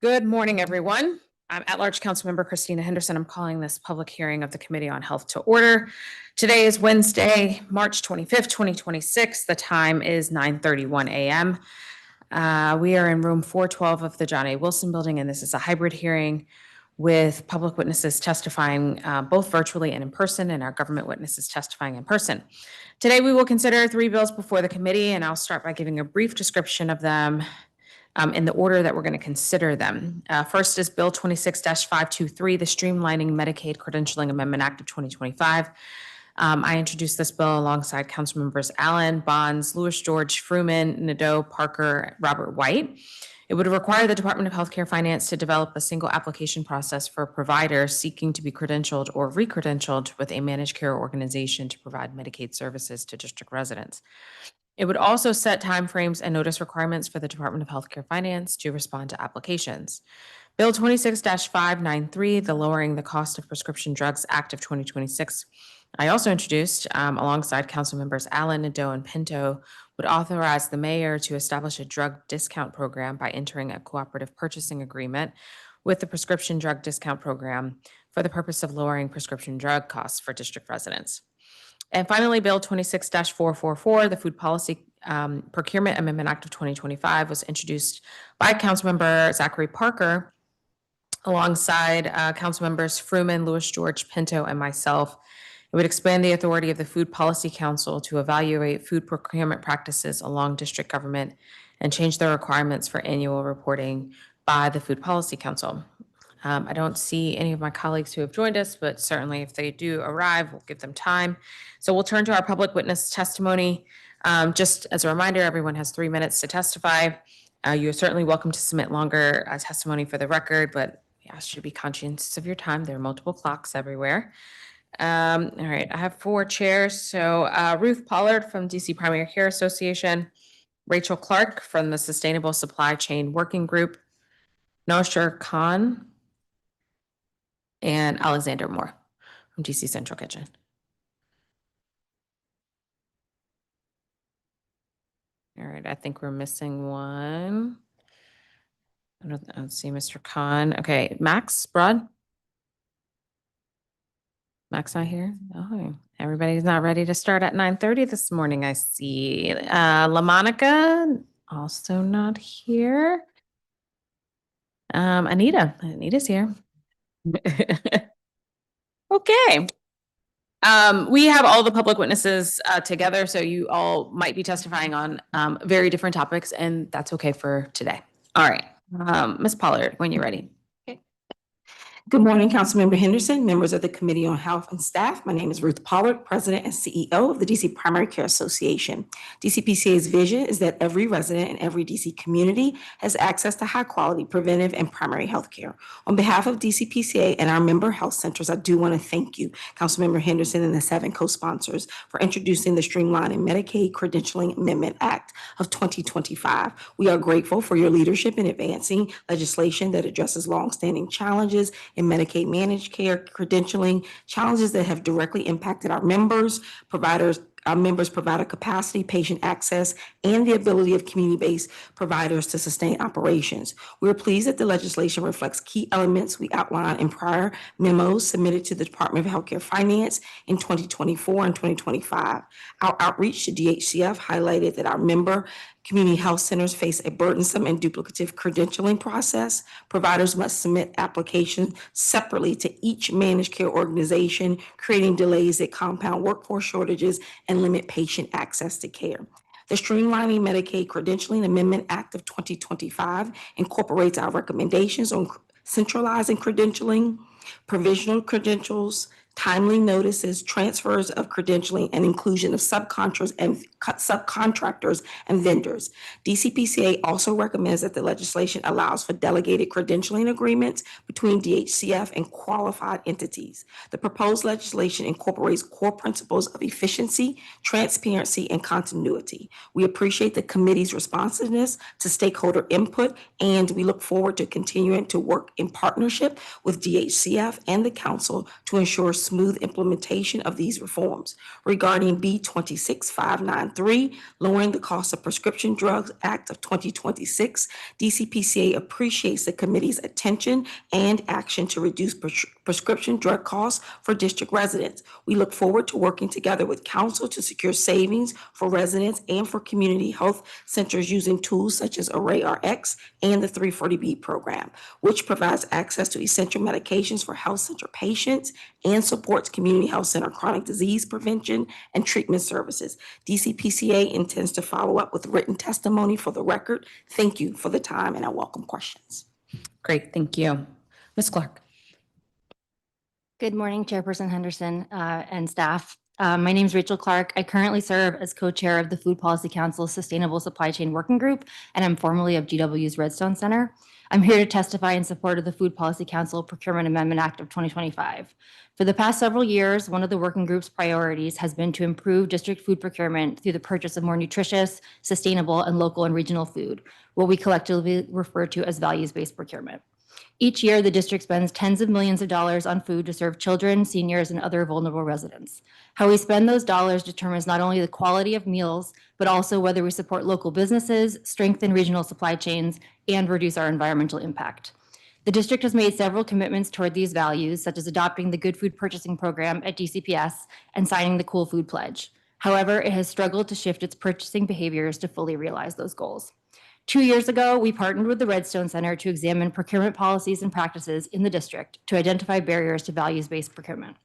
Good morning, everyone. I'm at-large Councilmember Christina Henderson. I'm calling this public hearing of the Committee on Health to order. Today is Wednesday, March 25th, 2026. The time is 9:31 a.m. We are in room 412 of the John A. Wilson Building, and this is a hybrid hearing with public witnesses testifying both virtually and in person, and our government witnesses testifying in person. Today, we will consider 3 bills before the committee, and I'll start by giving a brief description of them in the order that we're going to consider them. First is Bill 26-0523, the Streamlining Medicaid Credentialing Amendment Act of 2025. I introduced this bill alongside Councilmembers Allen, Bonds, Lewis George, Fruman, Nadeau, Parker, Robert White. It would require the Department of Healthcare Finance to develop a single application process for providers seeking to be credentialed or recredentialed with a managed care organization to provide Medicaid services to district residents. It would also set timeframes and notice requirements for the Department of Healthcare Finance to respond to applications. Bill 26-0593, the Lowering the Cost of Prescription Drugs Act of 2026, I also introduced, alongside Councilmembers Allen, Nadeau, and Pinto, would authorize the mayor to establish a drug discount program by entering a cooperative purchasing agreement with the Prescription Drug Discount Program for the purpose of lowering prescription drug costs for district residents. And finally, Bill 26-0444, the Food Policy Procurement Amendment Act of 2025, was introduced by Councilmember Zachary Parker alongside Councilmembers Fruman, Lewis George, Pinto, and myself. It would expand the authority of the Food Policy Council to evaluate food procurement practices along district government and change the requirements for annual reporting by the Food Policy Council. I don't see any of my colleagues who have joined us, but certainly if they do arrive, we'll give them time. So we'll turn to our public witness testimony. Just as a reminder, everyone has 3 minutes to testify. You're certainly welcome to submit longer testimony for the record, but yeah, should be conscious of your time. There are multiple clocks everywhere. All right, I have 4 chairs. So Ruth Pollard from DC Primary Care Association, Rachel Clark from the Sustainable Supply Chain Working Group, Noshir Khan, and Alexander Moore from DC Central Kitchen. All right, I think we're missing one. I don't see Mr. Khan. Okay, Max Broad. Max not here? Oh, everybody's not ready to start at 9:30 this morning, I see. LaMonica, also not here. Anita's here. Okay. We have all the public witnesses together, so you all might be testifying on very different topics, and that's okay for today. All right, Ms. Pollard, when you're ready. Good morning, Councilmember Henderson, members of the Committee on Health and staff. My name is Ruth Pollard, President and CEO of the DC Primary Care Association. DCPCA's vision is that every resident in every DC community has access to high-quality preventive and primary health care. On behalf of DCPCA and our member health centers, I do want to thank you, Councilmember Henderson and the 7 co-sponsors, for introducing the Streamlining Medicaid Credentialing Amendment Act of 2025. We are grateful for your leadership in advancing legislation that addresses longstanding challenges in Medicaid managed care credentialing, challenges that have directly impacted our members, provider capacity, patient access, and the ability of community-based providers to sustain operations. We're pleased that the legislation reflects key elements we outlined in prior memos submitted to the Department of Healthcare Finance in 2024 and 2025. Our outreach to DHCF highlighted that our member community health centers face a burdensome and duplicative credentialing process. Providers must submit applications separately to each managed care organization, creating delays that compound workforce shortages and limit patient access to care. The Streamlining Medicaid Credentialing Amendment Act of 2025 incorporates our recommendations on centralizing credentialing, provisional credentials, timely notices, transfers of credentialing, and inclusion of subcontractors and vendors. DCPCA also recommends that the legislation allows for delegated credentialing agreements between DHCF and qualified entities. The proposed legislation incorporates core principles of efficiency, transparency, and continuity. We appreciate the committee's responsiveness to stakeholder input, and we look forward to continuing to work in partnership with DHCF and the council to ensure smooth implementation of these reforms. Regarding B26-0593, Lowering the Cost of Prescription Drugs Act of 2026, DCPCA appreciates the committee's attention and action to reduce prescription drug costs for district residents. We look forward to working together with council to secure savings for residents and for community health centers using tools such as ArrayRx and the 340B program, which provides access to essential medications for health center patients and supports community health center chronic disease prevention and treatment services. DCPCA intends to follow up with written testimony for the record. Thank you for the time, and I welcome questions. Great, thank you. Ms. Clark. Good morning, Chairperson Henderson and staff. My name is Rachel Clark. I currently serve as co-chair of the Food Policy Council's Sustainable Supply Chain Working Group, and I'm formerly of GW's Redstone Center. I'm here to testify in support of the Food Policy Council Procurement Amendment Act of 2025. For the past several years, one of the working group's priorities has been to improve district food procurement through the purchase of more nutritious, sustainable, and local and regional food, what we collectively refer to as values-based procurement. Each year, the district spends tens of millions of dollars on food to serve children, seniors, and other vulnerable residents. How we spend those dollars determines not only the quality of meals, but also whether we support local businesses, strengthen regional supply chains, and reduce our environmental impact. The district has made several commitments toward these values, such as adopting the Good Food Purchasing Program at DCPS and signing the Cool Food Pledge. However, it has struggled to shift its purchasing behaviors to fully realize those goals. 2 years ago, we partnered with the Redstone Center to examine procurement policies and practices in the district to identify barriers to values-based procurement.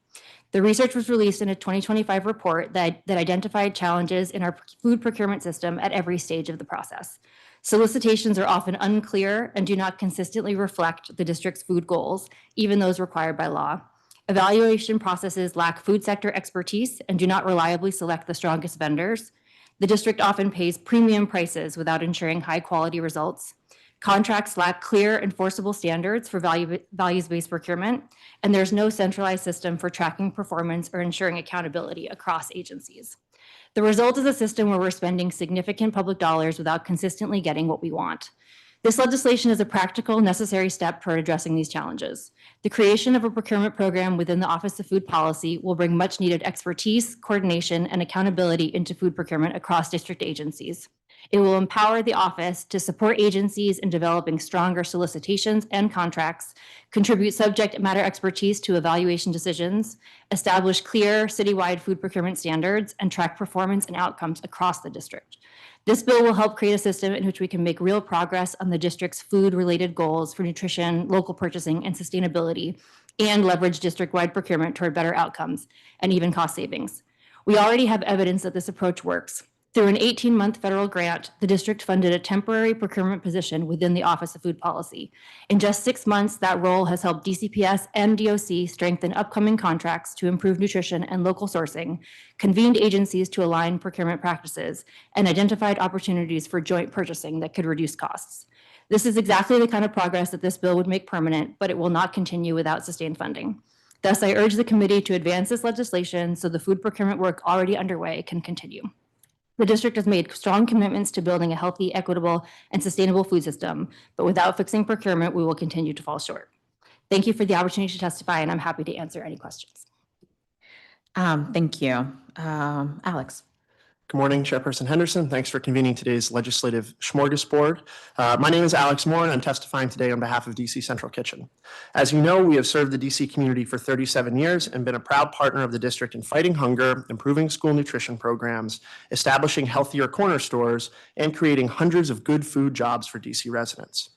The research was released in a 2025 report that identified challenges in our food procurement system at every stage of the process. Solicitations are often unclear and do not consistently reflect the district's food goals, even those required by law. Evaluation processes lack food sector expertise and do not reliably select the strongest vendors. The district often pays premium prices without ensuring high quality results. Contracts lack clear enforceable standards for values-based procurement, and there's no centralized system for tracking performance or ensuring accountability across agencies. The result is a system where we're spending significant public dollars without consistently getting what we want. This legislation is a practical, necessary step toward addressing these challenges. The creation of a procurement program within the Office of Food Policy will bring much needed expertise, coordination, and accountability into food procurement across district agencies. It will empower the office to support agencies in developing stronger solicitations and contracts, contribute subject matter expertise to evaluation decisions, establish clear citywide food procurement standards, and track performance and outcomes across the district. This bill will help create a system in which we can make real progress on the district's food-related goals for nutrition, local purchasing, and sustainability, and leverage district-wide procurement toward better outcomes and even cost savings. We already have evidence that this approach works. Through an 18-month federal grant, the district funded a temporary procurement position within the Office of Food Policy. In just 6 months, that role has helped DCPS and DOC strengthen upcoming contracts to improve nutrition and local sourcing, convened agencies to align procurement practices, and identified opportunities for joint purchasing that could reduce costs. This is exactly the kind of progress that this bill would make permanent, but it will not continue without sustained funding. Thus, I urge the committee to advance this legislation so the food procurement work already underway can continue. The district has made strong commitments to building a healthy, equitable, and sustainable food system, but without fixing procurement, we will continue to fall short. Thank you for the opportunity to testify, and I'm happy to answer any questions. Thank you. Alex. Good morning, Chairperson Henderson. Thanks for convening today's legislative smorgasbord. My name is Alex Moore, and I'm testifying today on behalf of DC Central Kitchen. As you know, we have served the DC community for 37 years and been a proud partner of the district in fighting hunger, improving school nutrition programs, establishing healthier corner stores, and creating hundreds of good food jobs for DC residents.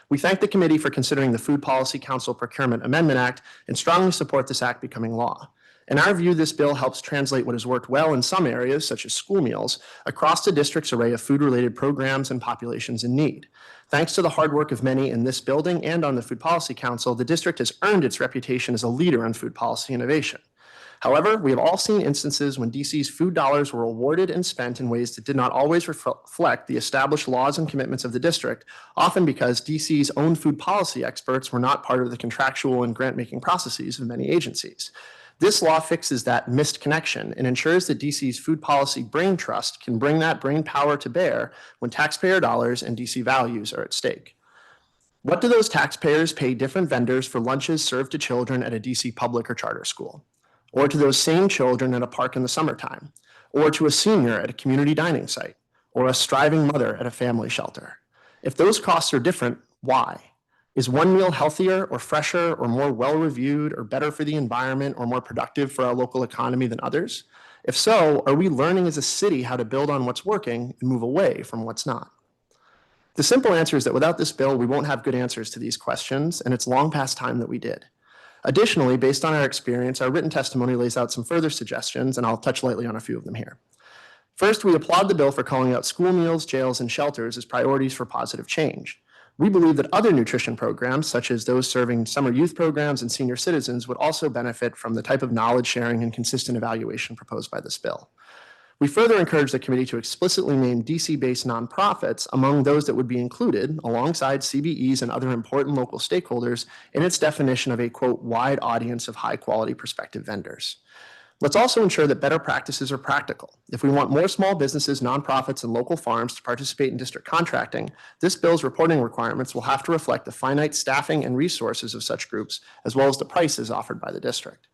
We thank the committee for considering the Food Policy Council Procurement Amendment Act and strongly support this act becoming law. In our view, this bill helps translate what has worked well in some areas, such as school meals, across the district's array of food-related programs and populations in need. Thanks to the hard work of many in this building and on the Food Policy Council, the district has earned its reputation as a leader in food policy innovation. However, we have all seen instances when DC's food dollars were awarded and spent in ways that did not always reflect the established laws and commitments of the district, often because DC's own food policy experts were not part of the contractual and grant-making processes of many agencies. This law fixes that missed connection and ensures that DC's food policy brain trust can bring that brain power to bear when taxpayer dollars and DC values are at stake. What do those taxpayers pay different vendors for lunches served to children at a DC public or charter school? or to those same children at a park in the summertime, or to a senior at a community dining site, or a striving mother at a family shelter? If those costs are different, why? Is one meal healthier or fresher or more well-reviewed or better for the environment or more productive for our local economy than others? If so, are we learning as a city how to build on what's working and move away from what's not? The simple answer is that without this bill, we won't have good answers to these questions, and it's long past time that we did. Additionally, based on our experience, our written testimony lays out some further suggestions, and I'll touch lightly on a few of them here. First, we applaud the bill for calling out school meals, jails, and shelters as priorities for positive change. We believe that other nutrition programs, such as those serving summer youth programs and senior citizens, would also benefit from the type of knowledge sharing and consistent evaluation proposed by this bill. We further encourage the committee to explicitly name DC-based nonprofits among those that would be included, alongside CBEs and other important local stakeholders, in its definition of a, quote, wide audience of high-quality prospective vendors. Let's also ensure that better practices are practical. If we want more small businesses, nonprofits, and local farms to participate in district contracting, this bill's reporting requirements will have to reflect the finite staffing and resources of such groups, as well as the prices offered by the district.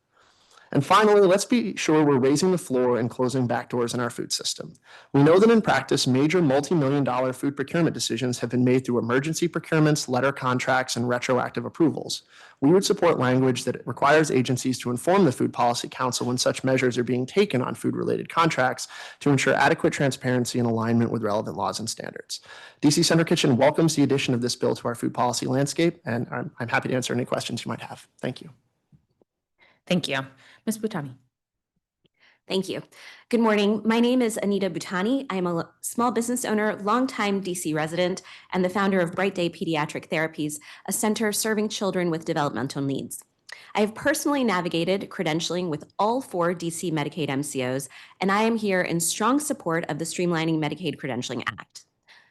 And finally, let's be sure we're raising the floor and closing backdoors in our food system. We know that in practice, major multi-million-dollar food procurement decisions have been made through emergency procurements, letter contracts, and retroactive approvals. We would support language that requires agencies to inform the Food Policy Council when such measures are being taken on food-related contracts to ensure adequate transparency and alignment with relevant laws and standards. DC Central Kitchen welcomes the addition of this bill to our food policy landscape, and I'm happy to answer any questions you might have. Thank you. Thank you. Ms. Butani. Thank you. Good morning. My name is Anita Butani. I am a small business owner, longtime DC resident, and the founder of Bright Day Pediatric Therapies, a center serving children with developmental needs. I have personally navigated credentialing with all 4 DC Medicaid MCOs, and I am here in strong support of the Streamlining Medicaid Credentialing Act.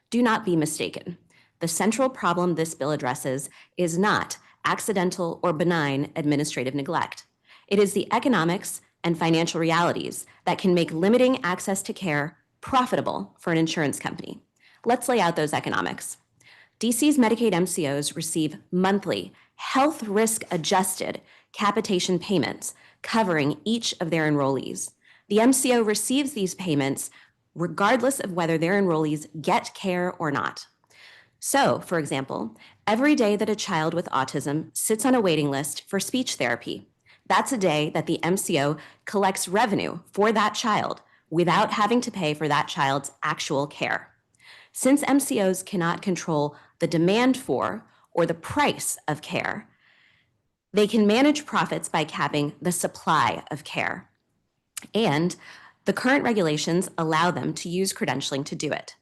Do not be mistaken. The central problem this bill addresses is not accidental or benign administrative neglect. It is the economics and financial realities that can make limiting access to care profitable for an insurance company. Let's lay out those economics. DC's Medicaid MCOs receive monthly health risk adjusted capitation payments covering each of their enrollees. The MCO receives these payments regardless of whether their enrollees get care or not. So, for example, every day that a child with autism sits on a waiting list for speech therapy, that's a day that the MCO collects revenue for that child without having to pay for that child's actual care. Since MCOs cannot control the demand for or the price of care, they can manage profits by capping the supply of care. And the current regulations allow them to use credentialing to do it.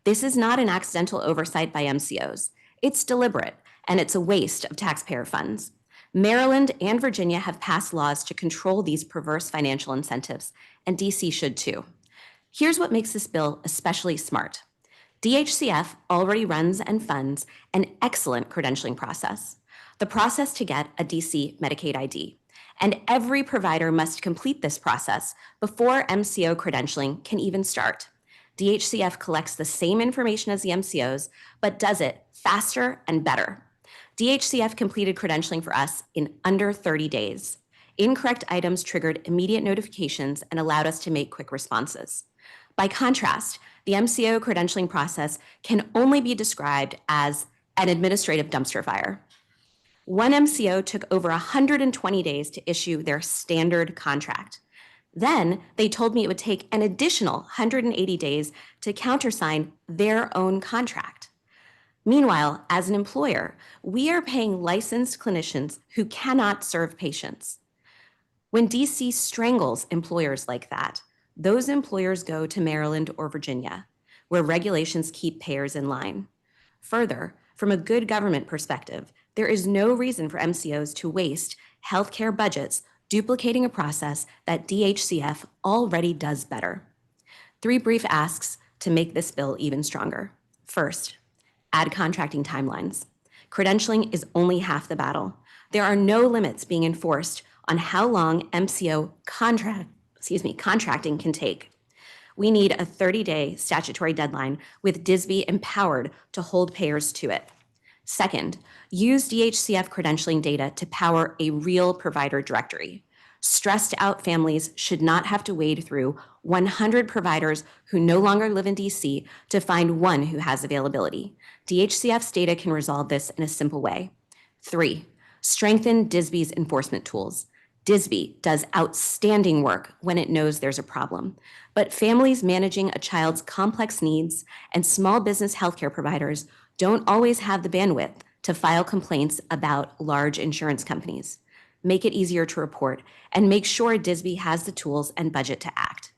This is not an accidental oversight by MCOs. It's deliberate, and it's a waste of taxpayer funds. Maryland and Virginia have passed laws to control these perverse financial incentives, and DC should too. Here's what makes this bill especially smart. DHCF already runs and funds an excellent credentialing process, the process to get a DC Medicaid ID. And every provider must complete this process before MCO credentialing can even start. DHCF collects the same information as the MCOs, but does it faster and better. DHCF completed credentialing for us in under 30 days. Incorrect items triggered immediate notifications and allowed us to make quick responses. By contrast, the MCO credentialing process can only be described as an administrative dumpster fire. One MCO took over 120 days to issue their standard contract. Then they told me it would take an additional 180 days to countersign their own contract. Meanwhile, as an employer, we are paying licensed clinicians who cannot serve patients. When DC strangles employers like that, those employers go to Maryland or Virginia, where regulations keep payers in line. Further, from a good government perspective, there is no reason for MCOs to waste healthcare budgets duplicating a process that DHCF already does better. 3 brief asks to make this bill even stronger. First, add contracting timelines. Credentialing is only half the battle. There are no limits being enforced on how long MCO contracting can take. We need a 30-day statutory deadline with DSB empowered to hold payers to it. Second, use DHCF credentialing data to power a real provider directory. Stressed out families should not have to wade through 100 providers who no longer live in DC to find one who has availability. DHCF's data can resolve this in a simple way. 3, strengthen DSB's enforcement tools. DSB does outstanding work when it knows there's a problem, but families managing a child's complex needs and small business healthcare providers don't always have the bandwidth to file complaints about large insurance companies. Make it easier to report, and make sure DSB has the tools and budget to act.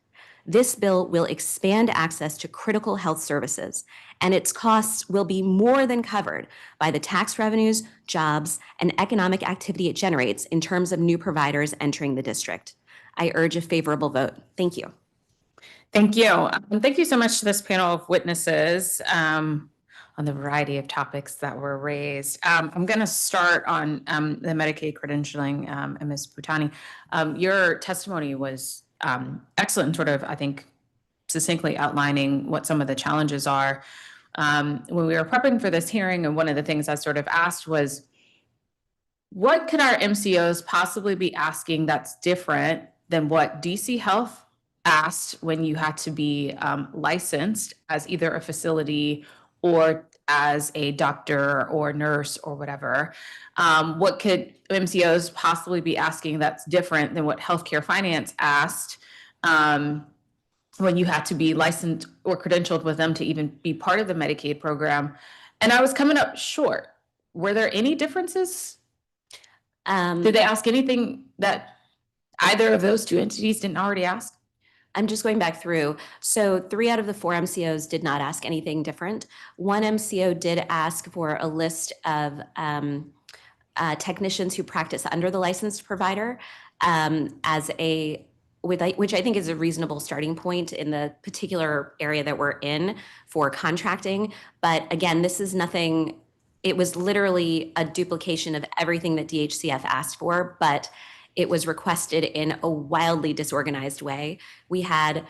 This bill will expand access to critical health services, and its costs will be more than covered by the tax revenues, jobs, and economic activity it generates in terms of new providers entering the district. I urge a favorable vote. Thank you. Thank you. And thank you so much to this panel of witnesses on the variety of topics that were raised. I'm going to start on the Medicaid credentialing, and Ms. Butani. Your testimony was excellent, sort of, I think, succinctly outlining what some of the challenges are. When we were prepping for this hearing, and one of the things I sort of asked was, what could our MCOs possibly be asking that's different than what DC Health asked when you had to be licensed as either a facility or as a doctor or nurse or whatever? What could MCOs possibly be asking that's different than what healthcare finance asked when you had to be licensed or credentialed with them to even be part of the Medicaid program? And I was coming up short. Were there any differences? Did they ask anything that either of those two entities didn't already ask? I'm just going back through. So 3 out of the 4 MCOs did not ask anything different. One MCO did ask for a list of technicians who practice under the licensed provider which I think is a reasonable starting point in the particular area that we're in for contracting. But again, this is nothing, it was literally a duplication of everything that DHCF asked for, but it was requested in a wildly disorganized way. We had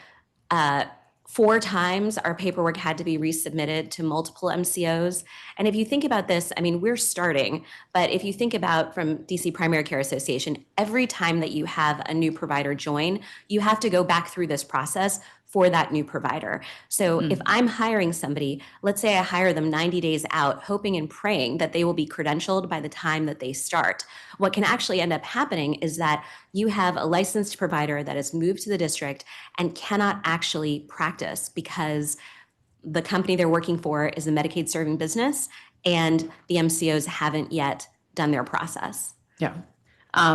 4 times our paperwork had to be resubmitted to multiple MCOs. And if you think about this, I mean, we're starting, but if you think about from DC Primary Care Association, every time that you have a new provider join, you have to go back through this process for that new provider. So if I'm hiring somebody, let's say I hire them 90 days out, hoping and praying that they will be credentialed by the time that they start. What can actually end up happening is that you have a licensed provider that has moved to the district and cannot actually practice because the company they're working for is a Medicaid serving business and the MCOs haven't yet done their process. Yeah.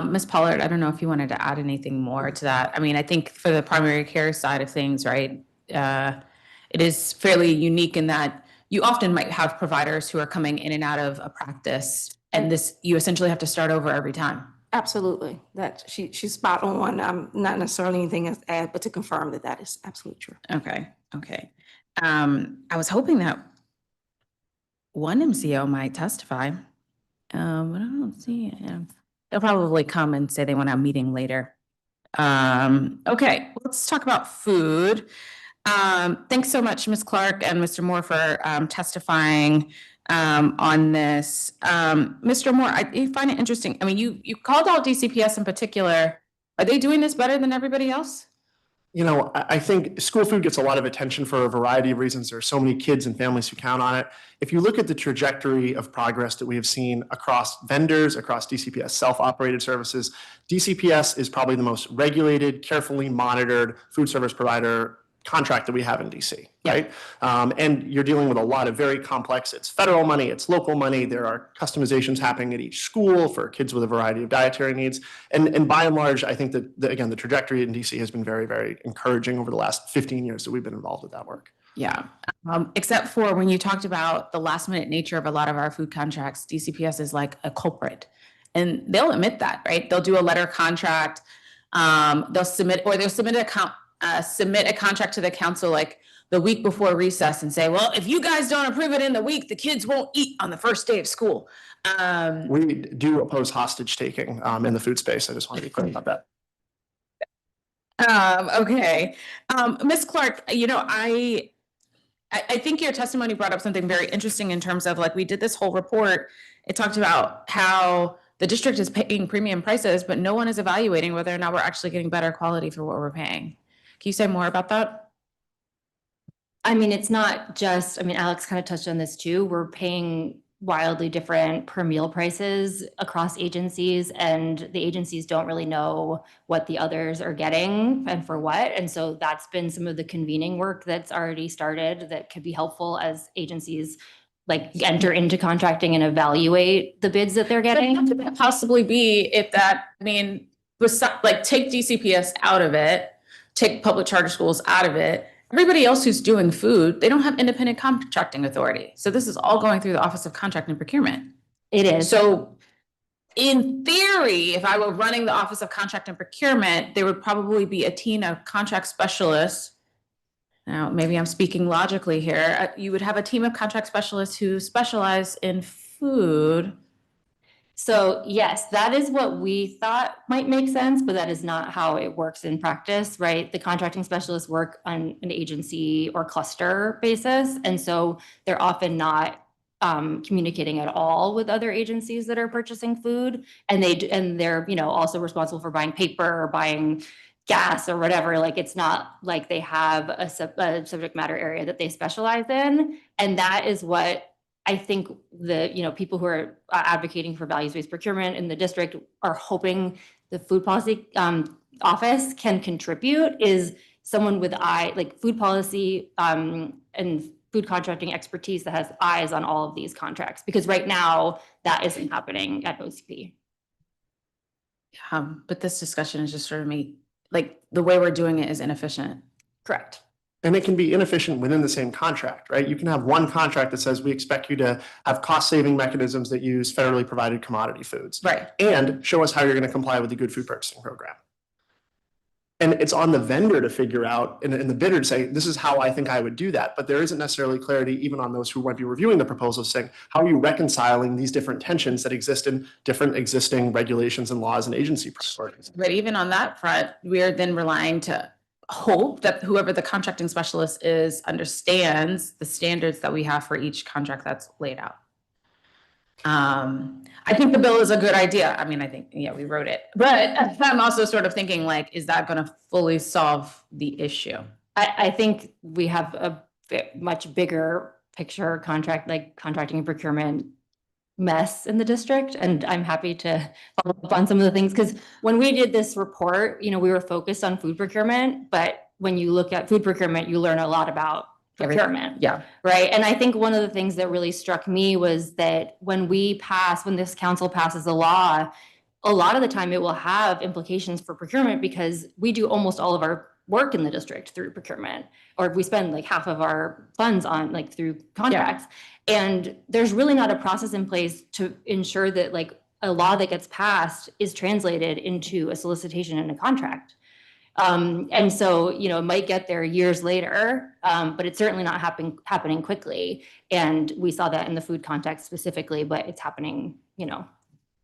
Ms. Pollard, I don't know if you wanted to add anything more to that. I mean, I think for the primary care side of things, right, it is fairly unique in that you often might have providers who are coming in and out of a practice, and this, you essentially have to start over every time. Absolutely. That she's spot on. Not necessarily anything else to add, but to confirm that that is absolutely true. Okay. I was hoping that one MCO might testify, but I don't see it. Yeah. They'll probably come and say they want a meeting later. Okay, let's talk about food. Thanks so much, Ms. Clark and Mr. Moore, for testifying on this. Mr. Moore, I find it interesting. I mean, you called out DCPS in particular. Are they doing this better than everybody else? You know, I think school food gets a lot of attention for a variety of reasons. There are so many kids and families who count on it. If you look at the trajectory of progress that we have seen across vendors, across DCPS self-operated services, DCPS is probably the most regulated, carefully monitored food service provider contract that we have in DC, right? And you're dealing with a lot of very complex, it's federal money, it's local money, there are customizations happening at each school for kids with a variety of dietary needs. And by and large, I think that, again, the trajectory in DC has been very, very encouraging over the last 15 years that we've been involved with that work. Yeah, except for when you talked about the last minute nature of a lot of our food contracts, DCPS is like a culprit. And they'll admit that, right? They'll do a letter contract, they'll submit a contract to the council like the week before recess and say, well, if you guys don't approve it in the week, the kids won't eat on the first day of school. We do oppose hostage taking in the food space. I just want to be clear about that. Okay. Ms. Clark, you know, I think your testimony brought up something very interesting in terms of like, we did this whole report. It talked about how the district is paying premium prices, but no one is evaluating whether or not we're actually getting better quality for what we're paying. Can you say more about that? I mean, it's not just, I mean, Alex kind of touched on this too. We're paying wildly different per meal prices across agencies, and the agencies don't really know what the others are getting and for what. And so that's been some of the convening work that's already started that could be helpful as agencies like enter into contracting and evaluate the bids that they're getting. Could that possibly be if that, I mean, like take DCPS out of it, take public charter schools out of it. Everybody else who's doing food, they don't have independent contracting authority. So this is all going through the Office of Contract and Procurement. It is. So in theory, if I were running the Office of Contract and Procurement, there would probably be a team of contract specialists. Now, maybe I'm speaking logically here. You would have a team of contract specialists who specialize in food. So yes, that is what we thought might make sense, but that is not how it works in practice, right? The contracting specialists work on an agency or cluster basis. And so they're often not communicating at all with other agencies that are purchasing food. And they're, you know, also responsible for buying paper or buying gas or whatever. Like, it's not like they have a subject matter area that they specialize in. And that is what I think the, you know, people who are advocating for values-based procurement in the district are hoping the food policy office can contribute, is someone with like food policy and food contracting expertise that has eyes on all of these contracts, because right now that isn't happening at OCP. But this discussion is just sort of like the way we're doing it is inefficient. Correct. And it can be inefficient within the same contract, right? You can have one contract that says we expect you to have cost-saving mechanisms that use federally provided commodity foods. Right. And show us how you're going to comply with the Good Food Purchasing Program. And it's on the vendor to figure out, and the bidder to say, this is how I think I would do that. But there isn't necessarily clarity even on those who might be reviewing the proposal, saying, how are you reconciling these different tensions that exist in different existing regulations and laws and agency priorities? But even on that front, we are then relying to hope that whoever the contracting specialist is understands the standards that we have for each contract that's laid out. I think the bill is a good idea. I mean, I think, yeah, we wrote it, but I'm also sort of thinking like, is that going to fully solve the issue? I think we have a much bigger picture contracting and procurement mess in the district. And I'm happy to follow up on some of the things, because when we did this report, you know, we were focused on food procurement, but when you look at food procurement, you learn a lot about procurement. Yeah. Right. And I think one of the things that really struck me was that when this council passes a law, a lot of the time it will have implications for procurement, because we do almost all of our work in the district through procurement, or we spend like half of our funds on like through contracts. Yeah. And there's really not a process in place to ensure that like a law that gets passed is translated into a solicitation and a contract. And so, you know, it might get there years later, but it's certainly not happening quickly. And we saw that in the food context specifically, but it's happening, you know,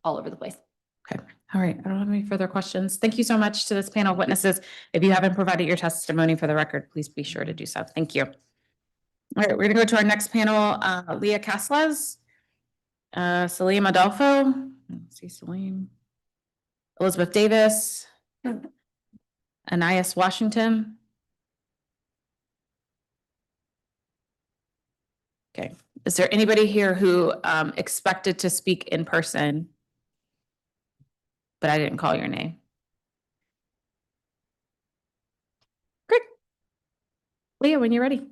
all over the place. Okay. All right. I don't have any further questions. Thank you so much to this panel of witnesses. If you haven't provided your testimony for the record, please be sure to do so. Thank you. All right. We're going to go to our next panel. Leah Caslas, Salim Adolfo. Let's see, Salim. Elizabeth Davis. Anais Washington. Okay. Is there anybody here who expected to speak in person, but I didn't call your name? Great. Leah, when you're ready.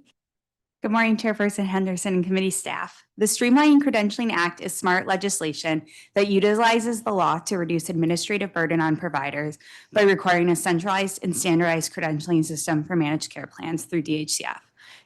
Good morning, Chairperson Henderson and committee staff. The Streamlining Credentialing Act is smart legislation that utilizes the law to reduce administrative burden on providers by requiring a centralized and standardized credentialing system for managed care plans through DHCF.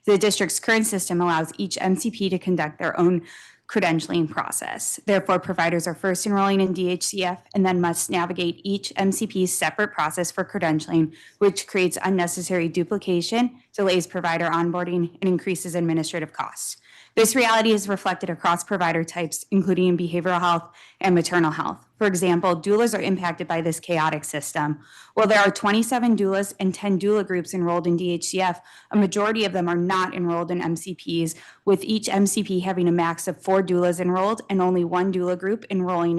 The district's current system allows each MCP to conduct their own credentialing process. Therefore, providers are first enrolling in DHCF and then must navigate each MCP's separate process for credentialing, which creates unnecessary duplication, delays provider onboarding, and increases administrative costs. This reality is reflected across provider types, including in behavioral health and maternal health. For example, doulas are impacted by this chaotic system. While there are 27 doulas and 10 doula groups enrolled in DHCF, a majority of them are not enrolled in MCPs, with each MCP having a max of 4 doulas enrolled and only 1 doula group enrolling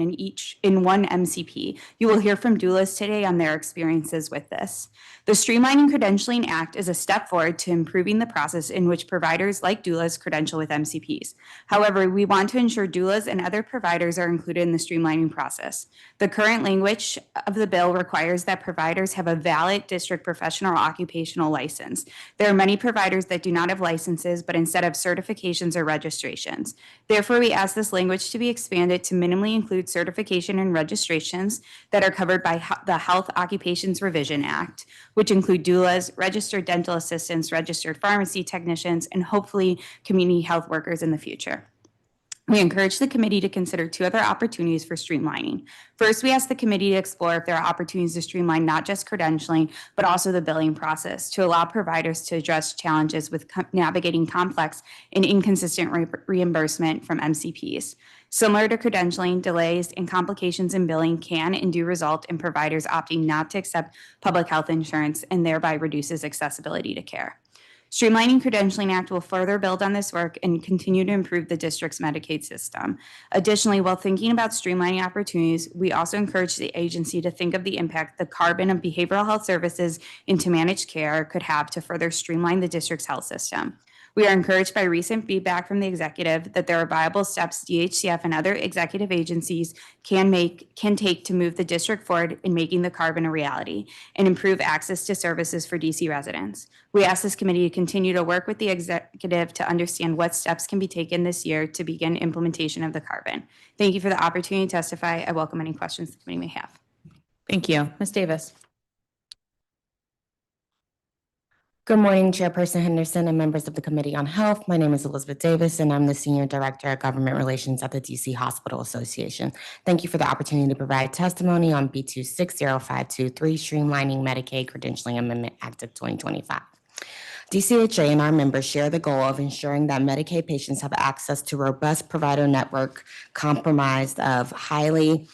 in one MCP. You will hear from doulas today on their experiences with this. The Streamlining Credentialing Act is a step forward to improving the process in which providers like doulas credential with MCPs. However, we want to ensure doulas and other providers are included in the streamlining process. The current language of the bill requires that providers have a valid district professional or occupational license. There are many providers that do not have licenses, but instead have certifications or registrations. Therefore, we ask this language to be expanded to minimally include certification and registrations that are covered by the Health Occupations Revision Act, which include doulas, registered dental assistants, registered pharmacy technicians, and hopefully community health workers in the future. We encourage the committee to consider 2 other opportunities for streamlining. First, we ask the committee to explore if there are opportunities to streamline not just credentialing, but also the billing process to allow providers to address challenges with navigating complex and inconsistent reimbursement from MCPs. Similar to credentialing, delays and complications in billing can and do result in providers opting not to accept public health insurance and thereby reduces accessibility to care. Streamlining Credentialing Act will further build on this work and continue to improve the district's Medicaid system. Additionally, while thinking about streamlining opportunities, we also encourage the agency to think of the impact the carbon of behavioral health services into managed care could have to further streamline the district's health system. We are encouraged by recent feedback from the executive that there are viable steps DHCF and other executive agencies can take to move the district forward in making the carbon a reality and improve access to services for DC residents. We ask this committee to continue to work with the executive to understand what steps can be taken this year to begin implementation of the carbon. Thank you for the opportunity to testify. I welcome any questions the committee may have. Thank you. Ms. Davis. Good morning, Chairperson Henderson and members of the Committee on Health. My name is Elizabeth Davis, and I'm the Senior Director of Government Relations at the DC Hospital Association. Thank you for the opportunity to provide testimony on B26-0523, Streamlining Medicaid Credentialing Amendment Act of 2025. DCHA and our members share the goal of ensuring that Medicaid patients have access to a robust provider network comprised of highly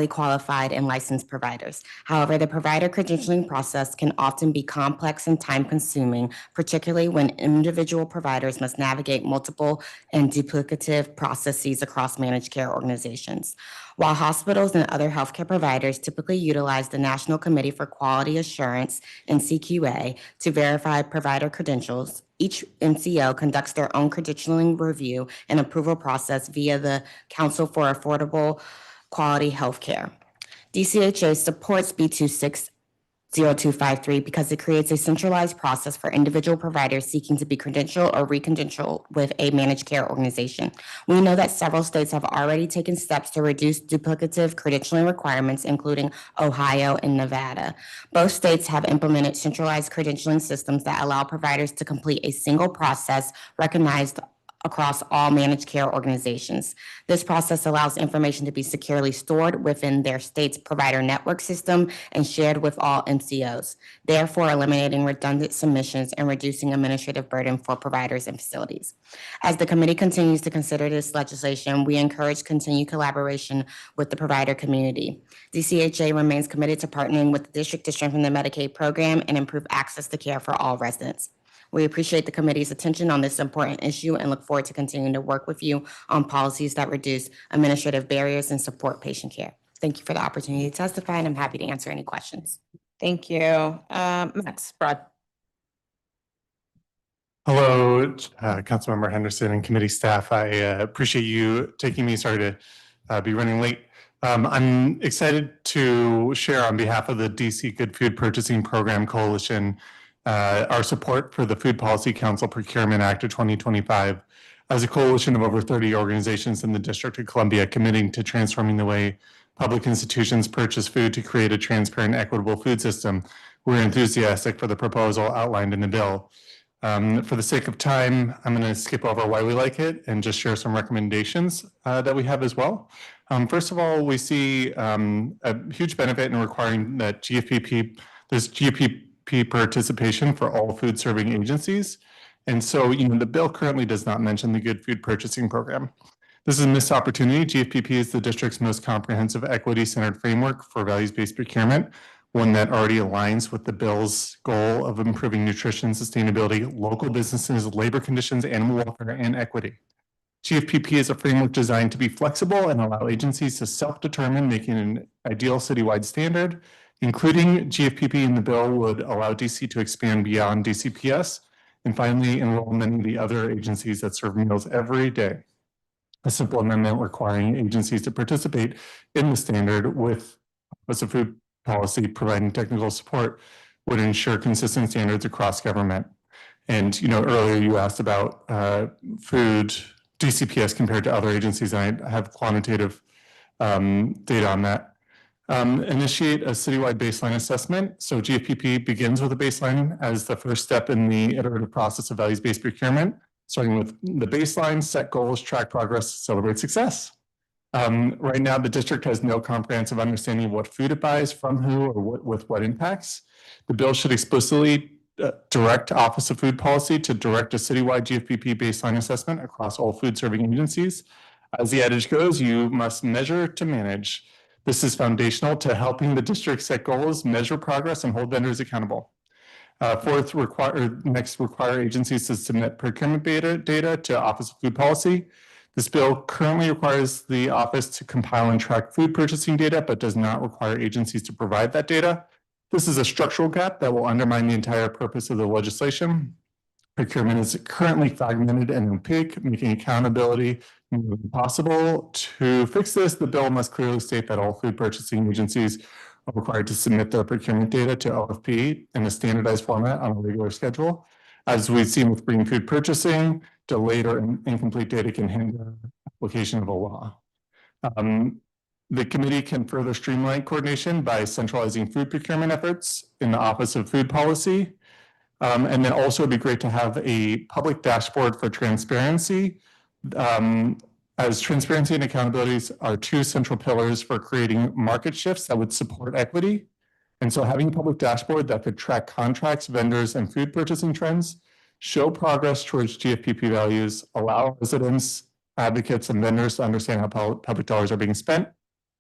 qualified and licensed providers. However, the provider credentialing process can often be complex and time-consuming, particularly when individual providers must navigate multiple and duplicative processes across managed care organizations. While hospitals and other healthcare providers typically utilize the National Committee for Quality Assurance, NCQA, to verify provider credentials, each NCO conducts their own credentialing review and approval process via the Council for Affordable Quality Healthcare. DCHA supports B26-0253 because it creates a centralized process for individual providers seeking to be credentialed or recredentialed with a managed care organization. We know that several states have already taken steps to reduce duplicative credentialing requirements, including Ohio and Nevada. Both states have implemented centralized credentialing systems that allow providers to complete a single process recognized across all managed care organizations. This process allows information to be securely stored within their state's provider network system and shared with all MCOs, therefore eliminating redundant submissions and reducing administrative burden for providers and facilities. As the committee continues to consider this legislation, we encourage continued collaboration with the provider community. DCHA remains committed to partnering with the district to strengthen the Medicaid program and improve access to care for all residents. We appreciate the committee's attention on this important issue and look forward to continuing to work with you on policies that reduce administrative barriers and support patient care. Thank you for the opportunity to testify, and I'm happy to answer any questions. Thank you. Max Broad. Hello, Councilmember Henderson and committee staff. I appreciate you taking me. Sorry to be running late. I'm excited to share on behalf of the DC Good Food Purchasing Program Coalition our support for the Food Policy Council Procurement Act of 2025 as a coalition of over 30 organizations in the District of Columbia committing to transforming the way public institutions purchase food to create a transparent, equitable food system. We're enthusiastic for the proposal outlined in the bill. For the sake of time, I'm going to skip over why we like it and just share some recommendations that we have as well. First of all, we see a huge benefit in requiring that there's GFPP participation for all food serving agencies. And so, the bill currently does not mention the Good Food Purchasing Program. This is a missed opportunity. GFPP is the district's most comprehensive equity-centered framework for values-based procurement, one that already aligns with the bill's goal of improving nutrition, sustainability, local businesses, labor conditions, animal welfare, and equity. GFPP is a framework designed to be flexible and allow agencies to self-determine, making an ideal citywide standard. Including GFPP in the bill would allow DC to expand beyond DCPS and finally enroll many of the other agencies that serve meals every day. A simple amendment requiring agencies to participate in the standard with Office of Food Policy providing technical support would ensure consistent standards across government. And earlier you asked about food DCPS compared to other agencies. I have quantitative data on that. Initiate a citywide baseline assessment. So GFPP begins with a baseline as the first step in the iterative process of values-based procurement, starting with the baseline, set goals, track progress, celebrate success. Right now, the district has no comprehensive understanding of what food it buys, from who, or with what impacts. The bill should explicitly direct Office of Food Policy to direct a citywide GFPP baseline assessment across all food serving agencies. As the adage goes, you must measure to manage. This is foundational to helping the district set goals, measure progress, and hold vendors accountable. Fourth, require agencies to submit procurement data to Office of Food Policy. This bill currently requires the office to compile and track food purchasing data, but does not require agencies to provide that data. This is a structural gap that will undermine the entire purpose of the legislation. Procurement is currently fragmented and opaque, making accountability impossible. To fix this, the bill must clearly state that all food purchasing agencies are required to submit their procurement data to OFP in a standardized format on a regular schedule. As we've seen with green food purchasing, delayed or incomplete data can hinder application of a law. The committee can further streamline coordination by centralizing food procurement efforts in the Office of Food Policy. And then also it'd be great to have a public dashboard for transparency, as transparency and accountabilities are two central pillars for creating market shifts that would support equity. And so having a public dashboard that could track contracts, vendors, and food purchasing trends, show progress towards GFPP values, allow residents, advocates, and vendors to understand how public dollars are being spent,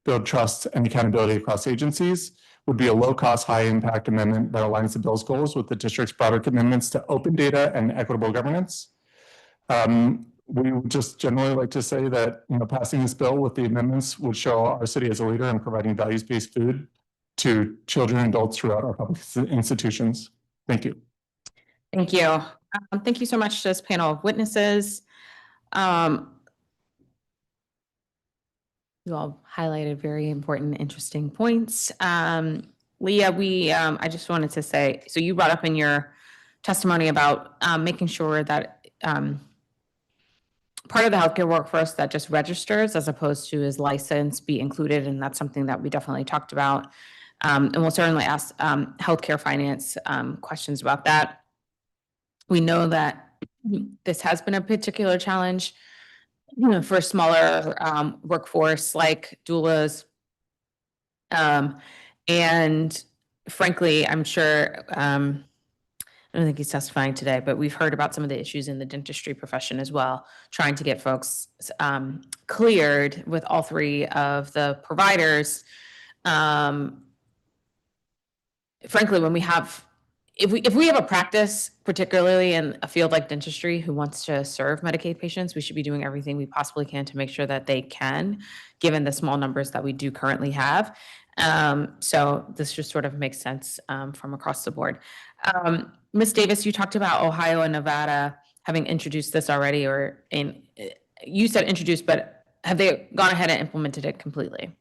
build trust and accountability across agencies, would be a low-cost, high-impact amendment that aligns the bill's goals with the district's broader commitments to open data and equitable governance. We would just generally like to say that passing this bill with the amendments would show our city as a leader in providing values-based food to children and adults throughout our public institutions. Thank you. Thank you. Thank you so much to this panel of witnesses. You all highlighted very important, interesting points. Leah, I just wanted to say, so you brought up in your testimony about making sure that part of the healthcare workforce that just registers as opposed to is licensed be included, and that's something that we definitely talked about. And we'll certainly ask healthcare finance questions about that. We know that this has been a particular challenge for smaller workforce like doulas. And frankly, I'm sure, I don't think he's testifying today, but we've heard about some of the issues in the dentistry profession as well, trying to get folks cleared with all three of the providers. Frankly, when we have, if we have a practice, particularly in a field like dentistry, who wants to serve Medicaid patients, we should be doing everything we possibly can to make sure that they can, given the small numbers that we do currently have. So this just sort of makes sense from across the board. Ms. Davis, you talked about Ohio and Nevada having introduced this already, you said introduced, but have they gone ahead and implemented it completely?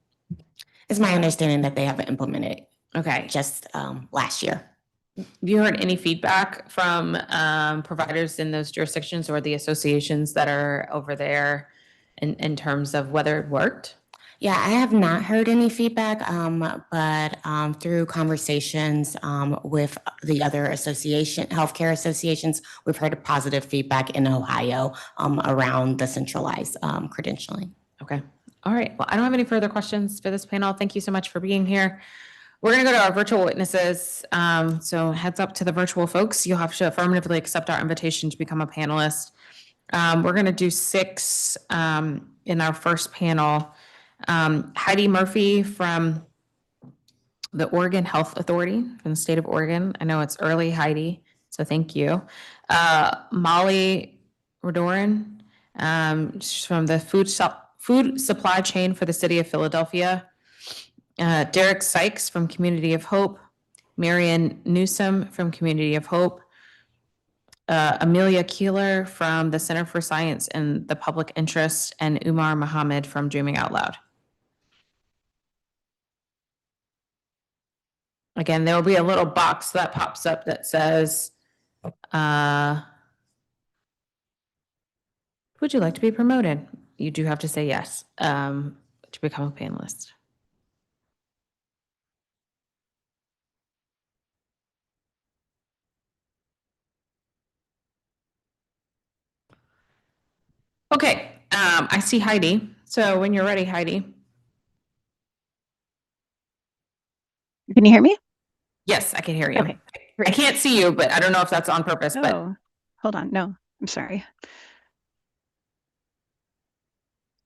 It's my understanding that they haven't implemented it. Okay. Just last year. Have you heard any feedback from providers in those jurisdictions or the associations that are over there in terms of whether it worked? Yeah, I have not heard any feedback, but through conversations with the other healthcare associations, we've heard positive feedback in Ohio around the centralized credentialing. Okay. All right. Well, I don't have any further questions for this panel. Thank you so much for being here. We're going to go to our virtual witnesses. So heads up to the virtual folks. You'll have to affirmatively accept our invitation to become a panelist. We're going to do 6 in our first panel, Heidi Murphy from the Oregon Health Authority from the state of Oregon. I know it's early, Heidi, so thank you. Molly Radoran, she's from the food supply chain for the city of Philadelphia. Derek Sykes from Community of Hope. Marion Newsom from Community of Hope. Amelia Keeler from the Center for Science and the Public Interest, and Umar Mohammed from Dreaming Out Loud. Again, there will be a little box that pops up that says, would you like to be promoted? You do have to say yes to become a panelist. Okay, I see Heidi. So when you're ready, Heidi. Can you hear me? Yes, I can hear you. Okay, I great. can't see you, but I don't know if that's on purpose. But Oh, hold on. No, I'm sorry.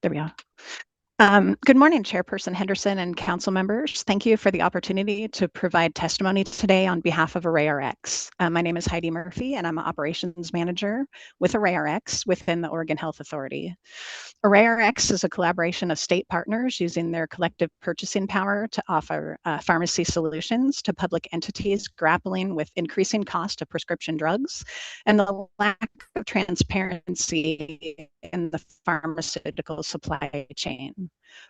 There we go. Good morning, Chairperson Henderson and council members. Thank you for the opportunity to provide testimony today on behalf of ArrayRx. My name is Heidi Murphy, and I'm an operations manager with ArrayRx within the Oregon Health Authority. ArrayRx is a collaboration of state partners using their collective purchasing power to offer pharmacy solutions to public entities grappling with increasing cost of prescription drugs and the lack of transparency in the pharmaceutical supply chain.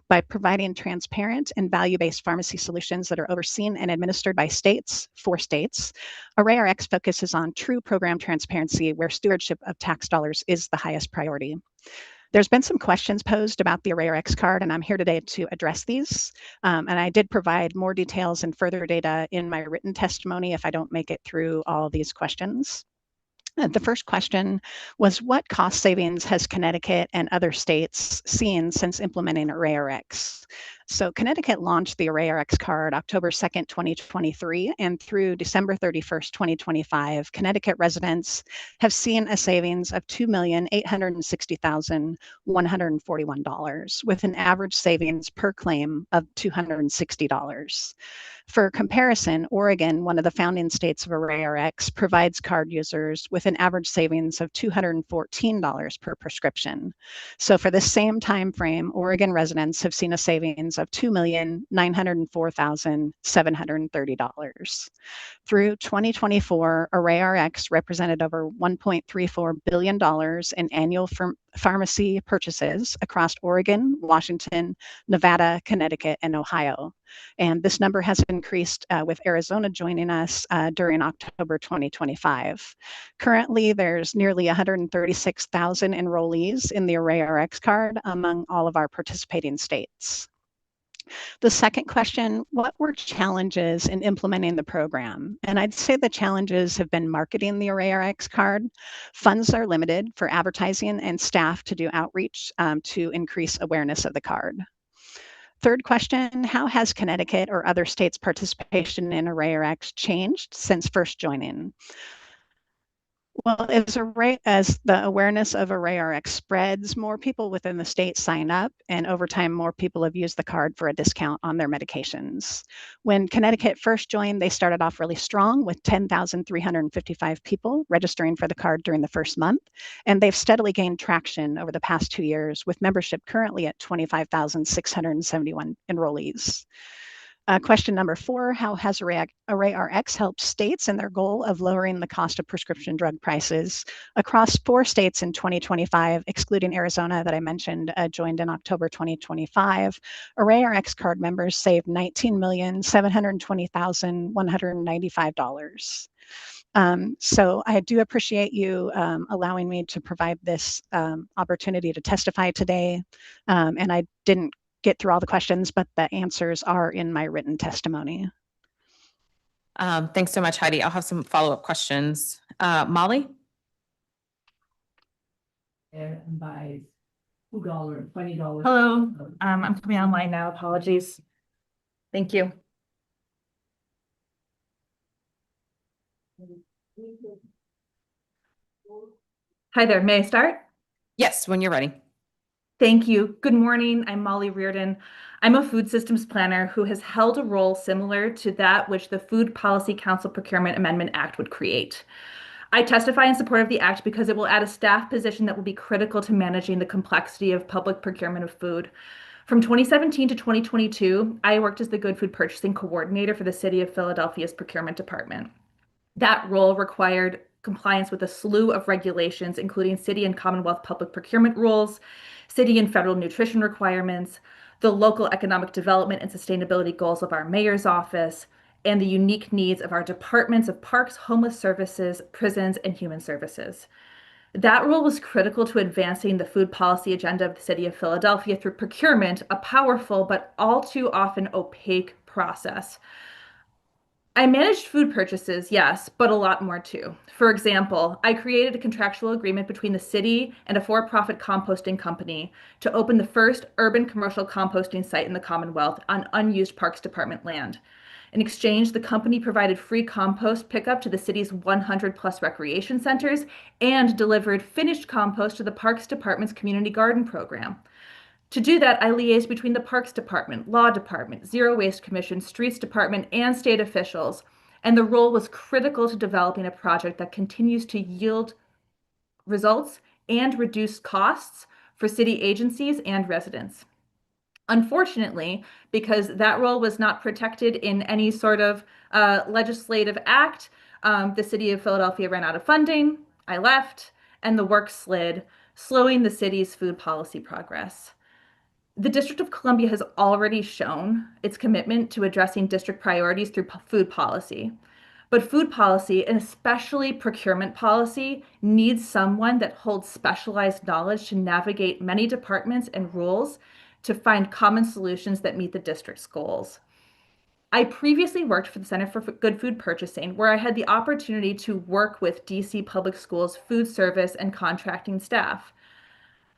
By providing transparent and value-based pharmacy solutions that are overseen and administered by states for states, ArrayRx focuses on true program transparency where stewardship of tax dollars is the highest priority. There's been some questions posed about the ArrayRx card, and I'm here today to address these. And I did provide more details and further data in my written testimony if I don't make it through all of these questions. The first question was, what cost savings has Connecticut and other states seen since implementing ArrayRx? So Connecticut launched the ArrayRx card October 2nd, 2023, and through December 31st, 2025, Connecticut residents have seen a savings of $2,860,141, with an average savings per claim of $260. For comparison, Oregon, one of the founding states of ArrayRx, provides card users with an average savings of $214 per prescription. So for the same time frame, Oregon residents have seen a savings of $2,904,730. Through 2024, ArrayRx represented over $1.34 billion in annual pharmacy purchases across Oregon, Washington, Nevada, Connecticut, and Ohio. And this number has increased with Arizona joining us during October 2025. Currently, there's nearly 136,000 enrollees in the ArrayRx card among all of our participating states. The second question, what were challenges in implementing the program? And I'd say the challenges have been marketing the ArrayRx card. Funds are limited for advertising and staff to do outreach to increase awareness of the card. Third question, how has Connecticut or other states' participation in ArrayRx changed since first joining? Well, as the awareness of ArrayRx spreads, more people within the state sign up, and over time, more people have used the card for a discount on their medications. When Connecticut first joined, they started off really strong with 10,355 people registering for the card during the first month, and they've steadily gained traction over the past 2 years, with membership currently at 25,671 enrollees. Question number 4, how has ArrayRx helped states in their goal of lowering the cost of prescription drug prices? Across 4 states in 2025, excluding Arizona that I mentioned, joined in October 2025, ArrayRx card members saved $19,720,195. So I do appreciate you allowing me to provide this opportunity to testify today. And I didn't get through all the questions, but the answers are in my written testimony. Thanks so much, Heidi. I'll have some follow-up questions. Molly? And by $2, $20. Hello, I'm coming online now. Apologies. Thank you. Hi there, may I start? Yes, when you're ready. Thank you. Good morning. I'm Molly Reardon. I'm a food systems planner who has held a role similar to that which the Food Policy Council Procurement Amendment Act would create. I testify in support of the act because it will add a staff position that will be critical to managing the complexity of public procurement of food. From 2017 to 2022, I worked as the Good Food Purchasing Coordinator for the City of Philadelphia's Procurement Department. That role required compliance with a slew of regulations, including city and Commonwealth public procurement rules, city and federal nutrition requirements, the local economic development and sustainability goals of our mayor's office, and the unique needs of our departments of parks, homeless services, prisons, and human services. That role was critical to advancing the food policy agenda of the city of Philadelphia through procurement, a powerful but all too often opaque process. I managed food purchases, yes, but a lot more too. For example, I created a contractual agreement between the city and a for-profit composting company to open the first urban commercial composting site in the Commonwealth on unused Parks Department land. In exchange, the company provided free compost pickup to the city's 100+ recreation centers and delivered finished compost to the Parks Department's community garden program. To do that, I liaised between the Parks Department, Law Department, Zero Waste Commission, Streets Department, and state officials, and the role was critical to developing a project that continues to yield results and reduce costs for city agencies and residents. Unfortunately, because that role was not protected in any sort of legislative act, the city of Philadelphia ran out of funding, I left, and the work slid, slowing the city's food policy progress. The District of Columbia has already shown its commitment to addressing district priorities through food policy. But food policy, and especially procurement policy, needs someone that holds specialized knowledge to navigate many departments and rules to find common solutions that meet the district's goals. I previously worked for the Center for Good Food Purchasing, where I had the opportunity to work with DC Public Schools food service and contracting staff.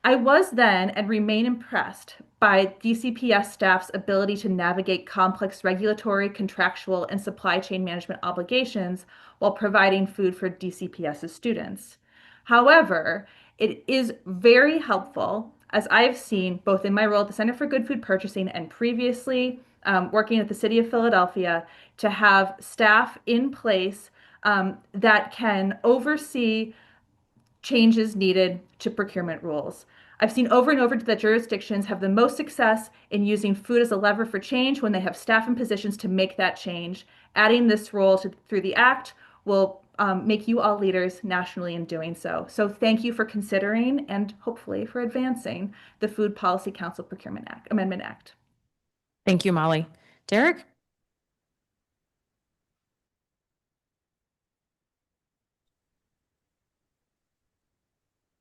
I was then and remain impressed by DCPS staff's ability to navigate complex regulatory, contractual, and supply chain management obligations while providing food for DCPS's students. However, it is very helpful, as I've seen both in my role at the Center for Good Food Purchasing and previously working at the City of Philadelphia, to have staff in place that can oversee changes needed to procurement rules. I've seen over and over that jurisdictions have the most success in using food as a lever for change when they have staff in positions to make that change. Adding this role through the Act will make you all leaders nationally in doing so. So thank you for considering and hopefully for advancing the Food Policy Council Procurement Amendment Act. Thank you, Molly. Derek?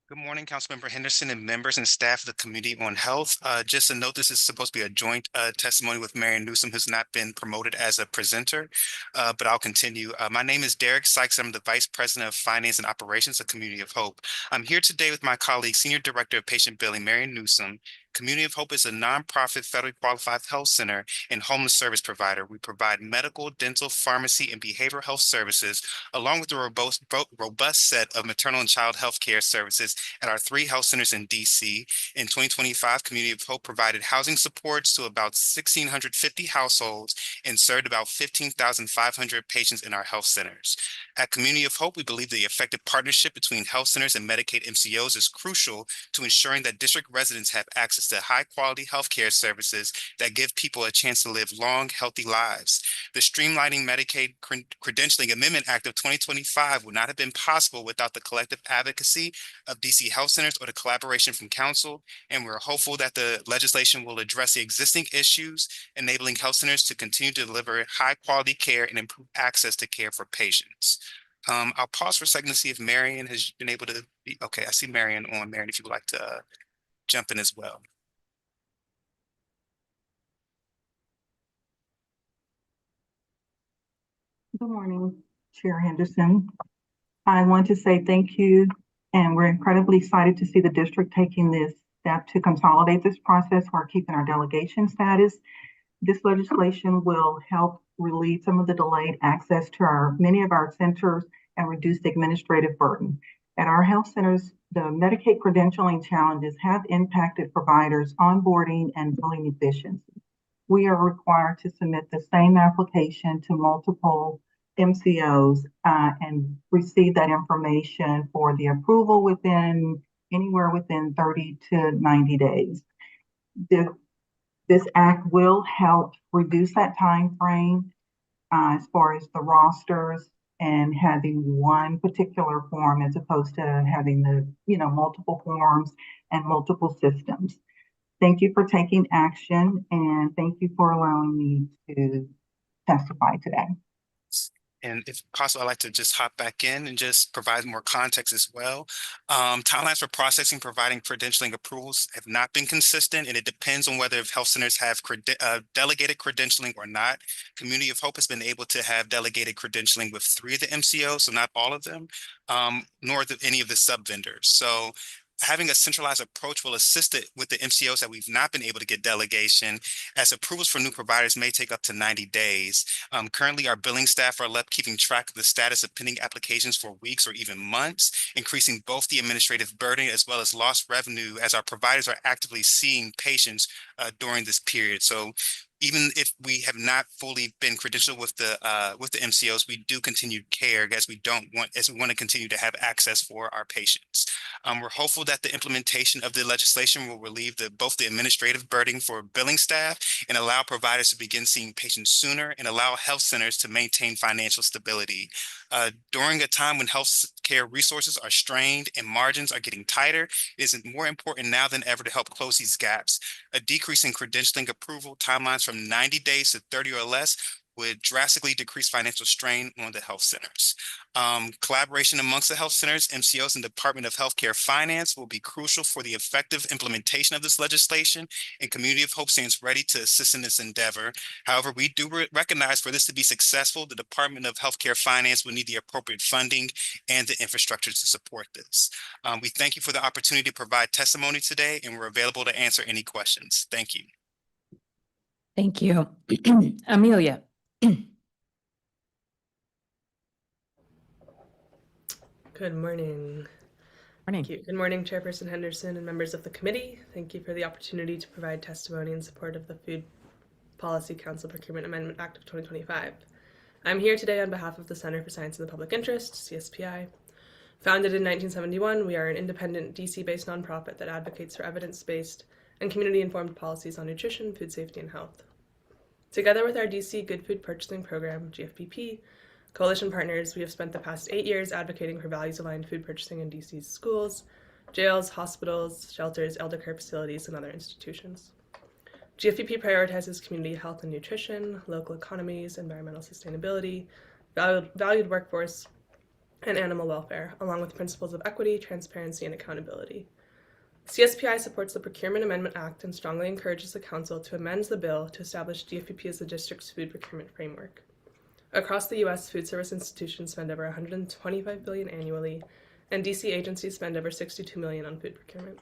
Good morning, Councilmember Henderson and members and staff of the Committee on Health. Just a note, this is supposed to be a joint testimony with Marion Newsom, who's not been promoted as a presenter, but I'll continue. My name is Derek Sykes. I'm the Vice President of Finance and Operations at Community of Hope. I'm here today with my colleague, Senior Director of Patient Billing, Marion Newsom. Community of Hope is a nonprofit federally qualified health center and homeless service provider. We provide medical, dental, pharmacy, and behavioral health services, along with a robust set of maternal and child health care services at our 3 health centers in DC. In 2025, Community of Hope provided housing supports to about 1,650 households and served about 15,500 patients in our health centers. At Community of Hope, we believe the effective partnership between health centers and Medicaid MCOs is crucial to ensuring that district residents have access to high-quality healthcare services that give people a chance to live long, healthy lives. The Streamlining Medicaid Credentialing Amendment Act of 2025 would not have been possible without the collective advocacy of DC health centers or the collaboration from council, and we're hopeful that the legislation will address the existing issues, enabling health centers to continue to deliver high-quality care and improve access to care for patients. I'll pause for a second to see if Marion has been able to be, okay, I see Marion on. Marion, if you would like to jump in as well. Good morning, Chair Henderson. I want to say thank you, and we're incredibly excited to see the district taking this step to consolidate this process while keeping our delegation status. This legislation will help relieve some of the delayed access to many of our centers and reduce the administrative burden. At our health centers, the Medicaid credentialing challenges have impacted providers' onboarding and billing efficiency. We are required to submit the same application to multiple MCOs and receive that information for the approval anywhere within 30 to 90 days. This act will help reduce that time frame as far as the rosters and having one particular form as opposed to having multiple forms and multiple systems. Thank you for taking action, and thank you for allowing me to testify today. And if possible, I'd like to just hop back in and just provide more context as well. Timelines for processing, providing credentialing approvals have not been consistent, and it depends on whether health centers have delegated credentialing or not. Community of Hope has been able to have delegated credentialing with 3 of the MCOs, so not all of them, nor any of the sub-vendors. So having a centralized approach will assist it with the MCOs that we've not been able to get delegation, as approvals for new providers may take up to 90 days. Currently, our billing staff are left keeping track of the status of pending applications for weeks or even months, increasing both the administrative burden as well as lost revenue as our providers are actively seeing patients during this period. So even if we have not fully been credentialed with the MCOs, we do continue care as we want to continue to have access for our patients. We're hopeful that the implementation of the legislation will relieve both the administrative burden for billing staff and allow providers to begin seeing patients sooner and allow health centers to maintain financial stability. During a time when health care resources are strained and margins are getting tighter, it is more important now than ever to help close these gaps. A decrease in credentialing approval timelines from 90 days to 30 or less would drastically decrease financial strain on the health centers. Collaboration amongst the health centers, MCOs, and Department of Healthcare Finance will be crucial for the effective implementation of this legislation, and Community of Hope stands ready to assist in this endeavor. However, we do recognize for this to be successful, the Department of Healthcare Finance will need the appropriate funding and the infrastructure to support this. We thank you for the opportunity to provide testimony today, and we're available to answer any questions. Thank you. Thank you. Amelia. Good morning. Thank you. Good morning, Chairperson Henderson and members of the committee. Thank you for the opportunity to provide testimony in support of the Food Policy Council Procurement Amendment Act of 2025. I'm here today on behalf of the Center for Science in the Public Interest, CSPI. Founded in 1971, we are an independent DC-based nonprofit that advocates for evidence-based and community-informed policies on nutrition, food safety, and health. Together with our DC Good Food Purchasing Program, GFPP, coalition partners, we have spent the past 8 years advocating for values-aligned food purchasing in DC's schools, jails, hospitals, shelters, elder care facilities, and other institutions. GFPP prioritizes community health and nutrition, local economies, environmental sustainability, valued workforce, and animal welfare, along with principles of equity, transparency, and accountability. CSPI supports the Procurement Amendment Act and strongly encourages the Council to amend the bill to establish GFPP as the district's food procurement framework. Across the U.S., food service institutions spend over $125 billion annually, and DC agencies spend over $62 million on food procurement.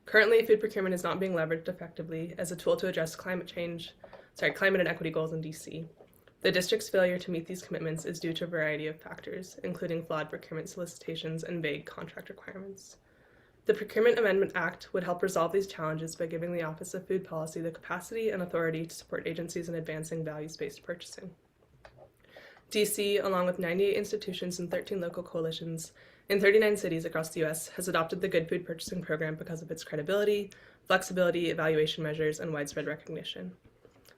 Currently, food procurement is not being leveraged effectively as a tool to address climate and equity goals in DC. The district's failure to meet these commitments is due to a variety of factors, including flawed procurement solicitations and vague contract requirements. The Procurement Amendment Act would help resolve these challenges by giving the Office of Food Policy the capacity and authority to support agencies in advancing values-based purchasing. DC, along with 98 institutions and 13 local coalitions in 39 cities across the U.S., has adopted the Good Food Purchasing Program because of its credibility, flexibility, evaluation measures, and widespread recognition.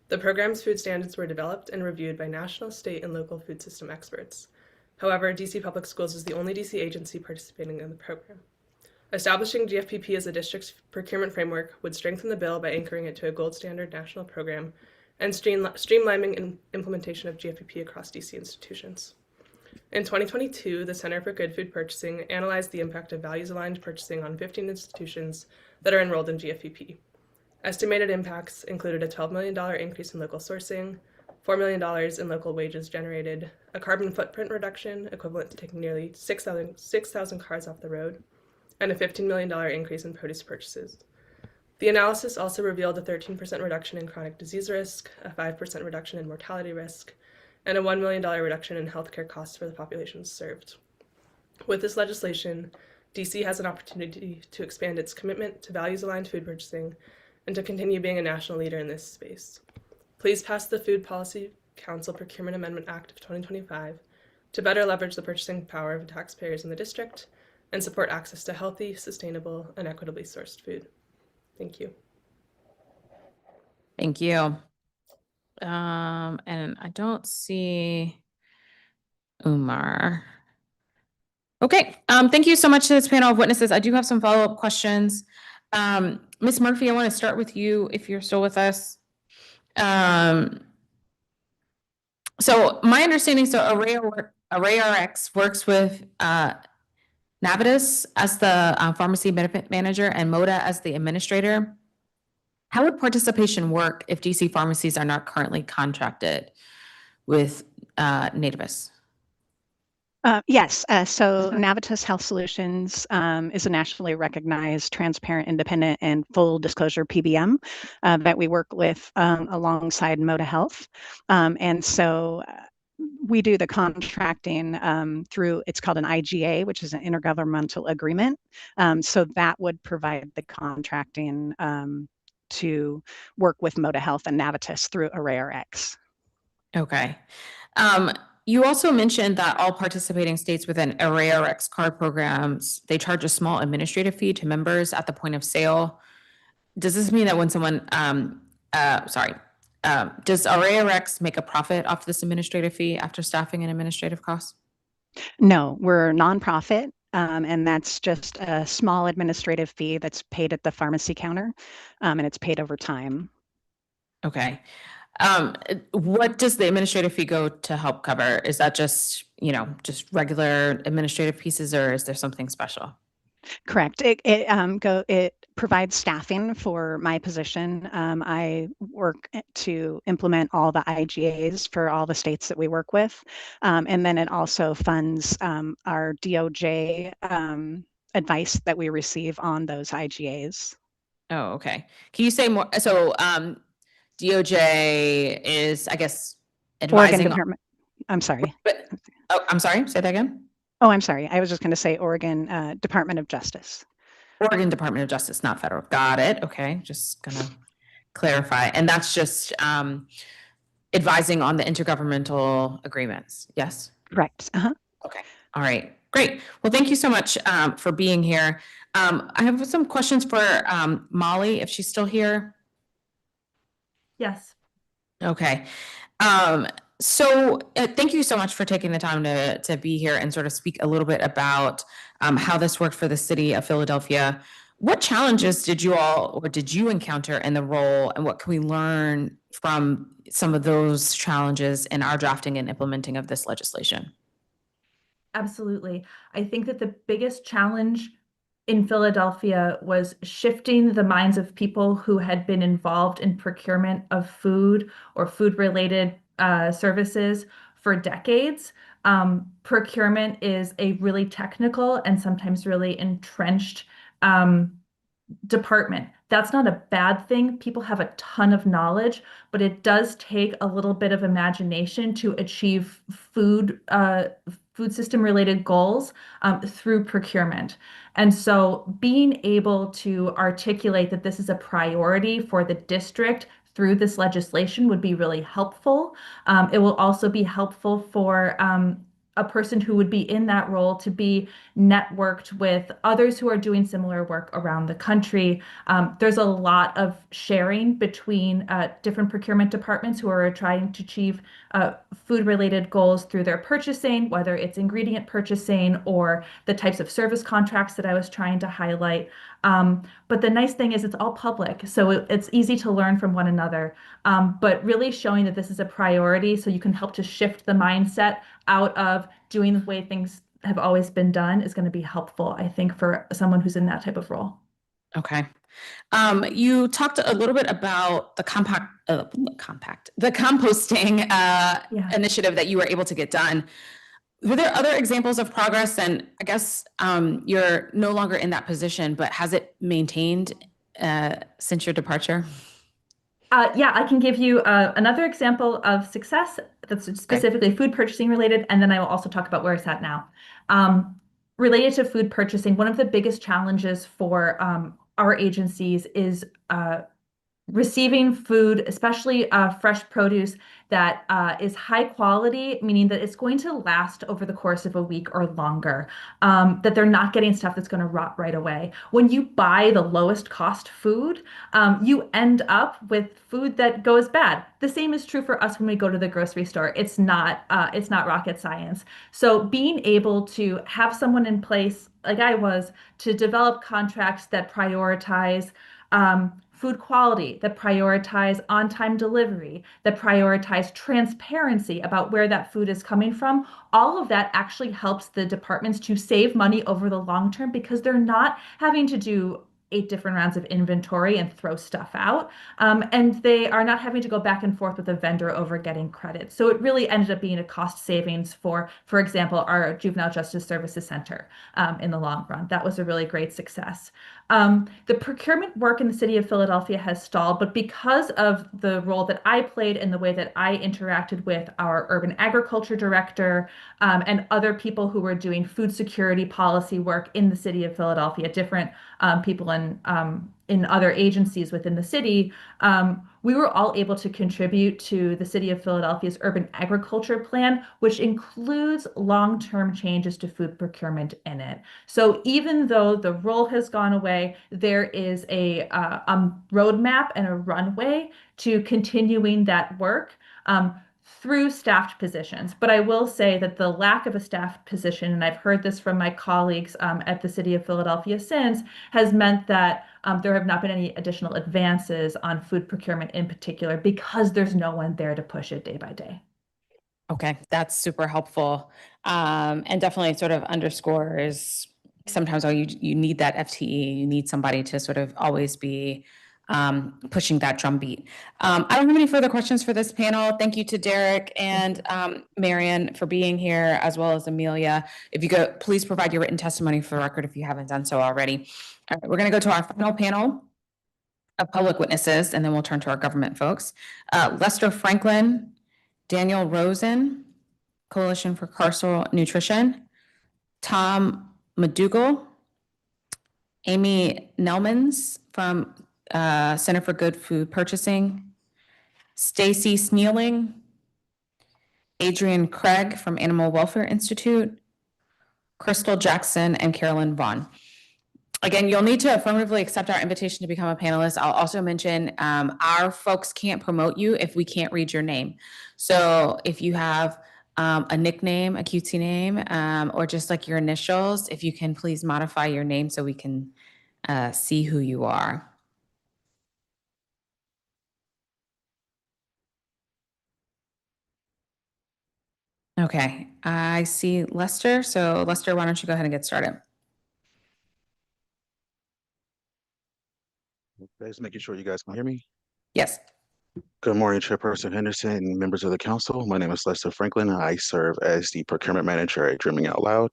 The program's food standards were developed and reviewed by national, state, and local food system experts. However, DC Public Schools is the only DC agency participating in the program. Establishing GFPP as a district's procurement framework would strengthen the bill by anchoring it to a gold standard national program and streamlining implementation of GFPP across DC institutions. In 2022, the Center for Good Food Purchasing analyzed the impact of values-aligned purchasing on 15 institutions that are enrolled in GFPP. Estimated impacts included a $12 million increase in local sourcing, $4 million in local wages generated, a carbon footprint reduction equivalent to taking nearly 6,000 cars off the road, and a $15 million increase in produce purchases. The analysis also revealed a 13% reduction in chronic disease risk, a 5% reduction in mortality risk, and a $1 million reduction in healthcare costs for the populations served. With this legislation, DC has an opportunity to expand its commitment to values-aligned food purchasing and to continue being a national leader in this space. Please pass the Food Policy Council Procurement Amendment Act of 2025 to better leverage the purchasing power of taxpayers in the district and support access to healthy, sustainable, and equitably sourced food. Thank you. Thank you. And I don't see Umar. Okay, thank you so much to this panel of witnesses. I do have some follow-up questions. Ms. Murphy, I want to start with you if you're still with us. So my understanding, so ArrayRx works with Navitas as the pharmacy benefit manager and Moda as the administrator. How would participation work if DC pharmacies are not currently contracted with Navitas? Yes. So Navitas Health Solutions is a nationally recognized, transparent, independent, and full disclosure PBM that we work with alongside Moda Health. And so we do the contracting through, it's called an IGA, which is an intergovernmental agreement. So that would provide the contracting to work with Moda Health and Navitas through ArrayRx. Okay. You also mentioned that all participating states within ArrayRx card programs, they charge a small administrative fee to members at the point of sale. Does this mean that when someone, does ArrayRx make a profit off this administrative fee after staffing and administrative costs? No, we're a nonprofit, and that's just a small administrative fee that's paid at the pharmacy counter, and it's paid over time. Okay. What does the administrative fee go to help cover? Is that just, just regular administrative pieces, or is there something special? Correct. It provides staffing for my position. I work to implement all the IGAs for all the states that we work with. And then it also funds our DOJ advice that we receive on those IGAs. Oh, okay. Can you say more? So DOJ is, I guess, advising. Oregon Department. I'm sorry. I'm sorry. Say that again. Oh, I'm sorry. I was just going to say Oregon Department of Justice. Oregon Department of Justice, not federal. Got it. Okay. Just going to clarify. And that's just advising on the intergovernmental agreements. Yes? Correct. Okay. All right. Great. Well, thank you so much for being here. I have some questions for Molly, if she's still here. Yes. Okay. So thank you so much for taking the time to be here and sort of speak a little bit about how this worked for the city of Philadelphia. What challenges did you encounter in the role, and what can we learn from some of those challenges in our drafting and implementing of this legislation? Absolutely. I think that the biggest challenge in Philadelphia was shifting the minds of people who had been involved in procurement of food or food-related services for decades. Procurement is a really technical and sometimes really entrenched department. That's not a bad thing. People have a ton of knowledge, but it does take a little bit of imagination to achieve food system related goals through procurement. And so being able to articulate that this is a priority for the district through this legislation would be really helpful. It will also be helpful for a person who would be in that role to be networked with others who are doing similar work around the country. There's a lot of sharing between different procurement departments who are trying to achieve food-related goals through their purchasing, whether it's ingredient purchasing or the types of service contracts that I was trying to highlight. But the nice thing is it's all public, so it's easy to learn from one another. But really showing that this is a priority so you can help to shift the mindset out of doing the way things have always been done is going to be helpful, I think, for someone who's in that type of role. Okay. You talked a little bit about the composting initiative that you were able to get done. Were there other examples of progress? And I guess you're no longer in that position, but has it maintained since your departure? Yeah, I can give you another example of success that's specifically food purchasing related, and then I will also talk about where it's at now. related to food purchasing, one of the biggest challenges for our agencies is receiving food, especially fresh produce that is high quality, meaning that it's going to last over the course of a week or longer, that they're not getting stuff that's going to rot right away. When you buy the lowest cost food, you end up with food that goes bad. The same is true for us when we go to the grocery store. It's not rocket science. So being able to have someone in place, like I was, to develop contracts that prioritize food quality, that prioritize on-time delivery, that prioritize transparency about where that food is coming from. All of that actually helps the departments to save money over the long term because they're not having to do 8 different rounds of inventory and throw stuff out. And they are not having to go back and forth with a vendor over getting credit. So it really ended up being a cost savings for example, our Juvenile Justice Services Center in the long run. That was a really great success. The procurement work in the city of Philadelphia has stalled, but because of the role that I played and the way that I interacted with our urban agriculture director and other people who were doing food security policy work in the city of Philadelphia, different people in other agencies within the city, we were all able to contribute to the City of Philadelphia's urban agriculture plan, which includes long-term changes to food procurement in it. So even though the role has gone away, there is a roadmap and a runway to continuing that work through staffed positions. But I will say that the lack of a staffed position, and I've heard this from my colleagues at the City of Philadelphia since, has meant that there have not been any additional advances on food procurement in particular because there's no one there to push it day by day. Okay, that's super helpful. And definitely sort of underscores sometimes you need that FTE, you need somebody to sort of always be pushing that drumbeat. I don't have any further questions for this panel. Thank you to Derek and Marion for being here, as well as Amelia. If you go, please provide your written testimony for the record if you haven't done so already. All right, we're going to go to our final panel of public witnesses, and then we'll turn to our government folks. Lester Franklin, Daniel Rosen, Coalition for Carceral Nutrition, Tom McDougall, Amy Nelmans from Center for Good Food Purchasing, Stacy Sneeling, Adrian Craig from Animal Welfare Institute, Crystal Jackson, and Carolyn Vaughn. Again, you'll need to affirmatively accept our invitation to become a panelist. I'll also mention our folks can't promote you if we can't read your name. So if you have a nickname, a cutesy name, or just like your initials, if you can please modify your name so we can see who you are. Okay, I see Lester. So Lester, why don't you go ahead and get started? Okay, just making sure you guys can hear me. Yes. Good morning, Chairperson Henderson and members of the council. My name is Lester Franklin. I serve as the procurement manager at Dreaming Out Loud.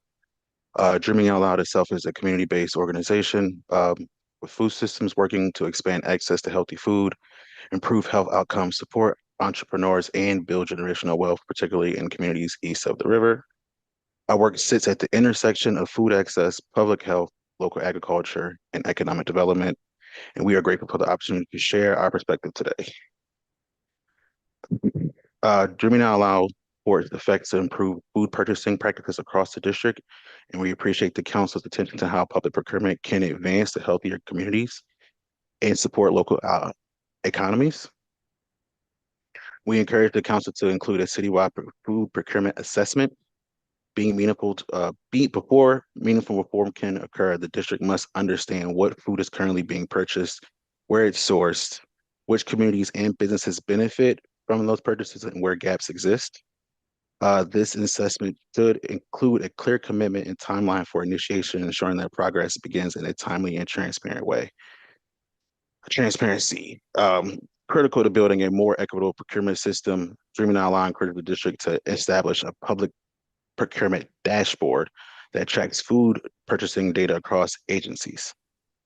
Dreaming Out Loud itself is a community-based organization with food systems working to expand access to healthy food, improve health outcomes, support entrepreneurs, and build generational wealth, particularly in communities east of the river. Our work sits at the intersection of food access, public health, local agriculture, and economic development, and we are grateful for the opportunity to share our perspective today. Dreaming Out Loud supports effects to improve food purchasing practices across the district, and we appreciate the council's attention to how public procurement can advance the healthier communities and support local economies. We encourage the council to include a citywide food procurement assessment. Before meaningful reform can occur, the district must understand what food is currently being purchased, where it's sourced, which communities and businesses benefit from those purchases, and where gaps exist. This assessment should include a clear commitment and timeline for initiation, ensuring that progress begins in a timely and transparent way. Transparency, critical to building a more equitable procurement system. Dreaming Out Loud encourages the district to establish a public procurement dashboard that tracks food purchasing data across agencies.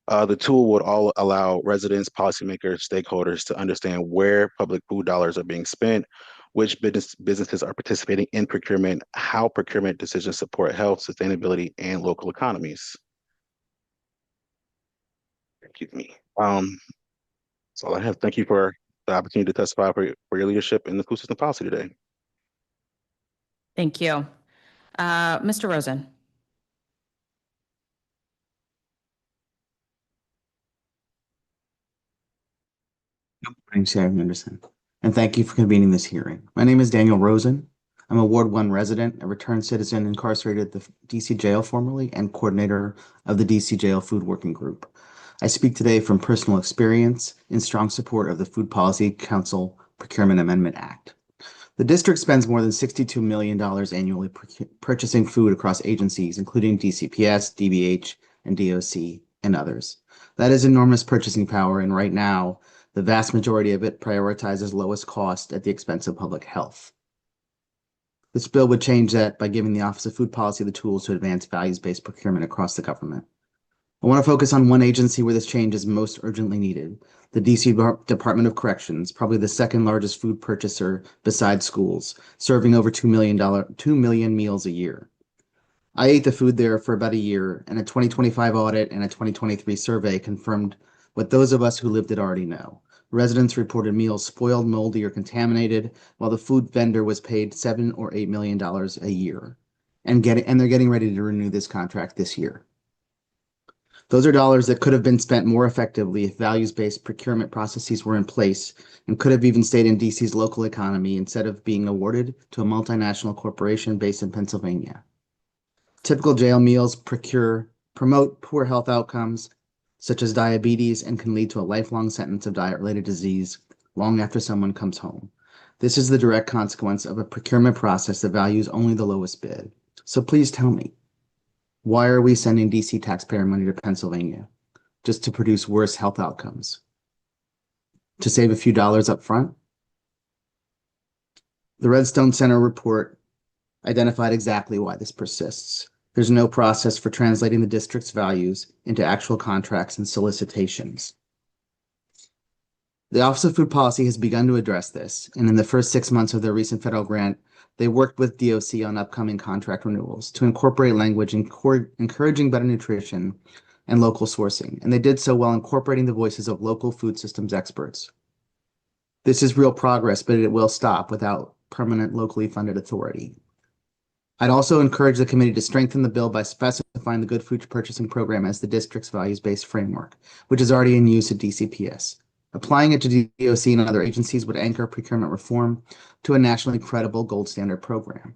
The tool would all allow residents, policymakers, stakeholders to understand where public food dollars are being spent, which businesses are participating in procurement, how procurement decisions support health, sustainability, and local economies. Excuse me. That's all I have. Thank you for the opportunity to testify for your leadership in the food system policy today. Thank you. Mr. Rosen. Good morning, Chair Henderson, and thank you for convening this hearing. My name is Daniel Rosen. I'm a Ward 1 resident, a returned citizen incarcerated at the DC Jail formerly, and coordinator of the DC Jail Food Working Group. I speak today from personal experience in strong support of the Food Policy Council Procurement Amendment Act. The district spends more than $62 million annually purchasing food across agencies, including DCPS, DBH, and DOC, and others. That is enormous purchasing power, and right now, the vast majority of it prioritizes lowest cost at the expense of public health. This bill would change that by giving the Office of Food Policy the tools to advance values-based procurement across the government. I want to focus on one agency where this change is most urgently needed, the DC Department of Corrections, probably the second largest food purchaser besides schools, serving over 2 million meals a year. I ate the food there for about a year, and a 2025 audit and a 2023 survey confirmed what those of us who lived it already know. Residents reported meals spoiled, moldy, or contaminated, while the food vendor was paid $7 or $8 million a year, and they're getting ready to renew this contract this year. Those are dollars that could have been spent more effectively if values-based procurement processes were in place and could have even stayed in DC's local economy instead of being awarded to a multinational corporation based in Pennsylvania. Typical jail meals promote poor health outcomes, such as diabetes, and can lead to a lifelong sentence of diet-related disease long after someone comes home. This is the direct consequence of a procurement process that values only the lowest bid. So please tell me, why are we sending DC taxpayer money to Pennsylvania? Just to produce worse health outcomes? To save a few dollars up front? The Redstone Center report identified exactly why this persists. There's no process for translating the district's values into actual contracts and solicitations. The Office of Food Policy has begun to address this, and in the first 6 months of their recent federal grant, they worked with DOC on upcoming contract renewals to incorporate language encouraging better nutrition and local sourcing, and they did so while incorporating the voices of local food systems experts. This is real progress, but it will stop without permanent locally funded authority. I'd also encourage the committee to strengthen the bill by specifying the Good Food Purchasing Program as the district's values-based framework, which is already in use at DCPS. Applying it to DOC and other agencies would anchor procurement reform to a nationally credible gold standard program.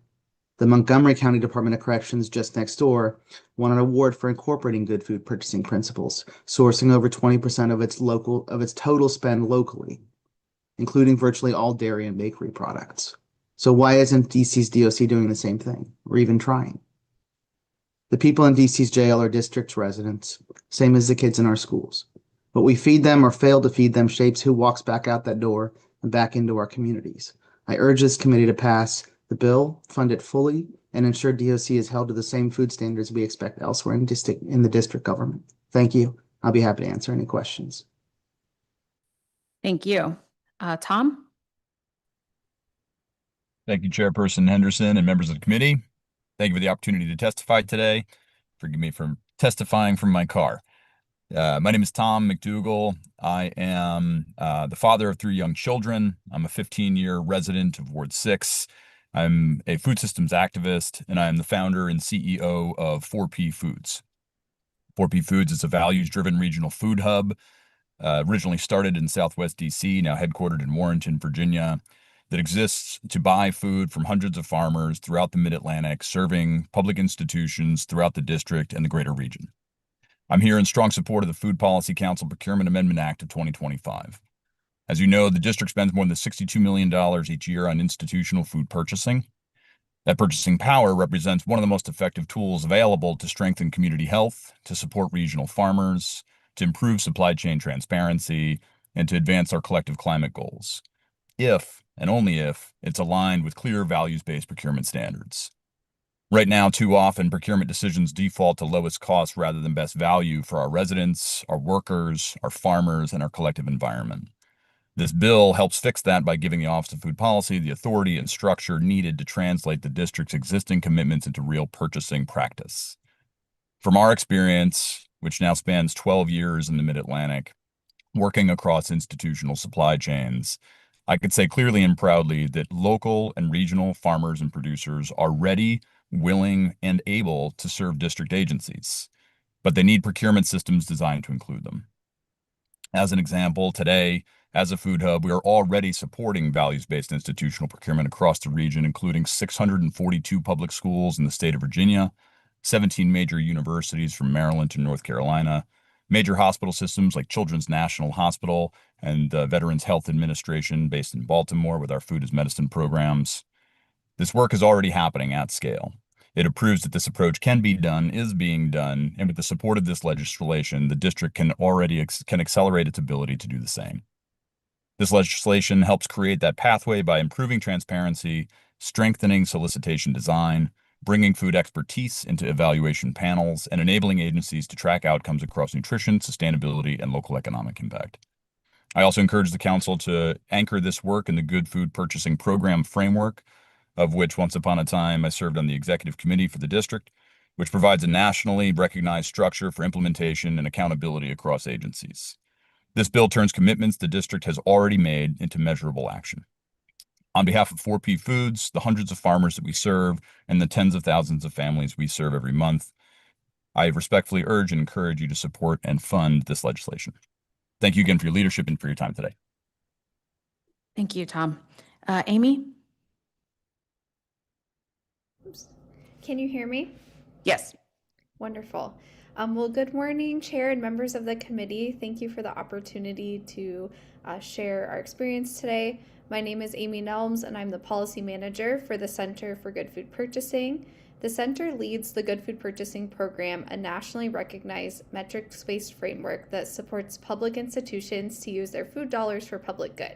The Montgomery County Department of Corrections, just next door, won an award for incorporating good food purchasing principles, sourcing over 20% of its total spend locally, including virtually all dairy and bakery products. So why isn't DC's DOC doing the same thing, or even trying? The people in DC's jail are district's residents, same as the kids in our schools. What we feed them or fail to feed them shapes who walks back out that door and back into our communities. I urge this committee to pass the bill, fund it fully, and ensure DOC is held to the same food standards we expect elsewhere in the district government. Thank you. I'll be happy to answer any questions. Thank you. Tom? Thank you, Chairperson Henderson and members of the committee. Thank you for the opportunity to testify today. Forgive me for testifying from my car. My name is Tom McDougall. I am the father of 3 young children. I'm a 15-year resident of Ward 6. I'm a food systems activist, and I am the founder and CEO of 4P Foods. 4P Foods is a values-driven regional food hub, originally started in Southwest DC, now headquartered in Warrenton, Virginia, that exists to buy food from hundreds of farmers throughout the Mid-Atlantic, serving public institutions throughout the district and the greater region. I'm here in strong support of the Food Policy Council Procurement Amendment Act of 2025. As you know, the district spends more than $62 million each year on institutional food purchasing. That purchasing power represents one of the most effective tools available to strengthen community health, to support regional farmers, to improve supply chain transparency, and to advance our collective climate goals, if and only if it's aligned with clear values-based procurement standards. Right now, too often, procurement decisions default to lowest cost rather than best value for our residents, our workers, our farmers, and our collective environment. This bill helps fix that by giving the Office of Food Policy the authority and structure needed to translate the district's existing commitments into real purchasing practice. From our experience, which now spans 12 years in the Mid-Atlantic, working across institutional supply chains, I could say clearly and proudly that local and regional farmers and producers are ready, willing, and able to serve district agencies, but they need procurement systems designed to include them. As an example, today, as a food hub, we are already supporting values-based institutional procurement across the region, including 642 public schools in the state of Virginia, 17 major universities from Maryland to North Carolina, major hospital systems like Children's National Hospital and Veterans Health Administration based in Baltimore with our food as medicine programs. This work is already happening at scale. It proves that this approach can be done, is being done, and with the support of this legislation, the district can accelerate its ability to do the same. This legislation helps create that pathway by improving transparency, strengthening solicitation design, bringing food expertise into evaluation panels, and enabling agencies to track outcomes across nutrition, sustainability, and local economic impact. I also encourage the council to anchor this work in the Good Food Purchasing Program framework, of which once upon a time I served on the executive committee for the district, which provides a nationally recognized structure for implementation and accountability across agencies. This bill turns commitments the district has already made into measurable action. On behalf of 4P Foods, the hundreds of farmers that we serve, and the tens of thousands of families we serve every month, I respectfully urge and encourage you to support and fund this legislation. Thank you again for your leadership and for your time today. Thank you, Tom. Amy? Oops. Can you hear me? Yes. Wonderful. Well, good morning, Chair and members of the committee. Thank you for the opportunity to share our experience today. My name is Amy Nelms, and I'm the Policy Manager for the Center for Good Food Purchasing. The center leads the Good Food Purchasing Program, a nationally recognized metrics-based framework that supports public institutions to use their food dollars for public good.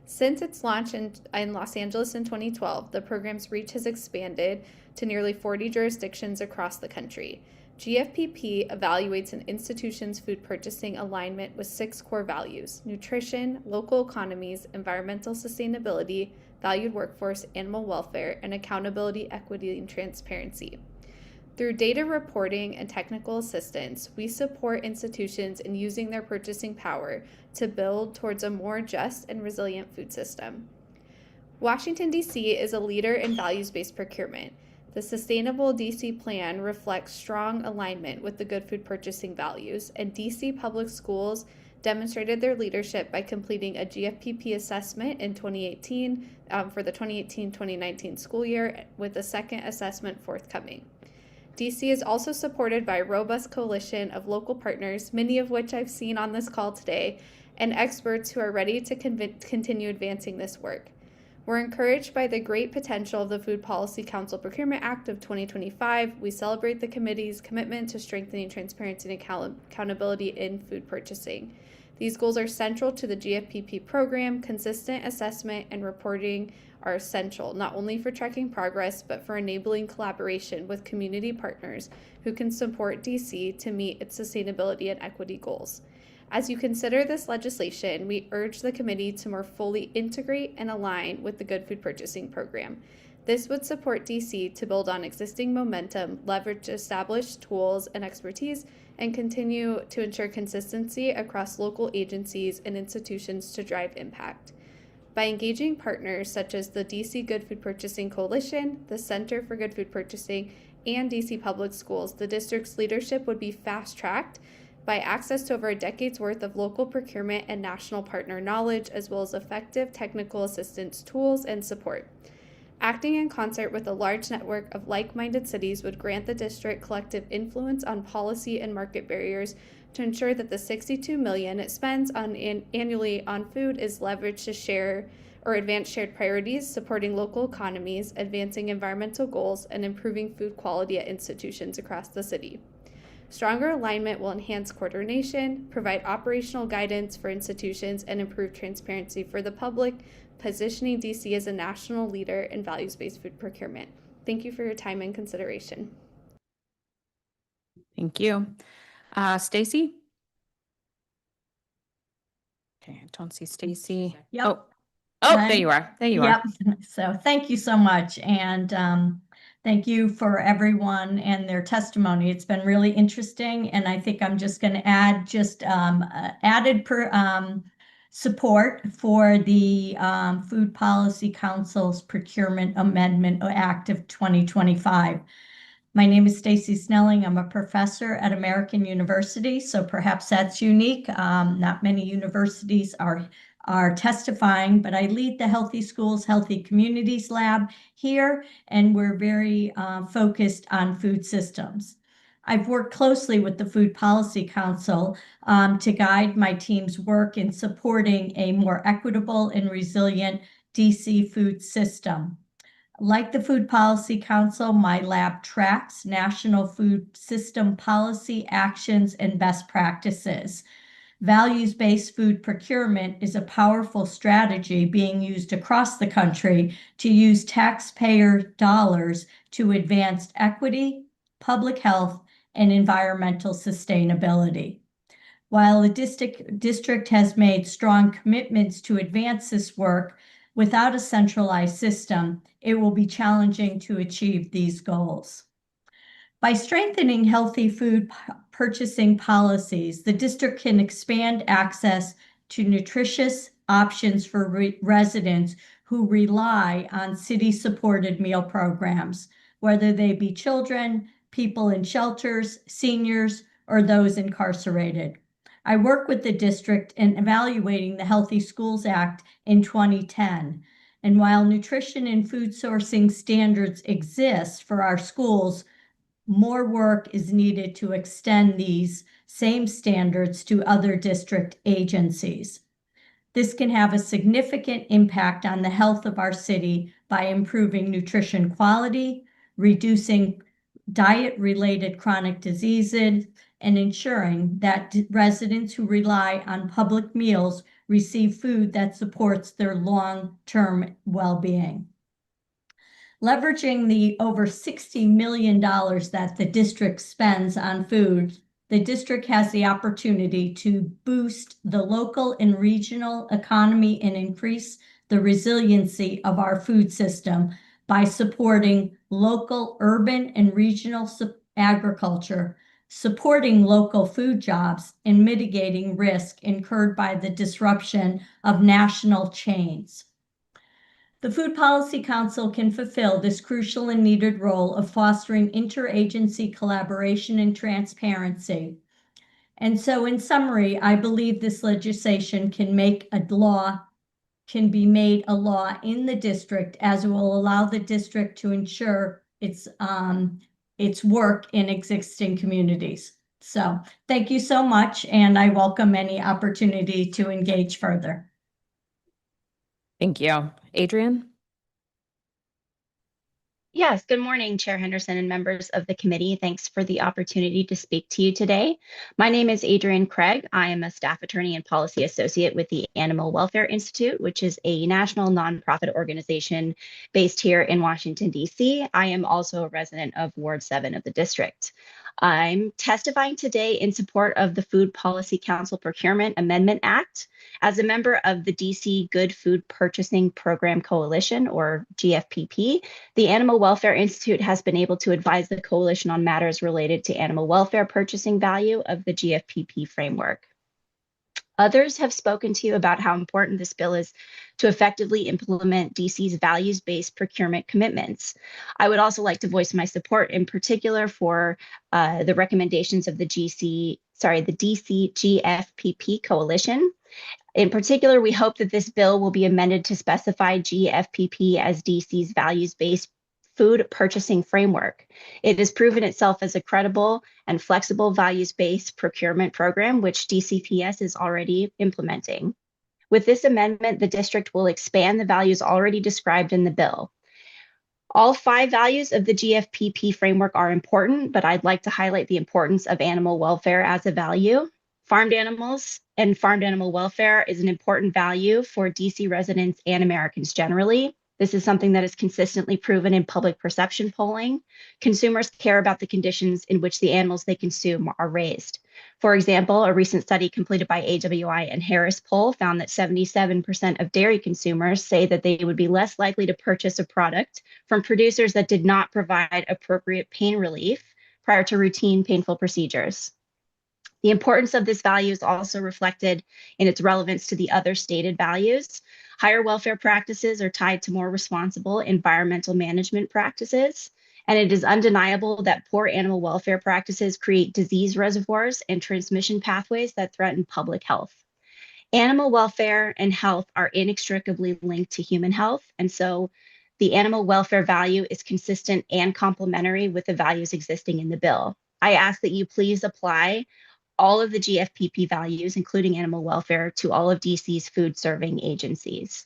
Since its launch in Los Angeles in 2012, the program's reach has expanded to nearly 40 jurisdictions across the country. GFPP evaluates an institution's food purchasing alignment with 6 core values: nutrition, local economies, environmental sustainability, valued workforce, animal welfare, and accountability, equity, and transparency. Through data reporting and technical assistance, we support institutions in using their purchasing power to build towards a more just and resilient food system. Washington, D.C. is a leader in values-based procurement. The Sustainable D.C. Plan reflects strong alignment with the Good Food Purchasing values, and D.C. public schools demonstrated their leadership by completing a GFPP assessment in 2018 for the 2018-2019 school year, with a second assessment forthcoming. DC is also supported by a robust coalition of local partners, many of which I've seen on this call today, and experts who are ready to continue advancing this work. We're encouraged by the great potential of the Food Policy Council Procurement Act of 2025. We celebrate the committee's commitment to strengthening transparency and accountability in food purchasing. These goals are central to the GFPP program. Consistent assessment and reporting are essential, not only for tracking progress, but for enabling collaboration with community partners who can support DC to meet its sustainability and equity goals. As you consider this legislation, we urge the committee to more fully integrate and align with the Good Food Purchasing Program. This would support DC to build on existing momentum, leverage established tools and expertise, and continue to ensure consistency across local agencies and institutions to drive impact. By engaging partners such as the DC Good Food Purchasing Coalition, the Center for Good Food Purchasing, and DC Public Schools, the district's leadership would be fast-tracked by access to over a decade's worth of local procurement and national partner knowledge, as well as effective technical assistance tools and support. Acting in concert with a large network of like-minded cities would grant the district collective influence on policy and market barriers to ensure that the $62 million it spends annually on food is leveraged to share or advance shared priorities, supporting local economies, advancing environmental goals, and improving food quality at institutions across the city. Stronger alignment will enhance coordination, provide operational guidance for institutions, and improve transparency for the public, positioning DC as a national leader in values-based food procurement. Thank you for your time and consideration. Thank you. Stacy? Okay, I don't see Stacy. Yep. Oh, there you are. There you are. Yep. So thank you so much. And thank you for everyone and their testimony. It's been really interesting. And I think I'm just going to add just added support for the Food Policy Council's Procurement Amendment Act of 2025. My name is Stacy Snelling. I'm a professor at American University, so perhaps that's unique. Not many universities are testifying, but I lead the Healthy Schools, Healthy Communities Lab here, and we're very focused on food systems. I've worked closely with the Food Policy Council to guide my team's work in supporting a more equitable and resilient DC food system. Like the Food Policy Council, my lab tracks national food system policy actions and best practices. Values-based food procurement is a powerful strategy being used across the country to use taxpayer dollars to advance equity, public health, and environmental sustainability. While the district has made strong commitments to advance this work, without a centralized system, it will be challenging to achieve these goals. By strengthening healthy food purchasing policies, the district can expand access to nutritious options for residents who rely on city-supported meal programs, whether they be children, people in shelters, seniors, or those incarcerated. I work with the district in evaluating the Healthy Schools Act in 2010. And while nutrition and food sourcing standards exist for our schools, more work is needed to extend these same standards to other district agencies. This can have a significant impact on the health of our city by improving nutrition quality, reducing diet-related chronic diseases, and ensuring that residents who rely on public meals receive food that supports their long-term well-being. Leveraging the over $60 million that the district spends on food, the district has the opportunity to boost the local and regional economy and increase the resiliency of our food system by supporting local, urban, and regional agriculture, supporting local food jobs, and mitigating risk incurred by the disruption of national chains. The Food Policy Council can fulfill this crucial and needed role of fostering interagency collaboration and transparency. And so in summary, I believe this legislation can be made a law in the district, as it will allow the district to ensure its work in existing communities. So thank you so much, and I welcome any opportunity to engage further. Thank you. Adrian? Yes, good morning, Chair Henderson and members of the committee. Thanks for the opportunity to speak to you today. My name is Adrienne Craig. I am a staff attorney and policy associate with the Animal Welfare Institute, which is a national nonprofit organization based here in Washington, D.C. I am also a resident of Ward 7 of the district. I'm testifying today in support of the Food Policy Council Procurement Amendment Act. As a member of the DC Good Food Purchasing Program Coalition, or GFPP, the Animal Welfare Institute has been able to advise the coalition on matters related to animal welfare purchasing value of the GFPP framework. Others have spoken to you about how important this bill is to effectively implement DC's values-based procurement commitments. I would also like to voice my support in particular for the recommendations of the DC GFPP coalition. In particular, we hope that this bill will be amended to specify GFPP as DC's values-based food purchasing framework. It has proven itself as a credible and flexible values-based procurement program, which DCPS is already implementing. With this amendment, the district will expand the values already described in the bill. All 5 values of the GFPP framework are important, but I'd like to highlight the importance of animal welfare as a value. Farmed animals and farmed animal welfare is an important value for DC residents and Americans generally. This is something that is consistently proven in public perception polling. Consumers care about the conditions in which the animals they consume are raised. For example, a recent study completed by AWI and Harris Poll found that 77% of dairy consumers say that they would be less likely to purchase a product from producers that did not provide appropriate pain relief prior to routine painful procedures. The importance of this value is also reflected in its relevance to the other stated values. Higher welfare practices are tied to more responsible environmental management practices, and it is undeniable that poor animal welfare practices create disease reservoirs and transmission pathways that threaten public health. Animal welfare and health are inextricably linked to human health, and so the animal welfare value is consistent and complementary with the values existing in the bill. I ask that you please apply all of the GFPP values, including animal welfare, to all of DC's food serving agencies.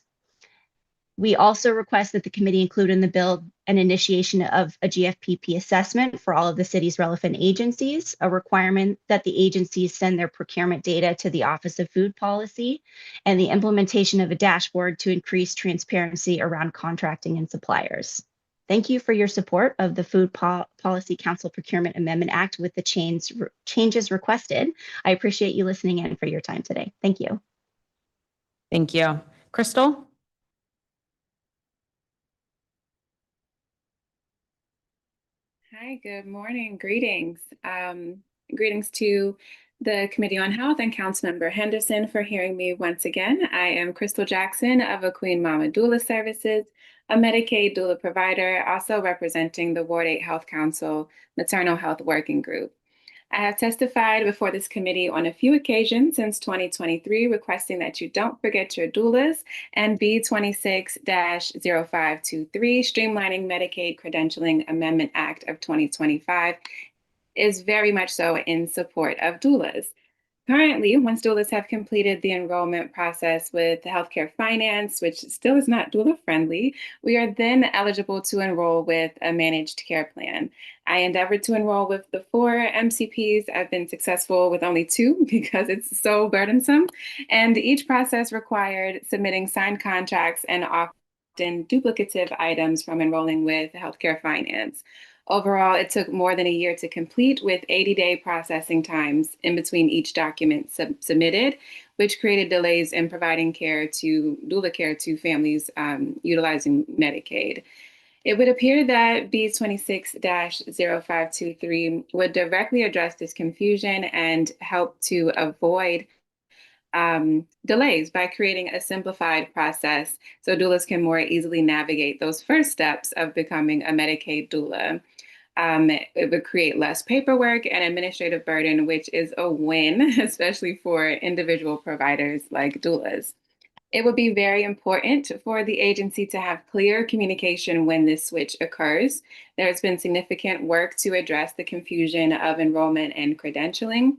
We also request that the committee include in the bill an initiation of a GFPP assessment for all of the city's relevant agencies, a requirement that the agencies send their procurement data to the Office of Food Policy, and the implementation of a dashboard to increase transparency around contracting and suppliers. Thank you for your support of the Food Policy Council Procurement Amendment Act with the changes requested. I appreciate you listening in for your time today. Thank you. Thank you. Crystal? Hi, good morning. Greetings. Greetings to the Committee on Health and Councilmember Henderson for hearing me once again. I am Crystal Jackson of a Queen Mama Doula Services, a Medicaid doula provider, also representing the Ward 8 Health Council Maternal Health Working Group. I have testified before this committee on a few occasions since 2023, requesting that you don't forget your doulas, and B26-0523, Streamlining Medicaid Credentialing Amendment Act of 2025, is very much so in support of doulas. Currently, once doulas have completed the enrollment process with healthcare finance, which still is not doula friendly, we are then eligible to enroll with a managed care plan. I endeavored to enroll with the 4 MCPs. I've been successful with only 2 because it's so burdensome. And each process required submitting signed contracts and often duplicative items from enrolling with healthcare finance. Overall, it took more than a year to complete, with 80-day processing times in between each document submitted, which created delays in providing doula care to families utilizing Medicaid. It would appear that B26-0523 would directly address this confusion and help to avoid delays by creating a simplified process so doulas can more easily navigate those first steps of becoming a Medicaid doula. It would create less paperwork and administrative burden, which is a win, especially for individual providers like doulas. It would be very important for the agency to have clear communication when this switch occurs. There's been significant work to address the confusion of enrollment and credentialing,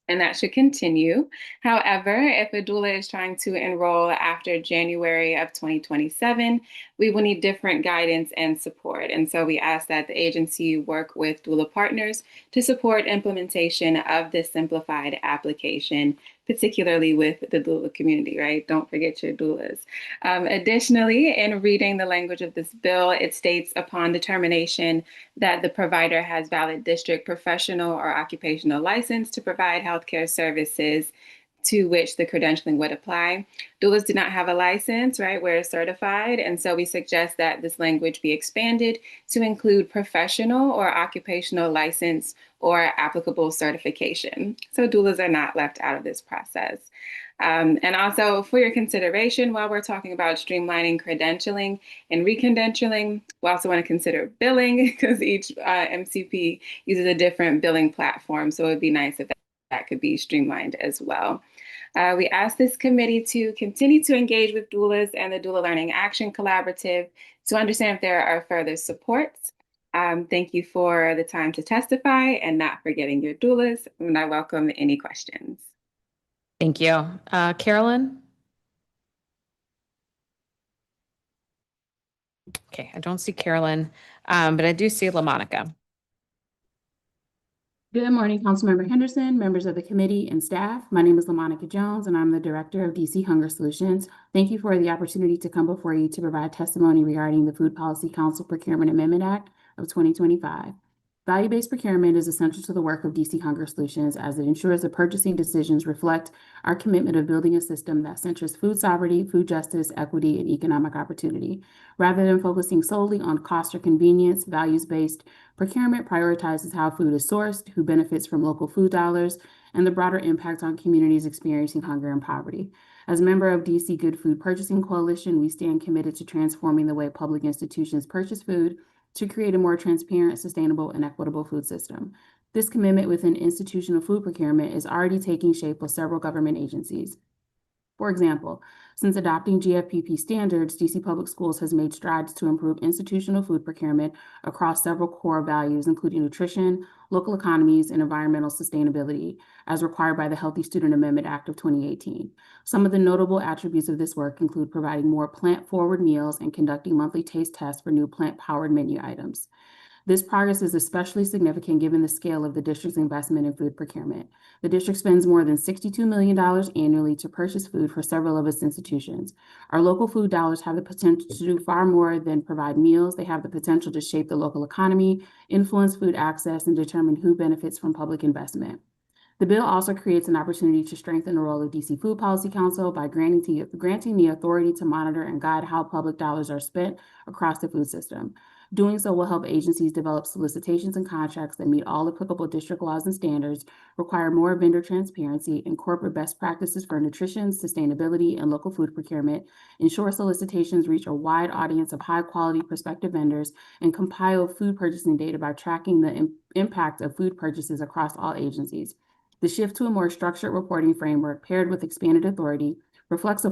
and that should continue. However, if a doula is trying to enroll after January of 2027, we will need different guidance and support. And so we ask that the agency work with doula partners to support implementation of this simplified application, particularly with the doula community, right? Don't forget your doulas. Additionally, in reading the language of this bill, it states upon determination that the provider has valid district professional or occupational license to provide healthcare services to which the credentialing would apply. Doulas do not have a license, right? We're certified. And so we suggest that this language be expanded to include professional or occupational license or applicable certification. So doulas are not left out of this process. And also for your consideration, while we're talking about streamlining credentialing and recredentialing, we also want to consider billing because each MCP uses a different billing platform. So it would be nice if that could be streamlined as well. We ask this committee to continue to engage with doulas and the Doula Learning Action Collaborative to understand if there are further supports. Thank you for the time to testify and not forgetting your doulas, and I welcome any questions. Thank you. Carolyn? Okay, I don't see Carolyn, but I do see LaMonica. Good morning, Councilmember Henderson, members of the committee, and staff. My name is LaMonica Jones, and I'm the Director of DC Hunger Solutions. Thank you for the opportunity to come before you to provide testimony regarding the Food Policy Council Procurement Amendment Act of 2025. Value-based procurement is essential to the work of DC Hunger Solutions as it ensures that purchasing decisions reflect our commitment of building a system that centers food sovereignty, food justice, equity, and economic opportunity. Rather than focusing solely on cost or convenience, values-based procurement prioritizes how food is sourced, who benefits from local food dollars, and the broader impact on communities experiencing hunger and poverty. As a member of DC Good Food Purchasing Coalition, we stand committed to transforming the way public institutions purchase food to create a more transparent, sustainable, and equitable food system. This commitment within institutional food procurement is already taking shape with several government agencies. For example, since adopting GFPP standards, DC Public Schools has made strides to improve institutional food procurement across several core values, including nutrition, local economies, and environmental sustainability, as required by the Healthy Student Amendment Act of 2018. Some of the notable attributes of this work include providing more plant-forward meals and conducting monthly taste tests for new plant-powered menu items. This progress is especially significant given the scale of the district's investment in food procurement. The district spends more than $62 million annually to purchase food for several of its institutions. Our local food dollars have the potential to do far more than provide meals. They have the potential to shape the local economy, influence food access, and determine who benefits from public investment. The bill also creates an opportunity to strengthen the role of DC Food Policy Council by granting the authority to monitor and guide how public dollars are spent across the food system. Doing so will help agencies develop solicitations and contracts that meet all applicable district laws and standards, require more vendor transparency, incorporate best practices for nutrition, sustainability, and local food procurement, ensure solicitations reach a wide audience of high-quality prospective vendors, and compile food purchasing data by tracking the impact of food purchases across all agencies. The shift to a more structured reporting framework paired with expanded authority reflects a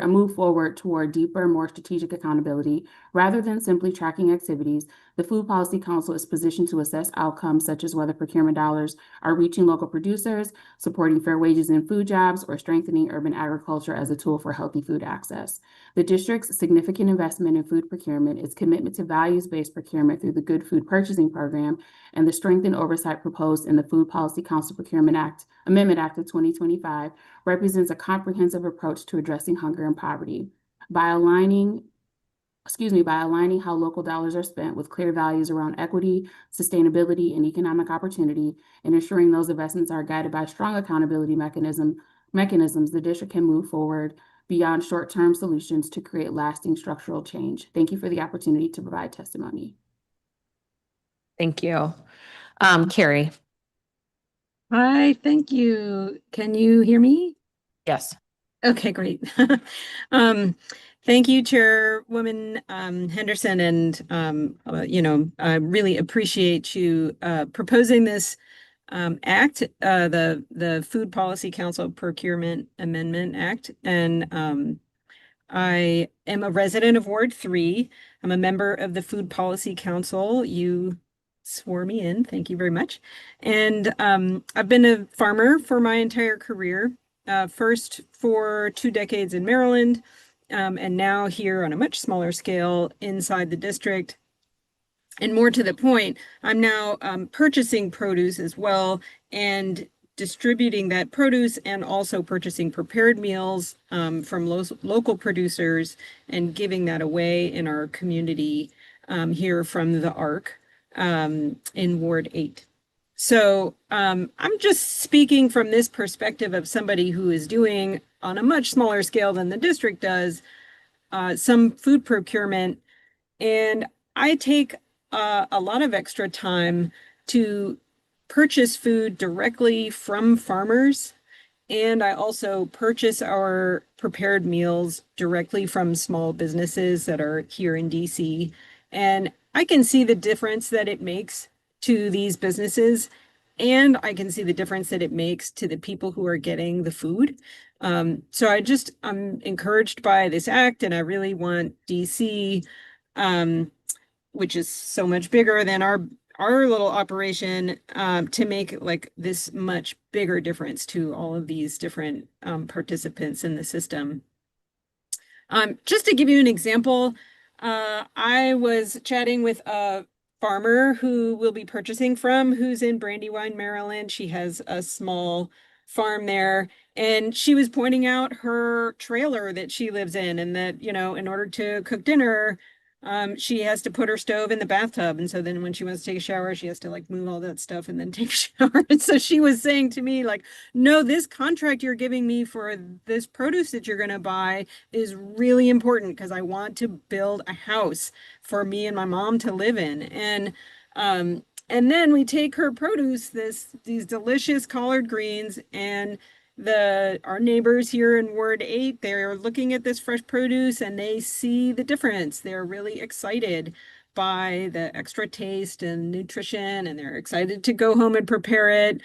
move forward toward deeper, more strategic accountability. Rather than simply tracking activities, the Food Policy Council is positioned to assess outcomes such as whether procurement dollars are reaching local producers, supporting fair wages in food jobs, or strengthening urban agriculture as a tool for healthy food access. The district's significant investment in food procurement, its commitment to values-based procurement through the Good Food Purchasing Program, and the strengthened oversight proposed in the Food Policy Council Procurement Amendment Act of 2025 represents a comprehensive approach to addressing hunger and poverty. By aligning how local dollars are spent with clear values around equity, sustainability, and economic opportunity, and ensuring those investments are guided by strong accountability mechanisms, the district can move forward beyond short-term solutions to create lasting structural change. Thank you for the opportunity to provide testimony. Thank you. Carrie. Hi, thank you. Can you hear me? Yes. Okay, great. Thank you, Chairwoman Henderson, and I really appreciate you proposing this act, the Food Policy Council Procurement Amendment Act, and I am a resident of Ward 3. I'm a member of the Food Policy Council. You swore me in. Thank you very much. And I've been a farmer for my entire career, first for 2 decades in Maryland, and now here on a much smaller scale inside the district. And more to the point, I'm now purchasing produce as well and distributing that produce and also purchasing prepared meals from local producers and giving that away in our community here from the ARC in Ward 8. So I'm just speaking from this perspective of somebody who is doing on a much smaller scale than the district does some food procurement. And I take a lot of extra time to purchase food directly from farmers. And I also purchase our prepared meals directly from small businesses that are here in DC. And I can see the difference that it makes to these businesses. And I can see the difference that it makes to the people who are getting the food. So I'm encouraged by this act, and I really want DC, which is so much bigger than our little operation, to make like this much bigger difference to all of these different participants in the system. Just to give you an example, I was chatting with a farmer who we'll be purchasing from, who's in Brandywine, Maryland. She has a small farm there, and she was pointing out her trailer that she lives in, and that, you know, in order to cook dinner, she has to put her stove in the bathtub. And so then when she wants to take a shower, she has to like move all that stuff and then take a shower. And so she was saying to me, like, no, this contract you're giving me for this produce that you're going to buy is really important because I want to build a house for me and my mom to live in. And then we take her produce, these delicious collard greens, and our neighbors here in Ward 8, they're looking at this fresh produce and they see the difference. They're really excited by the extra taste and nutrition, and they're excited to go home and prepare it.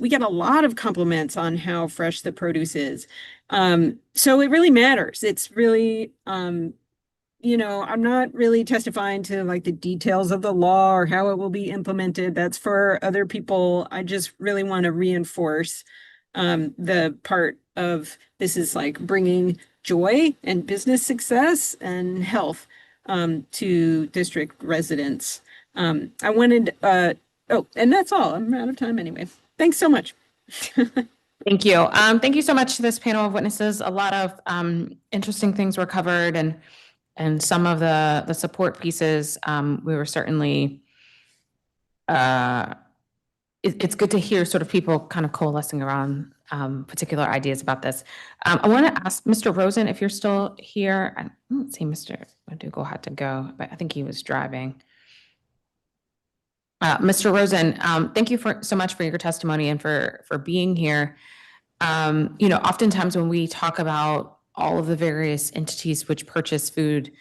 We get a lot of compliments on how fresh the produce is. So it really matters. It's really, you know, I'm not really testifying to like the details of the law or how it will be implemented. That's for other people. I just really want to reinforce the part of this is like bringing joy and business success and health to district residents. I wanted, oh, and that's all. I'm out of time anyway. Thanks so much. Thank you. Thank you so much to this panel of witnesses. A lot of interesting things were covered, and some of the support pieces, we were certainly, it's good to hear sort of people kind of coalescing around particular ideas about this. I want to ask Mr. Rosen if you're still here. I don't see Mr. McDougall had to go, but I think he was driving. Mr. Rosen, thank you so much for your testimony and for being here. You know, oftentimes when we talk about all of the various entities which purchase food,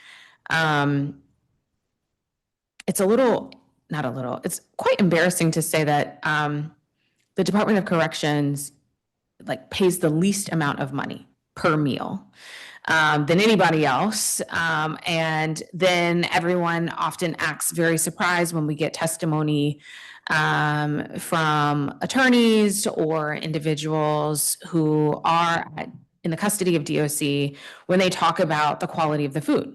it's it's quite embarrassing to say that the Department of Corrections like pays the least amount of money per meal than anybody else. And then everyone often acts very surprised when we get testimony from attorneys or individuals who are in the custody of DOC when they talk about the quality of the food.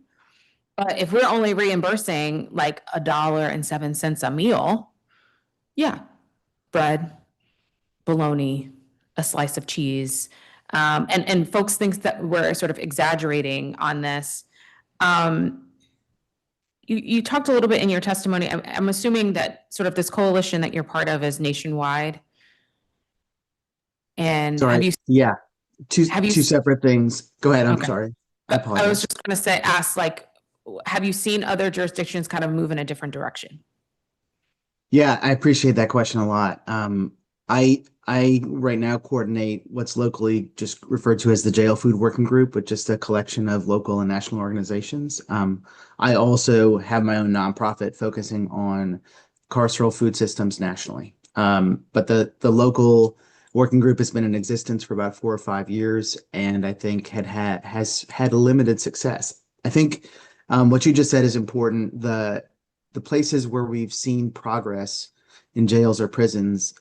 But if we're only reimbursing like $1.07 a meal, yeah, bread, bologna, a slice of cheese, and folks think that we're sort of exaggerating on this. You talked a little bit in your testimony. I'm assuming that sort of this coalition that you're part of is nationwide. And Sorry. have you? Yeah, two Have you? separate things. Go ahead. I'm Okay. sorry. I apologize. I was just going to ask, like, have you seen other jurisdictions kind of move in a different direction? Yeah, I appreciate that question a lot. I right now coordinate what's locally just referred to as the Jail Food Working Group, with just a collection of local and national organizations. I also have my own nonprofit focusing on carceral food systems nationally. But the local working group has been in existence for about 4 or 5 years, and I think has had limited success. I think what you just said is important. The places where we've seen progress in jails or prisons,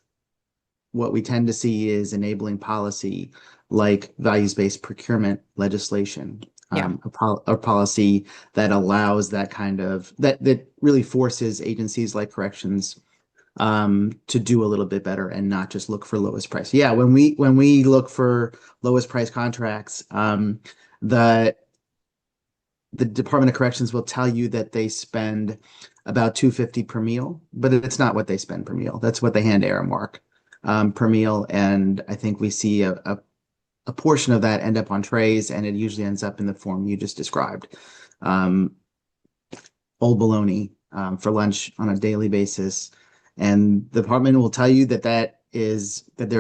what we tend to see is enabling policy like values-based procurement legislation, a policy that allows that kind of, that really forces agencies like corrections to do a little bit better and not just look for lowest price. Yeah, when we look for lowest price contracts, the Department of Corrections will tell you that they spend about $2.50 per meal, but it's not what they spend per meal. That's what they hand Aramark per meal. And I think we see a portion of that end up on trays, and it usually ends up in the form you just described. Old bologna for lunch on a daily basis. And the department will tell you that they're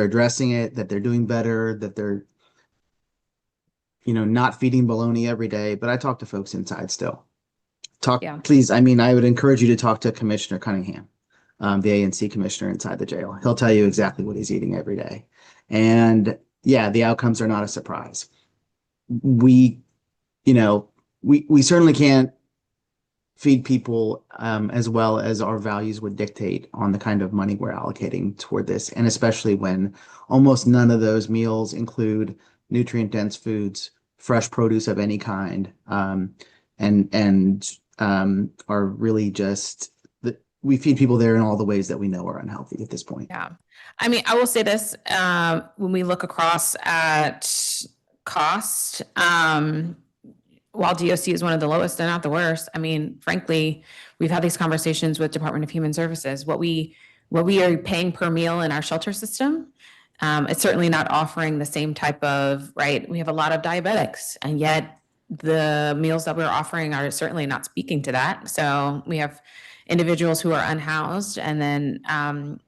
addressing it, that they're doing better, that they're not feeding bologna every day. But I talk to folks inside still. Please. I mean, I would encourage you to talk to Commissioner Cunningham, the ANC commissioner inside the jail. He'll tell you exactly what he's eating every day. And yeah, the outcomes are not a surprise. We certainly can't feed people as well as our values would dictate on the kind of money we're allocating toward this. And especially when almost none of those meals include nutrient-dense foods, fresh produce of any kind, and are really just we feed people there in all the ways that we know are unhealthy at this point. Yeah. I mean, I will say this, when we look across at cost, while DOC is one of the lowest, they're not the worst. I mean, frankly, we've had these conversations with Department of Human Services. What we are paying per meal in our shelter system, it's certainly not offering the same type of, right? We have a lot of diabetics, and yet the meals that we're offering are certainly not speaking to that. So we have individuals who are unhoused, and then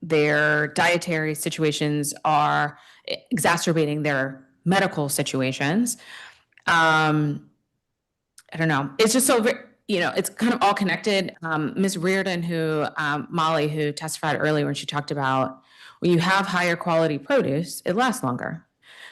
their dietary situations are exacerbating their medical situations. I don't know. It's just so, it's kind of all connected. Ms. Reardon, Molly, who testified earlier when she talked about when you have higher quality produce, it lasts longer,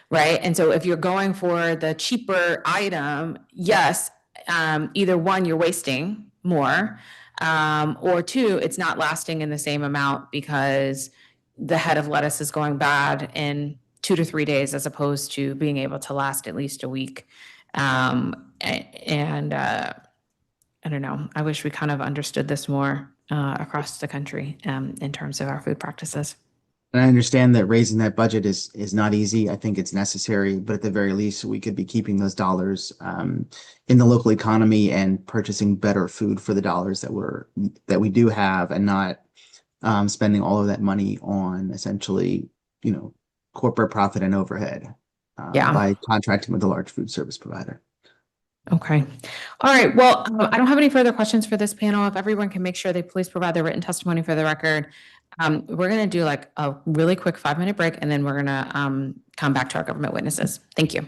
right? And so if you're going for the cheaper item, yes, either one, you're wasting more, or two, it's not lasting in the same amount because the head of lettuce is going bad in 2 to 3 days as opposed to being able to last at least a week. I don't know. I wish we kind of understood this more across the country in terms of our food practices. And I understand that raising that budget is not easy. I think it's necessary, but at the very least, we could be keeping those dollars in the local economy and purchasing better food for the dollars that we do have, and not spending all of that money on essentially, corporate profit and overhead by contracting with a large food service provider. Okay. All right. Well, I don't have any further questions for this panel. If everyone can make sure they please provide their written testimony for the record. We're going to do like a really quick 5-minute break, and then we're going to come back to our government witnesses. Thank you.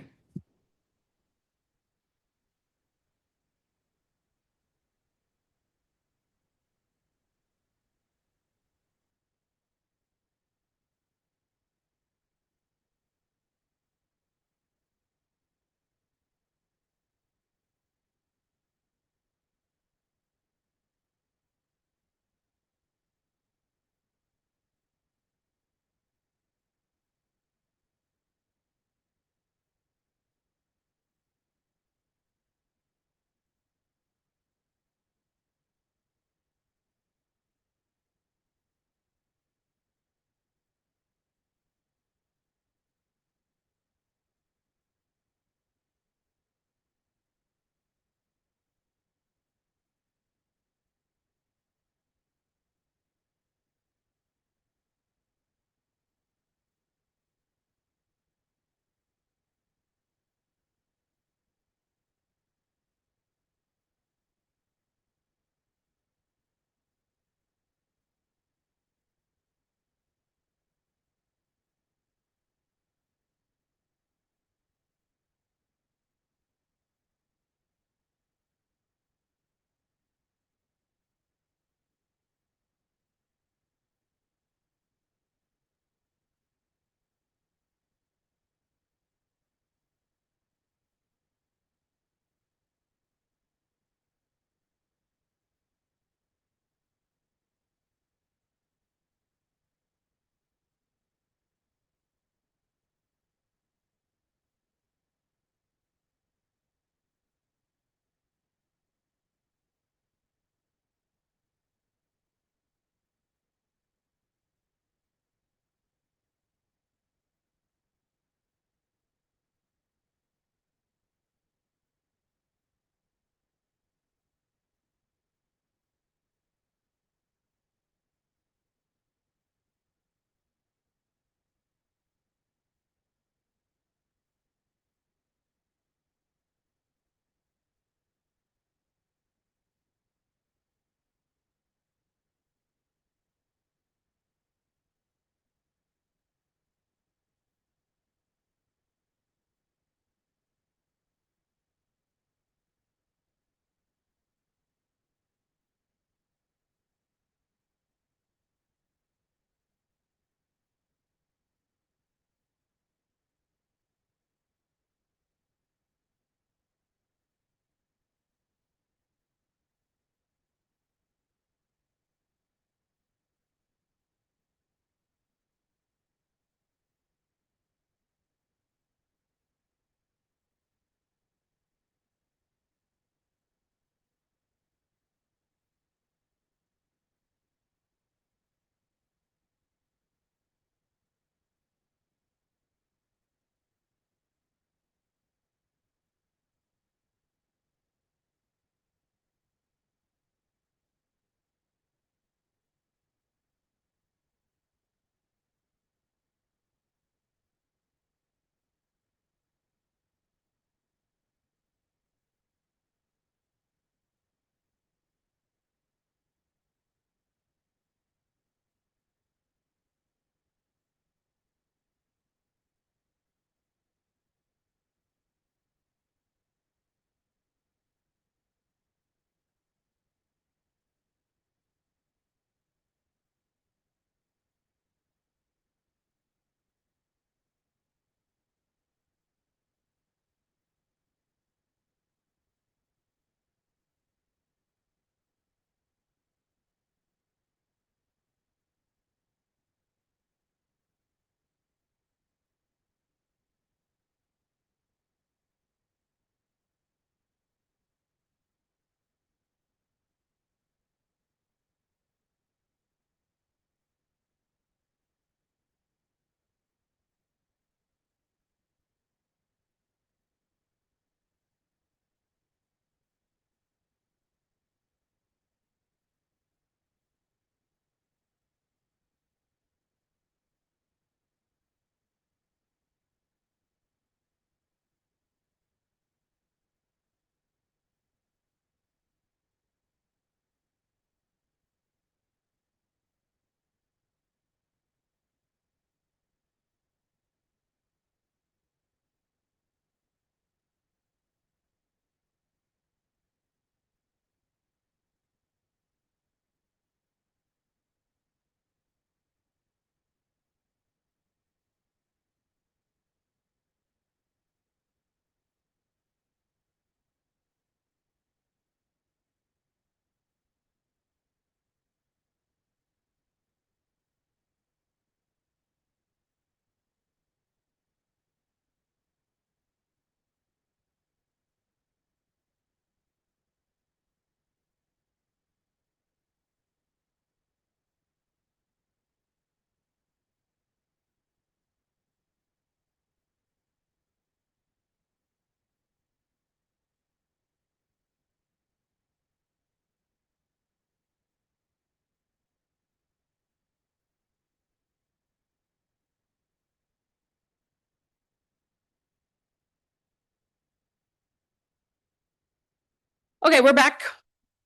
Okay, we're back.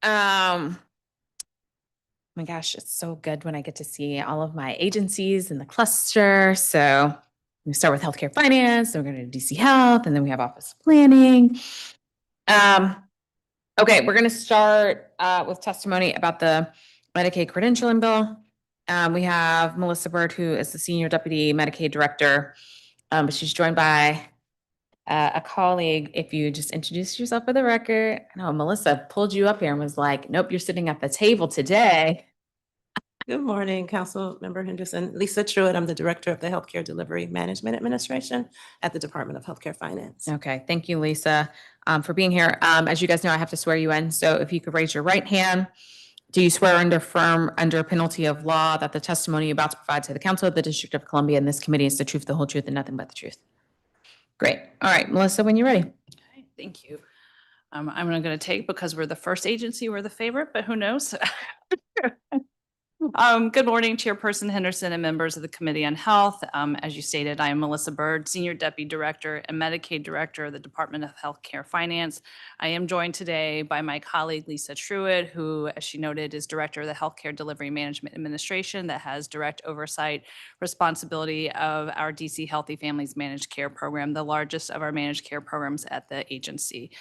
My gosh, it's so good when I get to see all of my agencies in the cluster. So we start with healthcare finance, then we're going to DC Health, and then we have office planning. Okay, we're going to start with testimony about the Medicaid credentialing bill. We have Melissa Bird, who is the Senior Deputy Medicaid Director. She's joined by a colleague. If you just introduce yourself for the record. I know Melissa pulled you up here and was like, nope, you're sitting at the table today. Good morning, Councilmember Henderson. Lisa Truitt, I'm the Director of the Healthcare Delivery Management Administration at the Department of Healthcare Finance. Okay, thank you, Lisa, for being here. As you guys know, I have to swear you in. So if you could raise your right hand. Do you swear under penalty of law that the testimony you're about to provide to the Council of the District of Columbia and this committee is the truth, the whole truth, and nothing but the truth? Great. All right, Melissa, when you're ready. Okay, thank you. I'm going to take, because we're the first agency, we're the favorite, but who knows? Good morning, Chairperson Henderson and members of the Committee on Health. As you stated, I am Melissa Bird, Senior Deputy Director and Medicaid Director of the Department of Healthcare Finance. I am joined today by my colleague, Lisa Truitt, who, as she noted, is Director of the Healthcare Delivery Management Administration that has direct oversight responsibility of our DC Healthy Families Managed Care Program, the largest of our managed care programs at the agency.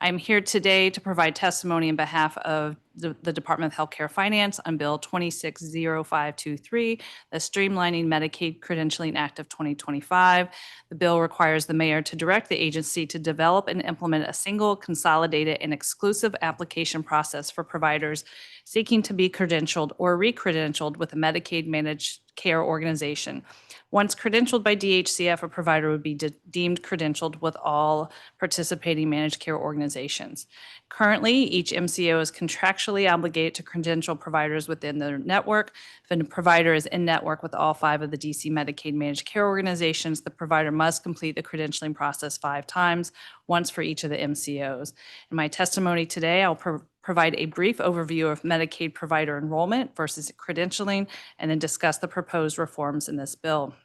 I'm here today to provide testimony on behalf of the Department of Healthcare Finance on Bill 26-0523, the Streamlining Medicaid Credentialing Act of 2025. The bill requires the mayor to direct the agency to develop and implement a single, consolidated, and exclusive application process for providers seeking to be credentialed or recredentialed with a Medicaid managed care organization. Once credentialed by DHCF, a provider would be deemed credentialed with all participating managed care organizations. Currently, each MCO is contractually obligated to credential providers within their network. If a provider is in network with all 5 of the DC Medicaid managed care organizations, the provider must complete the credentialing process 5 times, once for each of the MCOs. In my testimony today, I'll provide a brief overview of Medicaid provider enrollment versus credentialing, and then discuss the proposed reforms in this bill.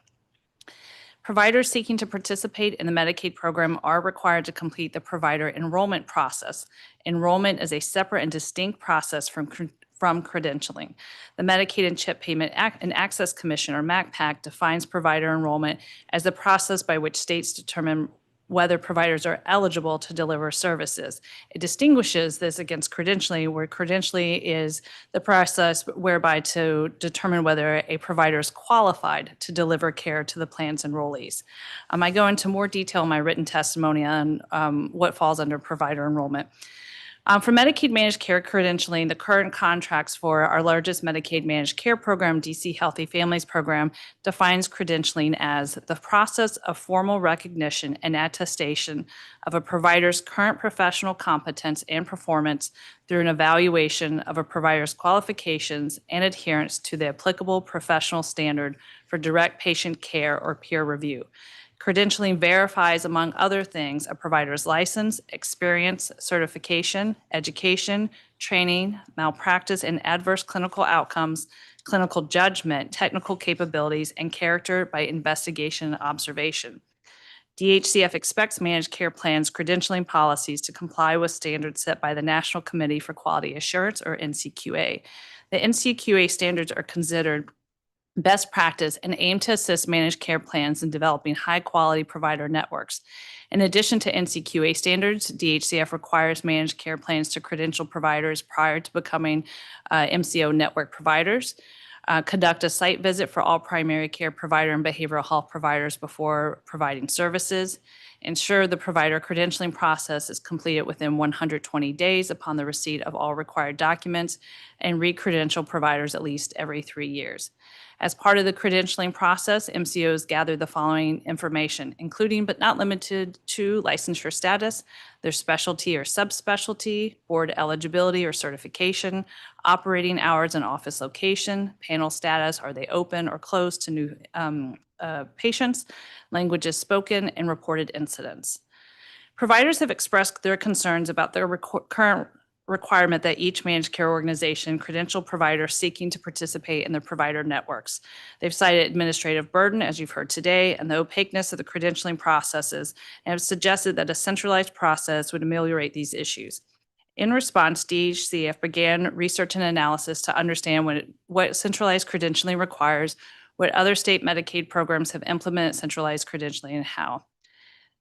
Providers seeking to participate in the Medicaid program are required to complete the provider enrollment process. Enrollment is a separate and distinct process from credentialing. The Medicaid and CHIP Payment and Access Commission, or MACPAC, defines provider enrollment as the process by which states determine whether providers are eligible to deliver services. It distinguishes this against credentialing, where credentialing is the process whereby to determine whether a provider is qualified to deliver care to the plan's enrollees. I go into more detail in my written testimony on what falls under provider enrollment. For Medicaid managed care credentialing, the current contracts for our largest Medicaid managed care program, DC Healthy Families Program, defines credentialing as the process of formal recognition and attestation of a provider's current professional competence and performance through an evaluation of a provider's qualifications and adherence to the applicable professional standard for direct patient care or peer review. Credentialing verifies, among other things, a provider's license, experience, certification, education, training, malpractice, and adverse clinical outcomes, clinical judgment, technical capabilities, and character by investigation and observation. DHCF expects managed care plans' credentialing policies to comply with standards set by the National Committee for Quality Assurance, or NCQA. The NCQA standards are considered best practice and aim to assist managed care plans in developing high-quality provider networks. In addition to NCQA standards, DHCF requires managed care plans to credential providers prior to becoming MCO network providers, conduct a site visit for all primary care provider and behavioral health providers before providing services, ensure the provider credentialing process is completed within 120 days upon the receipt of all required documents, and re-credential providers at least every 3 years. As part of the credentialing process, MCOs gather the following information, including but not limited to licensure status, their specialty or subspecialty, board eligibility or certification, operating hours and office location, panel status, are they open or closed to new patients, languages spoken, and reported incidents. Providers have expressed their concerns about their current requirement that each managed care organization credential providers seeking to participate in their provider networks. They've cited administrative burden, as you've heard today, and the opaqueness of the credentialing processes, and have suggested that a centralized process would ameliorate these issues. In response, DHCF began research and analysis to understand what centralized credentialing requires, what other state Medicaid programs have implemented centralized credentialing, and how.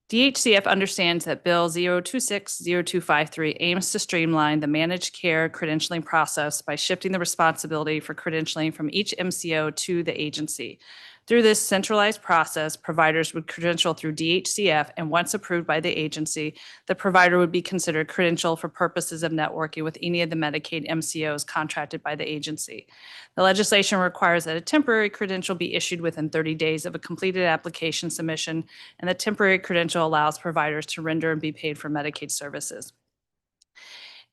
DHCF understands that Bill 026-0253 aims to streamline the managed care credentialing process by shifting the responsibility for credentialing from each MCO to the agency. Through this centralized process, providers would credential through DHCF, and once approved by the agency, the provider would be considered credentialed for purposes of networking with any of the Medicaid MCOs contracted by the agency. The legislation requires that a temporary credential be issued within 30 days of a completed application submission, and the temporary credential allows providers to render and be paid for Medicaid services.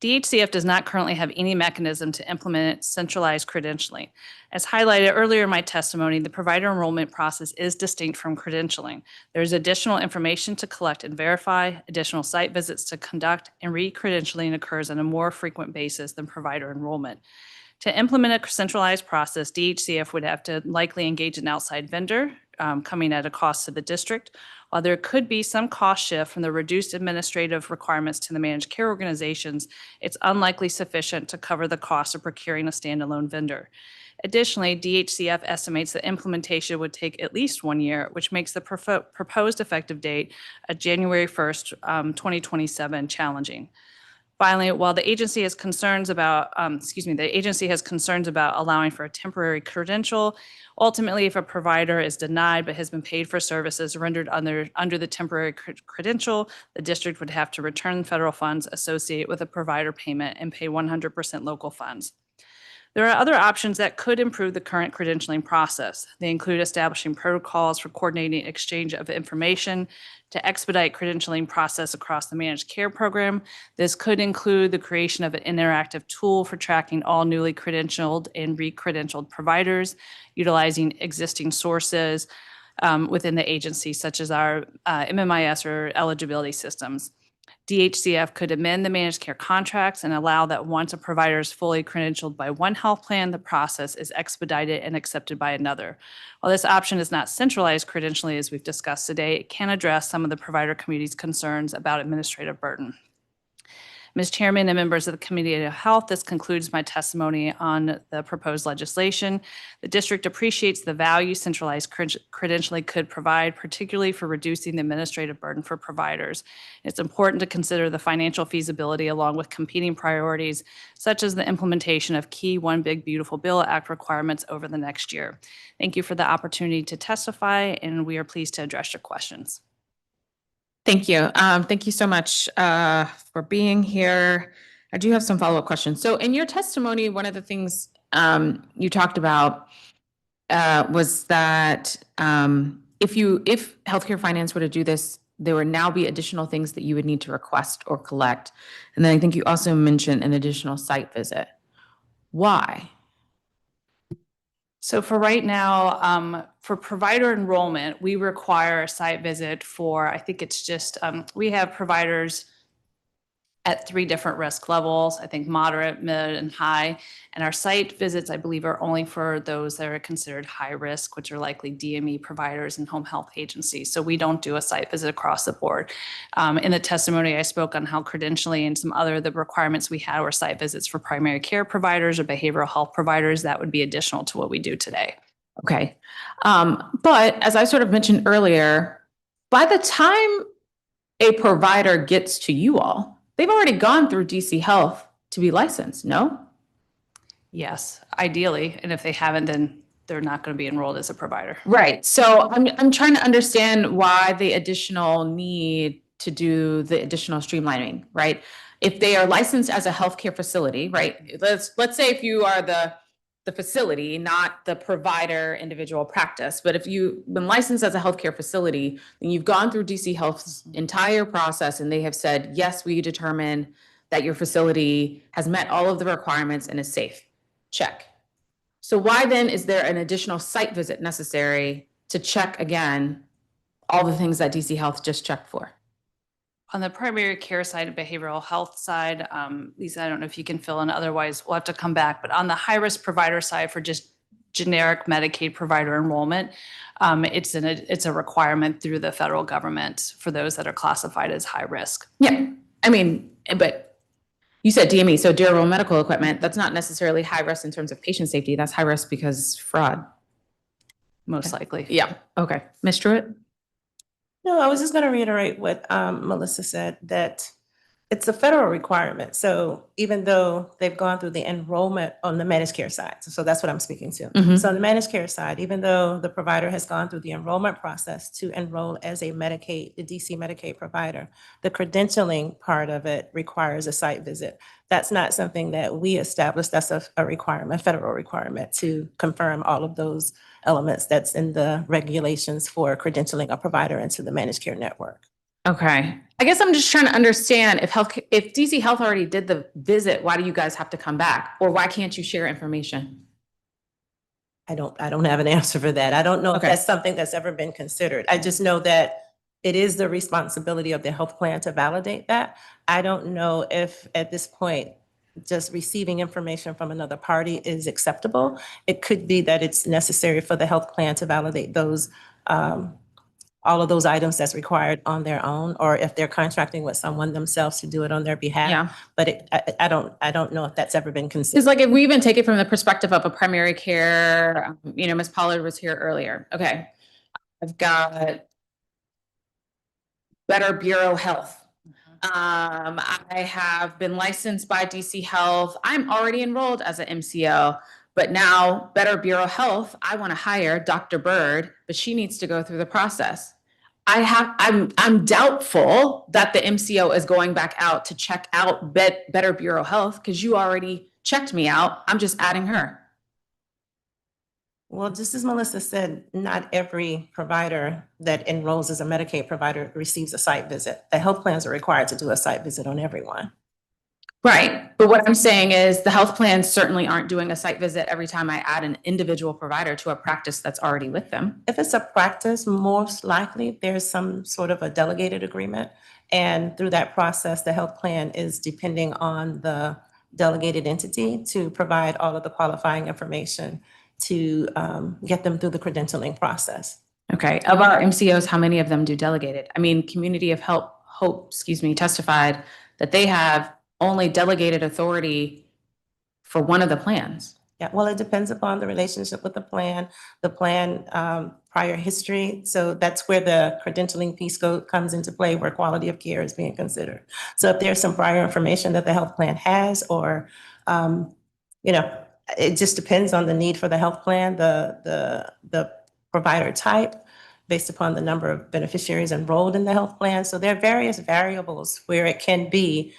DHCF does not currently have any mechanism to implement centralized credentialing. As highlighted earlier in my testimony, the provider enrollment process is distinct from credentialing. There's additional information to collect and verify, additional site visits to conduct, and re-credentialing occurs on a more frequent basis than provider enrollment. To implement a centralized process, DHCF would have to likely engage an outside vendor, coming at a cost to the district. While there could be some cost shift from the reduced administrative requirements to the managed care organizations, it's unlikely sufficient to cover the cost of procuring a standalone vendor. Additionally, DHCF estimates that implementation would take at least 1 year, which makes the proposed effective date of January 1st, 2027 challenging. Finally, while the agency has concerns about, allowing for a temporary credential, ultimately, if a provider is denied but has been paid for services rendered under the temporary credential, the district would have to return federal funds associated with a provider payment and pay 100% local funds. There are other options that could improve the current credentialing process. They include establishing protocols for coordinating exchange of information to expedite credentialing process across the managed care program. This could include the creation of an interactive tool for tracking all newly credentialed and re-credentialed providers, utilizing existing sources within the agency, such as our MMIS or eligibility systems. DHCF could amend the managed care contracts and allow that once a provider is fully credentialed by one health plan, the process is expedited and accepted by another. While this option is not centralized credentialing, as we've discussed today, it can address some of the provider community's concerns about administrative burden. Ms. Chairman and members of the Committee of Health, this concludes my testimony on the proposed legislation. The district appreciates the value centralized credentialing could provide, particularly for reducing the administrative burden for providers. It's important to consider the financial feasibility along with competing priorities, such as the implementation of key One Big Beautiful Bill Act requirements over the next year. Thank you for the opportunity to testify, and we are pleased to address your questions. Thank you. Thank you so much for being here. I do have some follow-up questions. So in your testimony, one of the things you talked about was that if healthcare finance were to do this, there would now be additional things that you would need to request or collect. And then I think you also mentioned an additional site visit. Why? So for right now, for provider enrollment, we require a site visit for, I think it's just, we have providers at 3 different risk levels, I think moderate, mid, and high. And our site visits, I believe, are only for those that are considered high risk, which are likely DME providers and home health agencies. So we don't do a site visit across the board. In the testimony, I spoke on how credentialing and some other the requirements we had were site visits for primary care providers or behavioral health providers. That would be additional to what we do today. Okay. But as I sort of mentioned earlier, by the time a provider gets to you all, they've already gone through DC Health to be licensed, no? Yes, ideally. And if they haven't, then they're not going to be enrolled as a provider. Right. So I'm trying to understand why the additional need to do the additional streamlining, right? If they are licensed as a healthcare facility, right? Let's say if you are the facility, not the provider individual practice, but if you've been licensed as a healthcare facility, then you've gone through DC Health's entire process and they have said, yes, we determine that your facility has met all of the requirements and is safe. Check. So why then is there an additional site visit necessary to check again all the things that DC Health just checked for? On the primary care side and behavioral health side, Lisa, I don't know if you can fill in, otherwise we'll have to come back. But on the high-risk provider side for just generic Medicaid provider enrollment, it's a requirement through the federal government for those that are classified as high risk. Yeah, I mean, but You said DME, so durable medical equipment. That's not necessarily high risk in terms of patient safety. That's high risk because fraud. Most likely. Yeah. Okay. Ms. Truitt? No, I was just going to reiterate what Melissa said, that it's a federal requirement. So even though they've gone through the enrollment on the managed care side, so that's what I'm speaking to. Mhm. So on the managed care side, even though the provider has gone through the enrollment process to enroll as a Medicaid, the DC Medicaid provider, the credentialing part of it requires a site visit. That's not something that we established. That's a requirement, federal requirement to confirm all of those elements that's in the regulations for credentialing a provider into the managed care network. Okay. I guess I'm just trying to understand if DC Health already did the visit, why do you guys have to come back? Or why can't you share information? I don't have an answer for that. I don't know if Okay. that's something that's ever been considered. I just know that it is the responsibility of the health plan to validate that. I don't know if at this point, just receiving information from another party is acceptable. It could be that it's necessary for the health plan to validate those, all of those items that's required on their own, or if they're contracting with someone themselves to do it on their behalf. Yeah. But I don't know if that's ever been considered. Because like if we even take it from the perspective of a primary care, Ms. Pollard was here earlier. Okay. I've got Better Bureau Health. I have been licensed by DC Health. I'm already enrolled as an MCO, but now Better Bureau Health, I want to hire Dr. Bird, but she needs to go through the process. I'm doubtful that the MCO is going back out to check out Better Bureau Health because you already checked me out. I'm just adding her. Well, just as Melissa said, not every provider that enrolls as a Medicaid provider receives a site visit. The health plans are required to do a site visit on everyone. Right. But what I'm saying is the health plans certainly aren't doing a site visit every time I add an individual provider to a practice that's already with them. If it's a practice, most likely there's some sort of a delegated agreement. And through that process, the health plan is depending on the delegated entity to provide all of the qualifying information to get them through the credentialing process. Okay. Of our MCOs, how many of them do delegated? I mean, Community of Hope, testified that they have only delegated authority for one of the plans. Yeah, well, it depends upon the relationship with the plan prior history. So that's where the credentialing piece comes into play, where quality of care is being considered. So if there's some prior information that the health plan has, or it just depends on the need for the health plan, the provider type, based upon the number of beneficiaries enrolled in the health plan. So there are various variables where it can be.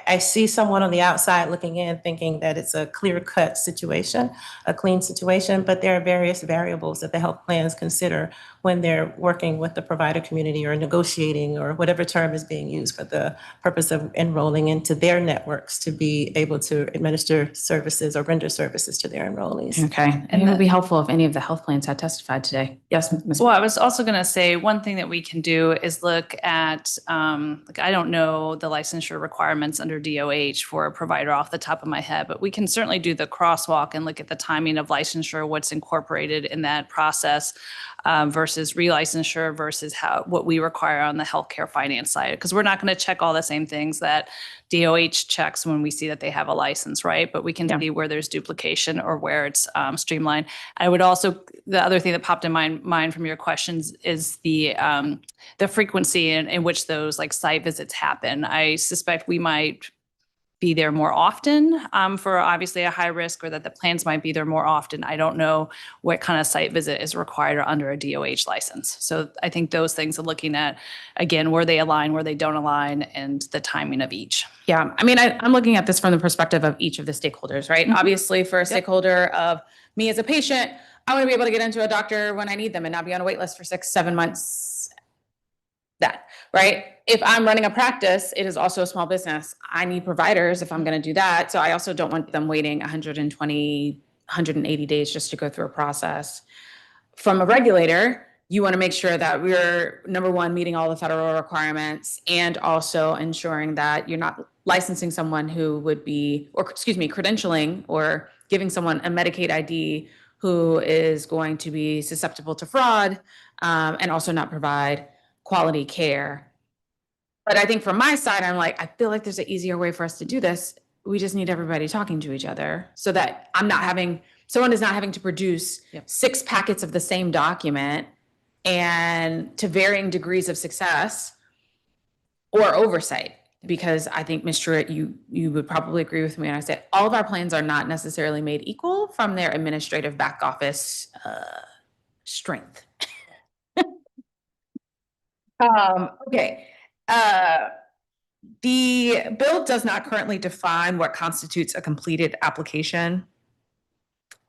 I see someone on the outside looking in thinking that it's a clear-cut situation, a clean situation, but there are various variables that the health plans consider when they're working with the provider community or negotiating, or whatever term is being used for the purpose of enrolling into their networks to be able to administer services or render services to their enrollees. Okay. And it would be helpful if any of the health plans had testified today. Yes, Ms. Well, I was also going to say one thing that we can do is look at, I don't know the licensure requirements under DOH for a provider off the top of my head, but we can certainly do the crosswalk and look at the timing of licensure, what's incorporated in that process versus relicensure versus what we require on the healthcare finance side. Because we're not going to check all the same things that DOH checks when we see that they have a license, right? But we can see where there's duplication or where it's streamlined. I would also, the other thing that popped in my mind from your questions is the frequency in which those like site visits happen. I suspect we might be there more often for obviously a high risk, or that the plans might be there more often. I don't know what kind of site visit is required under a DOH license. So I think those things are looking at, again, where they align, where they don't align, and the timing of each. Yeah. I mean, I'm looking at this from the perspective of each of the stakeholders, right? Mhm. Obviously, for a stakeholder of me as a patient, I want to be able to get into a doctor when I need them and not be on a wait list for 6-7 months. That, right? If I'm running a practice, it is also a small business. I need providers if I'm going to do that. So I also don't want them waiting 120, 180 days just to go through a process. From a regulator, you want to make sure that we're, number one, meeting all the federal requirements, and also ensuring that you're not licensing someone who would be, or credentialing or giving someone a Medicaid ID who is going to be susceptible to fraud, and also not provide quality care. But I think from my side, I'm like, I feel like there's an easier way for us to do this. we just need everybody talking to each other so that someone is not having to produce 6 packets of the same document and to varying degrees of success or oversight. Because I think, Ms. Truitt, you would probably agree with me when I say all of our plans are not necessarily made equal from their administrative back office strength. Okay. The bill does not currently define what constitutes a completed application.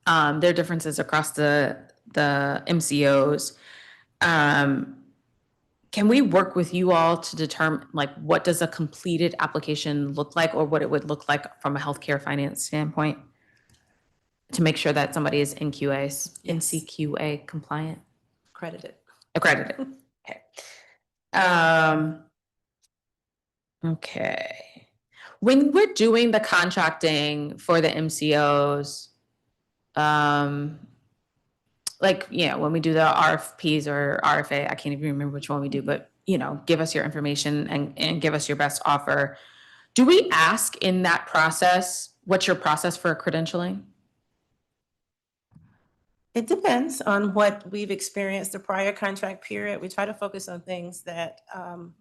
There are differences across the MCOs. Can we work with you all to determine, like, what does a completed application look like, or what it would look like from a healthcare finance standpoint, to make sure that somebody is NCQA compliant? Accredited. Okay. Okay. When we're doing the contracting for the MCOs, like, when we do the RFPs or RFA, I can't even remember which one we do, but, give us your information and give us your best offer. Do we ask in that process, what's your process for credentialing? It depends on what we've experienced the prior contract period. We try to focus on things that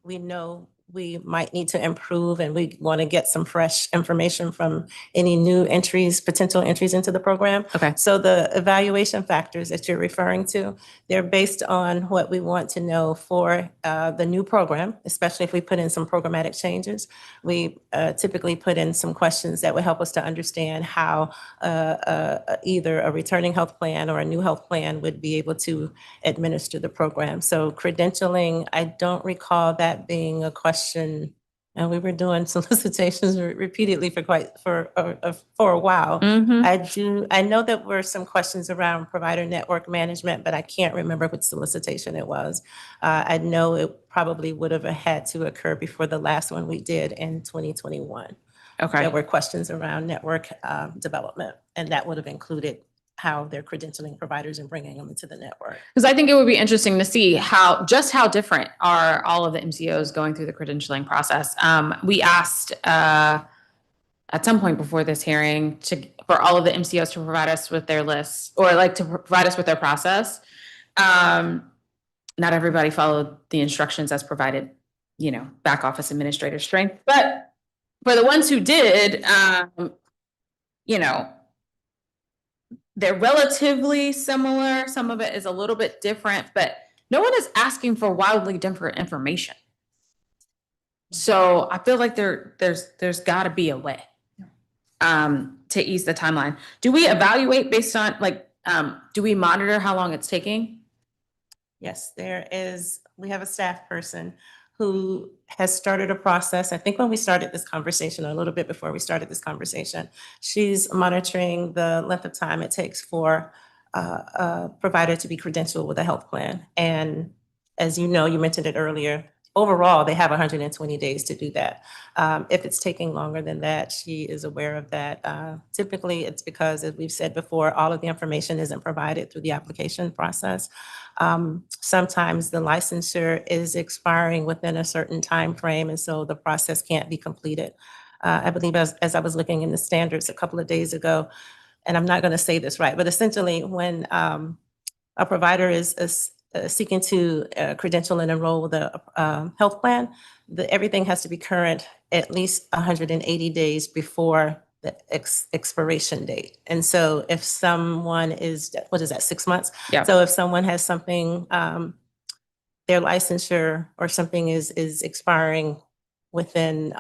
we know we might need to improve, and we want to get some fresh information from any new potential entries into the program. Okay. So the evaluation factors that you're referring to, they're based on what we want to know for the new program, especially if we put in some programmatic changes. We typically put in some questions that would help us to understand how either a returning health plan or a new health plan would be able to administer the program. So credentialing, I don't recall that being a question. And we were doing solicitations repeatedly for a while. I know that were some questions around provider network management, but I can't remember which solicitation it was. I know it probably would have had to occur before the last one we did in 2021. Okay. There were questions around network development, and that would have included how they're credentialing providers and bringing them into the network. Because I think it would be interesting to see how different are all of the MCOs going through the credentialing process. We asked at some point before this hearing for all of the MCOs to provide us with their lists, or to provide us with their process. Not everybody followed the instructions as provided, back office administrator strength. But for the ones who did, they're relatively similar. Some of it is a little bit different, but no one is asking for wildly different information. So I feel like there's got to be a way to ease the timeline. Do we evaluate based on do we monitor how long it's taking? Yes, we have a staff person who has started a process. I think when we started this conversation, or a little bit before we started this conversation, she's monitoring the length of time it takes for a provider to be credentialed with a health plan. And as you know, you mentioned it earlier, overall, they have 120 days to do that. If it's taking longer than that, she is aware of that. Typically, it's because, as we've said before, all of the information isn't provided through the application process. Sometimes the licensure is expiring within a certain time frame, and so the process can't be completed. I believe as I was looking in the standards a couple of days ago, and I'm not going to say this right, but essentially when a provider is seeking to credential and enroll with a health plan, everything has to be current at least 180 days before the expiration date. And so if someone is, 6 months? Yeah. So if someone has something, their licensure or something is expiring within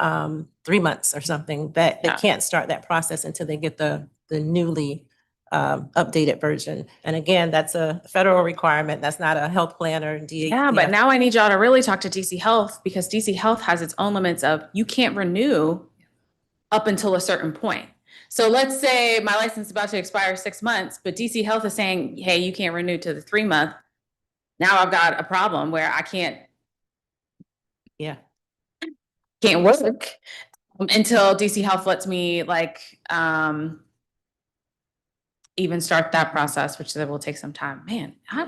3 months or something, that they can't start that process until they get the newly updated version. And again, that's a federal requirement. That's not a health plan or DA. Yeah, but now I need y'all to really talk to DC Health, because DC Health has its own limits of you can't renew up until a certain point. So let's say my license is about to expire 6 months, but DC Health is saying, hey, you can't renew to the 3 month. Now I've got a problem where I can't work until DC Health lets me even start that process, which will take some time. Man, I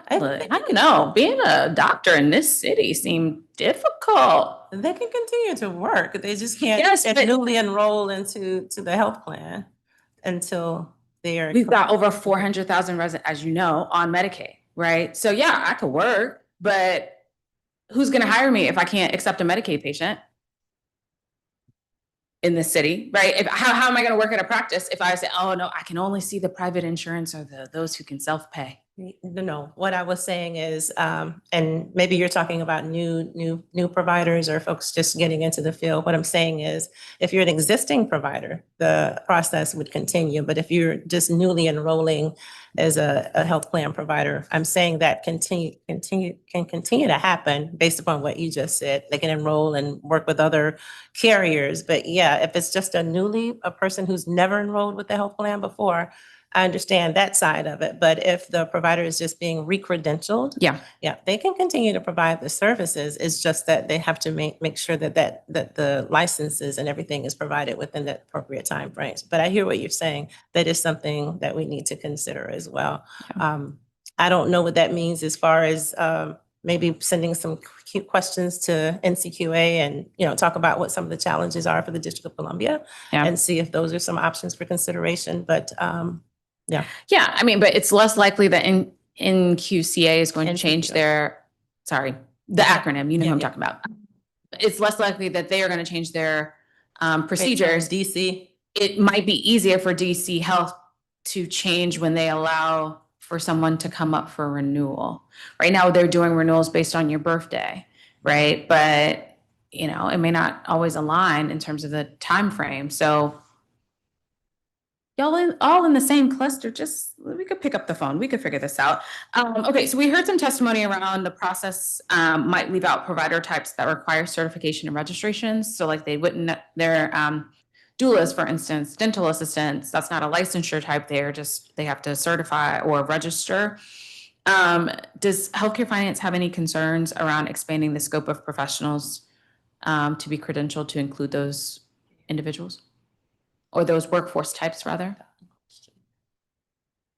don't know. Being a doctor in this city seemed difficult. They can continue to work. They just can't Yes, but- newly enroll into the health plan until they are. We've got over 400,000 residents, as you know, on Medicaid, right? So yeah, I could work, but who's gonna hire me if I can't accept a Medicaid patient in this city, right? How am I gonna work at a practice if I say, oh no, I can only see the private insurance or those who can self-pay? No, what I was saying is, and maybe you're talking about new providers or folks just getting into the field. What I'm saying is, if you're an existing provider, the process would continue. But if you're just newly enrolling as a health plan provider, I'm saying that can continue to happen based upon what you just said. They can enroll and work with other carriers. But yeah, if it's just a person who's never enrolled with the health plan before, I understand that side of it, but if the provider is just being recredentialed, yeah, they can continue to provide the services. It's just that they have to make sure that the licenses and everything is provided within the appropriate timeframes. But I hear what you're saying. That is something that we need to consider as well. I don't know what that means as far as maybe sending some cute questions to NCQA and talk about what some of the challenges are for the District of Columbia and see if those are some options for consideration. But yeah, I mean, but it's less likely that NQCA is going to change the acronym, you know who I'm talking about. It's less likely that they are going to change their procedures. DC. It might be easier for DC Health to change when they allow for someone to come up for renewal. Right now, they're doing renewals based on your birthday, right? But, it may not always align in terms of the time frame. So y'all all in the same cluster, we could pick up the phone. We could figure this out. Okay, so we heard some testimony around the process might leave out provider types that require certification and registrations. So like they're doulas, for instance, dental assistants, that's not a licensure type. They have to certify or register. Does healthcare finance have any concerns around expanding the scope of professionals to be credentialed to include those individuals? Or those workforce types, rather?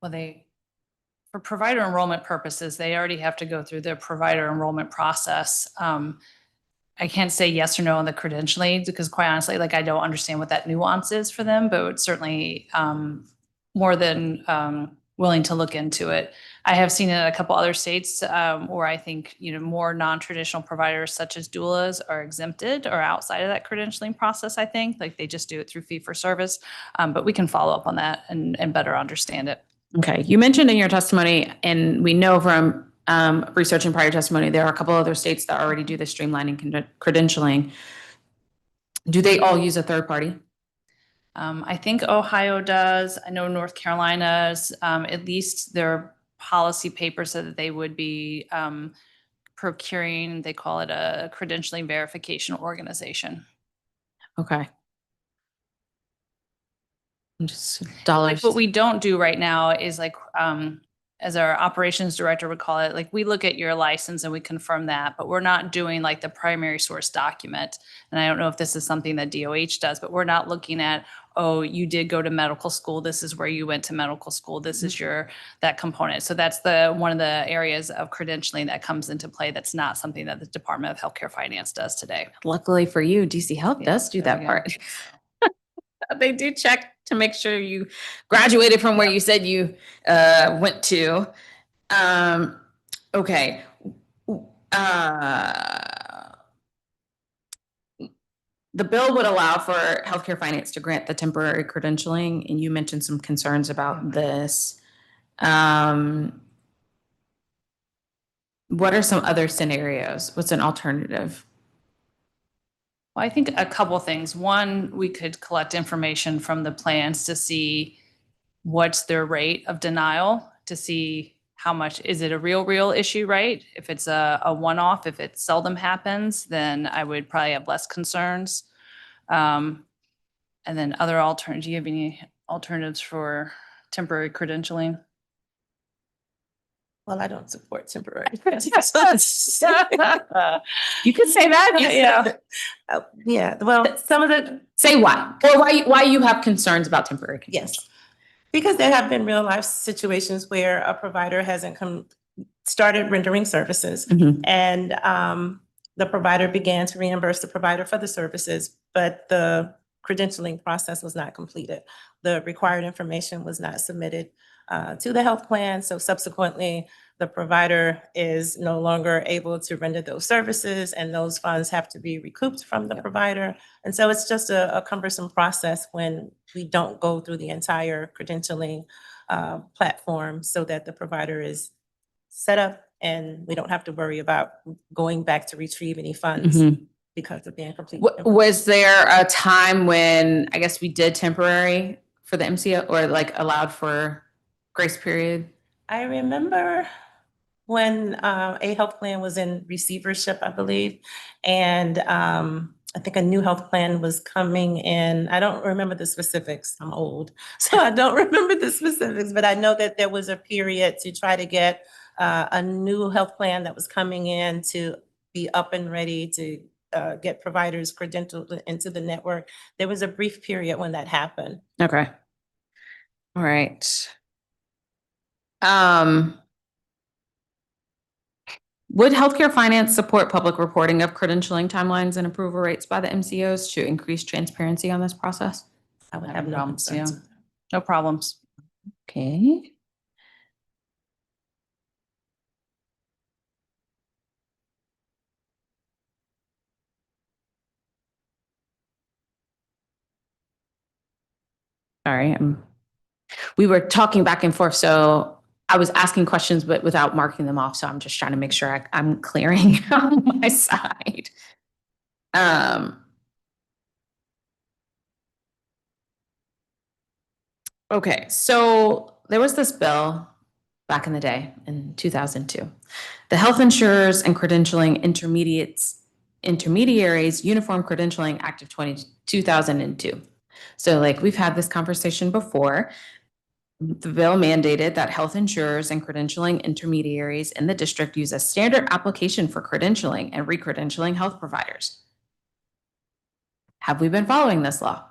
Well, for provider enrollment purposes, they already have to go through the provider enrollment process. I can't say yes or no on the credentialing because quite honestly, I don't understand what that nuance is for them, but it's certainly more than willing to look into it. I have seen in a couple other states where I think, more non-traditional providers such as doulas are exempted or outside of that credentialing process, I think. They just do it through fee for service. But we can follow up on that and better understand it. Okay. You mentioned in your testimony, and we know from research and prior testimony, there are a couple other states that already do the streamlining credentialing. Do they all use a third party? I think Ohio does. I know North Carolina's, at least their policy paper said that they would be procuring, they call it a credentialing verification organization. Okay. Just dollars. What we don't do right now is as our operations director would call it, we look at your license and we confirm that, but we're not doing the primary source document. And I don't know if this is something that DOH does, but we're not looking at, oh, you did go to medical school. This is where you went to medical school. This is that component. So that's one of the areas of credentialing that comes into play. That's not something that the Department of Healthcare Finance does today. Luckily for you, DC Health does do that part. They do check to make sure you graduated from where you said you went to. Okay. The bill would allow for healthcare finance to grant the temporary credentialing, and you mentioned some concerns about this. What are some other scenarios? What's an alternative? Well, I think a couple things. One, we could collect information from the plans to see what's their rate of denial, to see how much, is it a real issue, right? If it's a one-off, if it seldom happens, then I would probably have less concerns. And then other alternatives, do you have any alternatives for temporary credentialing? Well, I don't support temporary. You could say that. Yeah. Well, some of the say why, or why you have concerns about temporary credentialing. Yes, because there have been real life situations where a provider hasn't started rendering services, and the provider began to reimburse the provider for the services, but the credentialing process was not completed. The required information was not submitted to the health plan. So subsequently, the provider is no longer able to render those services, and those funds have to be recouped from the provider. And so it's just a cumbersome process when we don't go through the entire credentialing platform so that the provider is set up and we don't have to worry about going back to retrieve any funds because of the incomplete. Was there a time when I guess we did temporary for the MCO or like allowed for grace period? I remember when a health plan was in receivership, I believe, and I think a new health plan was coming in. I don't remember the specifics. I'm old, so I don't remember the specifics, but I know that there was a period to try to get a new health plan that was coming in to be up and ready to get providers credentialed into the network. There was a brief period when that happened. Okay. All right. Would healthcare finance support public reporting of credentialing timelines and approval rates by the MCOs to increase transparency on this process? I would have no problems. Yeah, concerns. no problems. Okay. Sorry, we were talking back and forth, so I was asking questions, but without marking them off. So I'm just trying to make sure I'm clearing on my side. Okay, so there was this bill back in the day in 2002. The Health Insurers and Credentialing Intermediaries Uniform Credentialing Act of 2002. So like we've had this conversation before. The bill mandated that health insurers and credentialing intermediaries in the district use a standard application for credentialing and recredentialing health providers. Have we been following this law?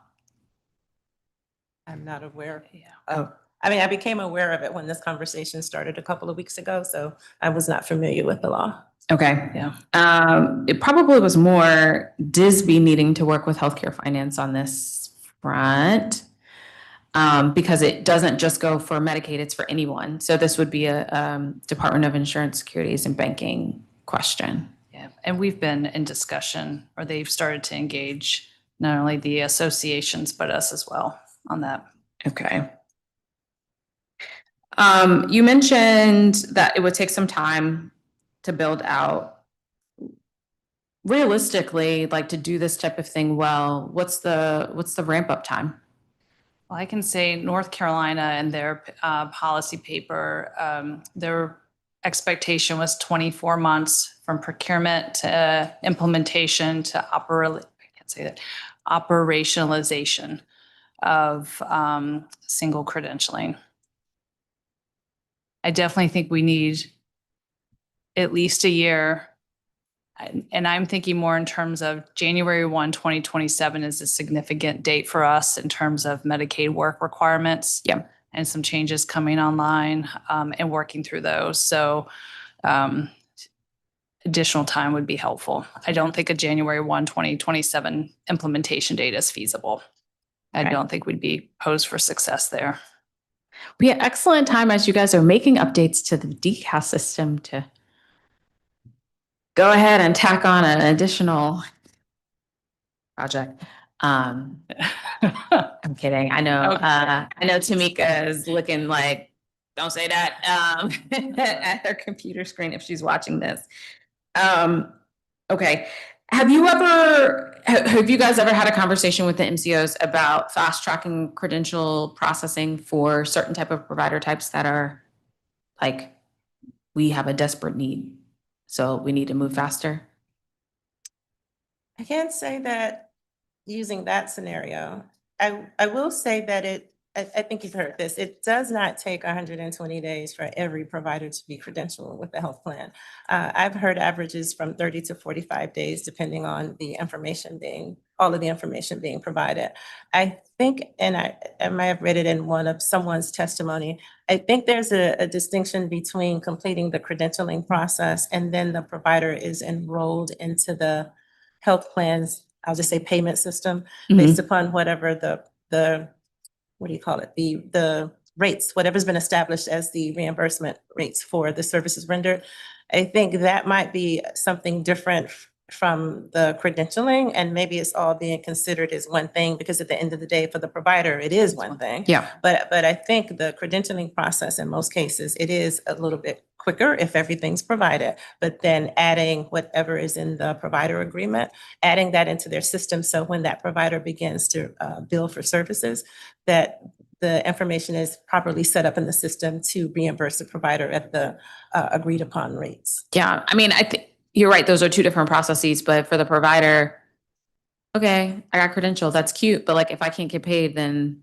I'm not aware. Oh, I mean, I became aware of it when this conversation started a couple of weeks ago, so I was not familiar with the law. okay. Yeah. It probably was more DISB needing to work with healthcare finance on this front. Because it doesn't just go for Medicaid, it's for anyone. So this would be a Department of Insurance, Securities and Banking question. Yeah, and we've been in discussion, or they've started to engage not only the associations, but us as well on that. Okay. You mentioned that it would take some time to build out. Realistically, like to do this type of thing well, what's the ramp up time? Well, I can say North Carolina and their policy paper, their expectation was 24 months from procurement to implementation to operationalization of single credentialing. I definitely think we need at least a year. And I'm thinking more in terms of January 1, 2027 is a significant date for us in terms of Medicaid work requirements. Yeah. And some changes coming online and working through those. So additional time would be helpful. I don't think a January 1, 2027 implementation date is feasible. Okay. I don't think we'd be posed for success there. We had excellent time as you guys are making updates to the DCAS system to go ahead and tack on an additional project. I'm kidding. I know. Okay. I know Tamika is looking like, don't say that at her computer screen if she's watching this. Okay. Have you guys ever had a conversation with the MCOs about fast tracking credential processing for certain type of provider types that are like, we have a desperate need, so we need to move faster? I can't say that using that scenario. I will say that it I think you've heard this. It does not take 120 days for every provider to be credentialed with the health plan. I've heard averages from 30 to 45 days, depending on the information all of the information being provided. I think, and I might have read it in one of someone's testimony, I think there's a distinction between completing the credentialing process and then the provider is enrolled into the health plan's, I'll just say payment system, based upon whatever the what do you call it? The rates, whatever's been established as the reimbursement rates for the services rendered. I think that might be something different from the credentialing, and maybe it's all being considered as one thing, because at the end of the day, for the provider, it is one thing. Yeah. But I think the credentialing process, in most cases, it is a little bit quicker if everything's provided, but then adding whatever is in the provider agreement, adding that into their system. So when that provider begins to bill for services, that the information is properly set up in the system to reimburse the provider at the agreed upon rates. Yeah, I mean, I think you're right. Those are two different processes, but for the provider, okay, I got credentialed. That's cute. But like, if I can't get paid, then.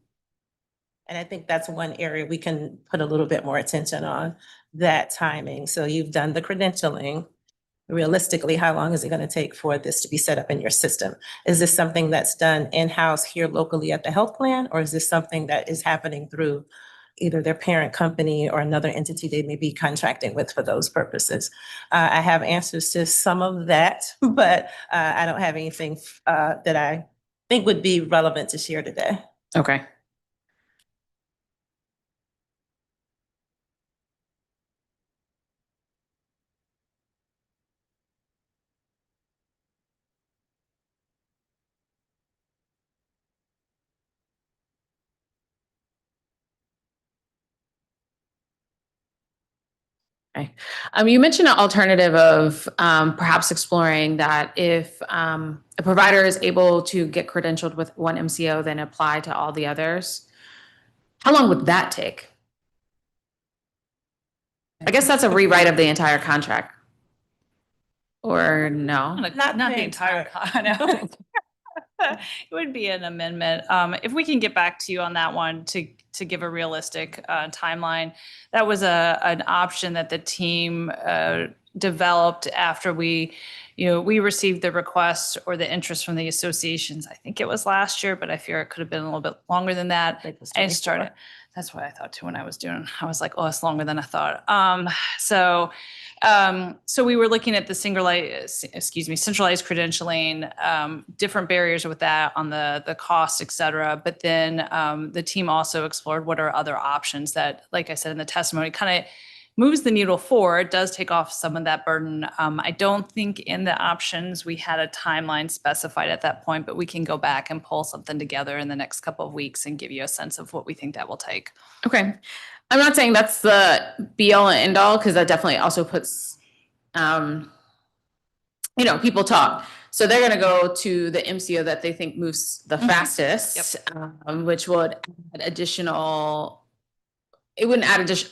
And I think that's one area we can put a little bit more attention on, that timing. So you've done the credentialing. Realistically, how long is it going to take for this to be set up in your system? Is this something that's done in-house here locally at the health plan, or is this something that is happening through either their parent company or another entity they may be contracting with for those purposes? I have answers to some of that, but I don't have anything that I think would be relevant to share today. Okay. Okay. You mentioned an alternative of perhaps exploring that if a provider is able to get credentialed with one MCO, then apply to all the others. How long would that take? I guess that's a rewrite of the entire contract. Or no? Not the entire contract. It would be an amendment. If we can get back to you on that one to give a realistic timeline, that was an option that the team developed after we received the request or the interest from the associations. I think it was last year, but I fear it could have been a little bit longer than that. I started. That's what I thought too when I was doing. I was like, oh, it's longer than I thought. So we were looking at the centralized credentialing, different barriers with that on the cost, et cetera. But then the team also explored what are other options that, like I said in the testimony, kind of moves the needle forward, does take off some of that burden. I don't think in the options we had a timeline specified at that point, but we can go back and pull something together in the next couple of weeks and give you a sense of what we think that will take. Okay. I'm not saying that's the be all and end all, because that definitely also puts, people talk. So they're going to go to the MCO that they think moves the fastest, which would add additional, it wouldn't add additional.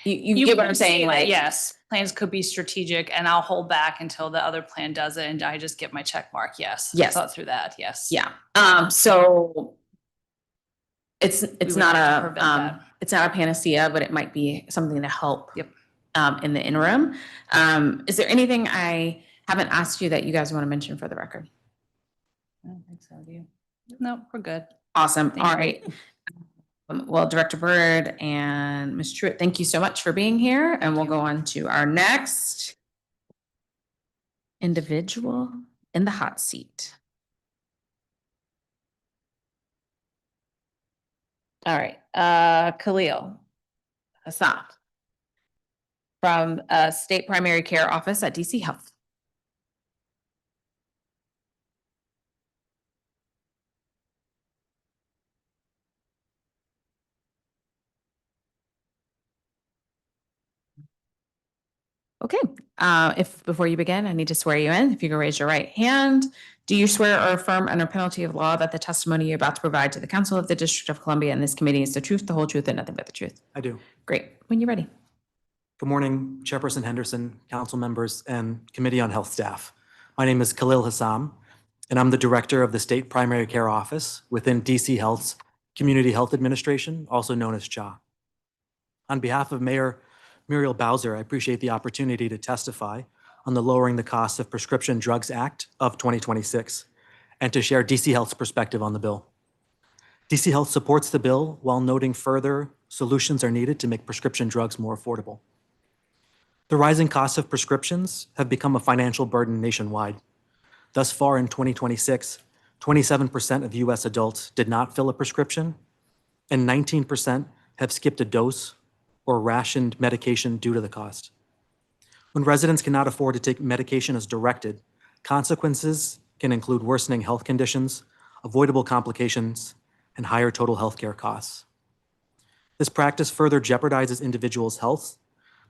You get what I'm saying? Like, yes, plans could be strategic, and I'll hold back until the other plan does it, and I just get my check mark. Yes. I thought through that. Yes. Yeah. So it's not a panacea, but it might be something to help. In the interim. Is there anything I haven't asked you that you guys want to mention for the record? I don't think so. Do you? No, we're good. Awesome. All right. Well, Director Byrd and Ms. Truitt, thank you so much for being here. And we'll go on to our next individual in the hot seat. All right. Khalil Hassan from State Primary Care Office at DC Health. Okay, if before you begin, I need to swear you in. If you can raise your right hand. Do you swear or affirm under penalty of law that the testimony you're about to provide to the Council of the District of Columbia and this committee is the truth, the whole truth, and nothing but the truth? I do. Great. When you're ready. Good morning, Chairperson Henderson, council members, and Committee on Health staff. My name is Khalil Hassam. and I'm the director of the State Primary Care Office within DC Health's Community Health Administration, also known as CHA. On behalf of Mayor Muriel Bowser, I appreciate the opportunity to testify on the Lowering the Cost of Prescription Drugs Act of 2026 and to share DC Health's perspective on the bill. DC Health supports the bill while noting further solutions are needed to make prescription drugs more affordable. The rising costs of prescriptions have become a financial burden nationwide. Thus far in 2026, 27% of US adults did not fill a prescription, and 19% have skipped a dose or rationed medication due to the cost. When residents cannot afford to take medication as directed, consequences can include worsening health conditions, avoidable complications, and higher total healthcare costs. This practice further jeopardizes individuals' health,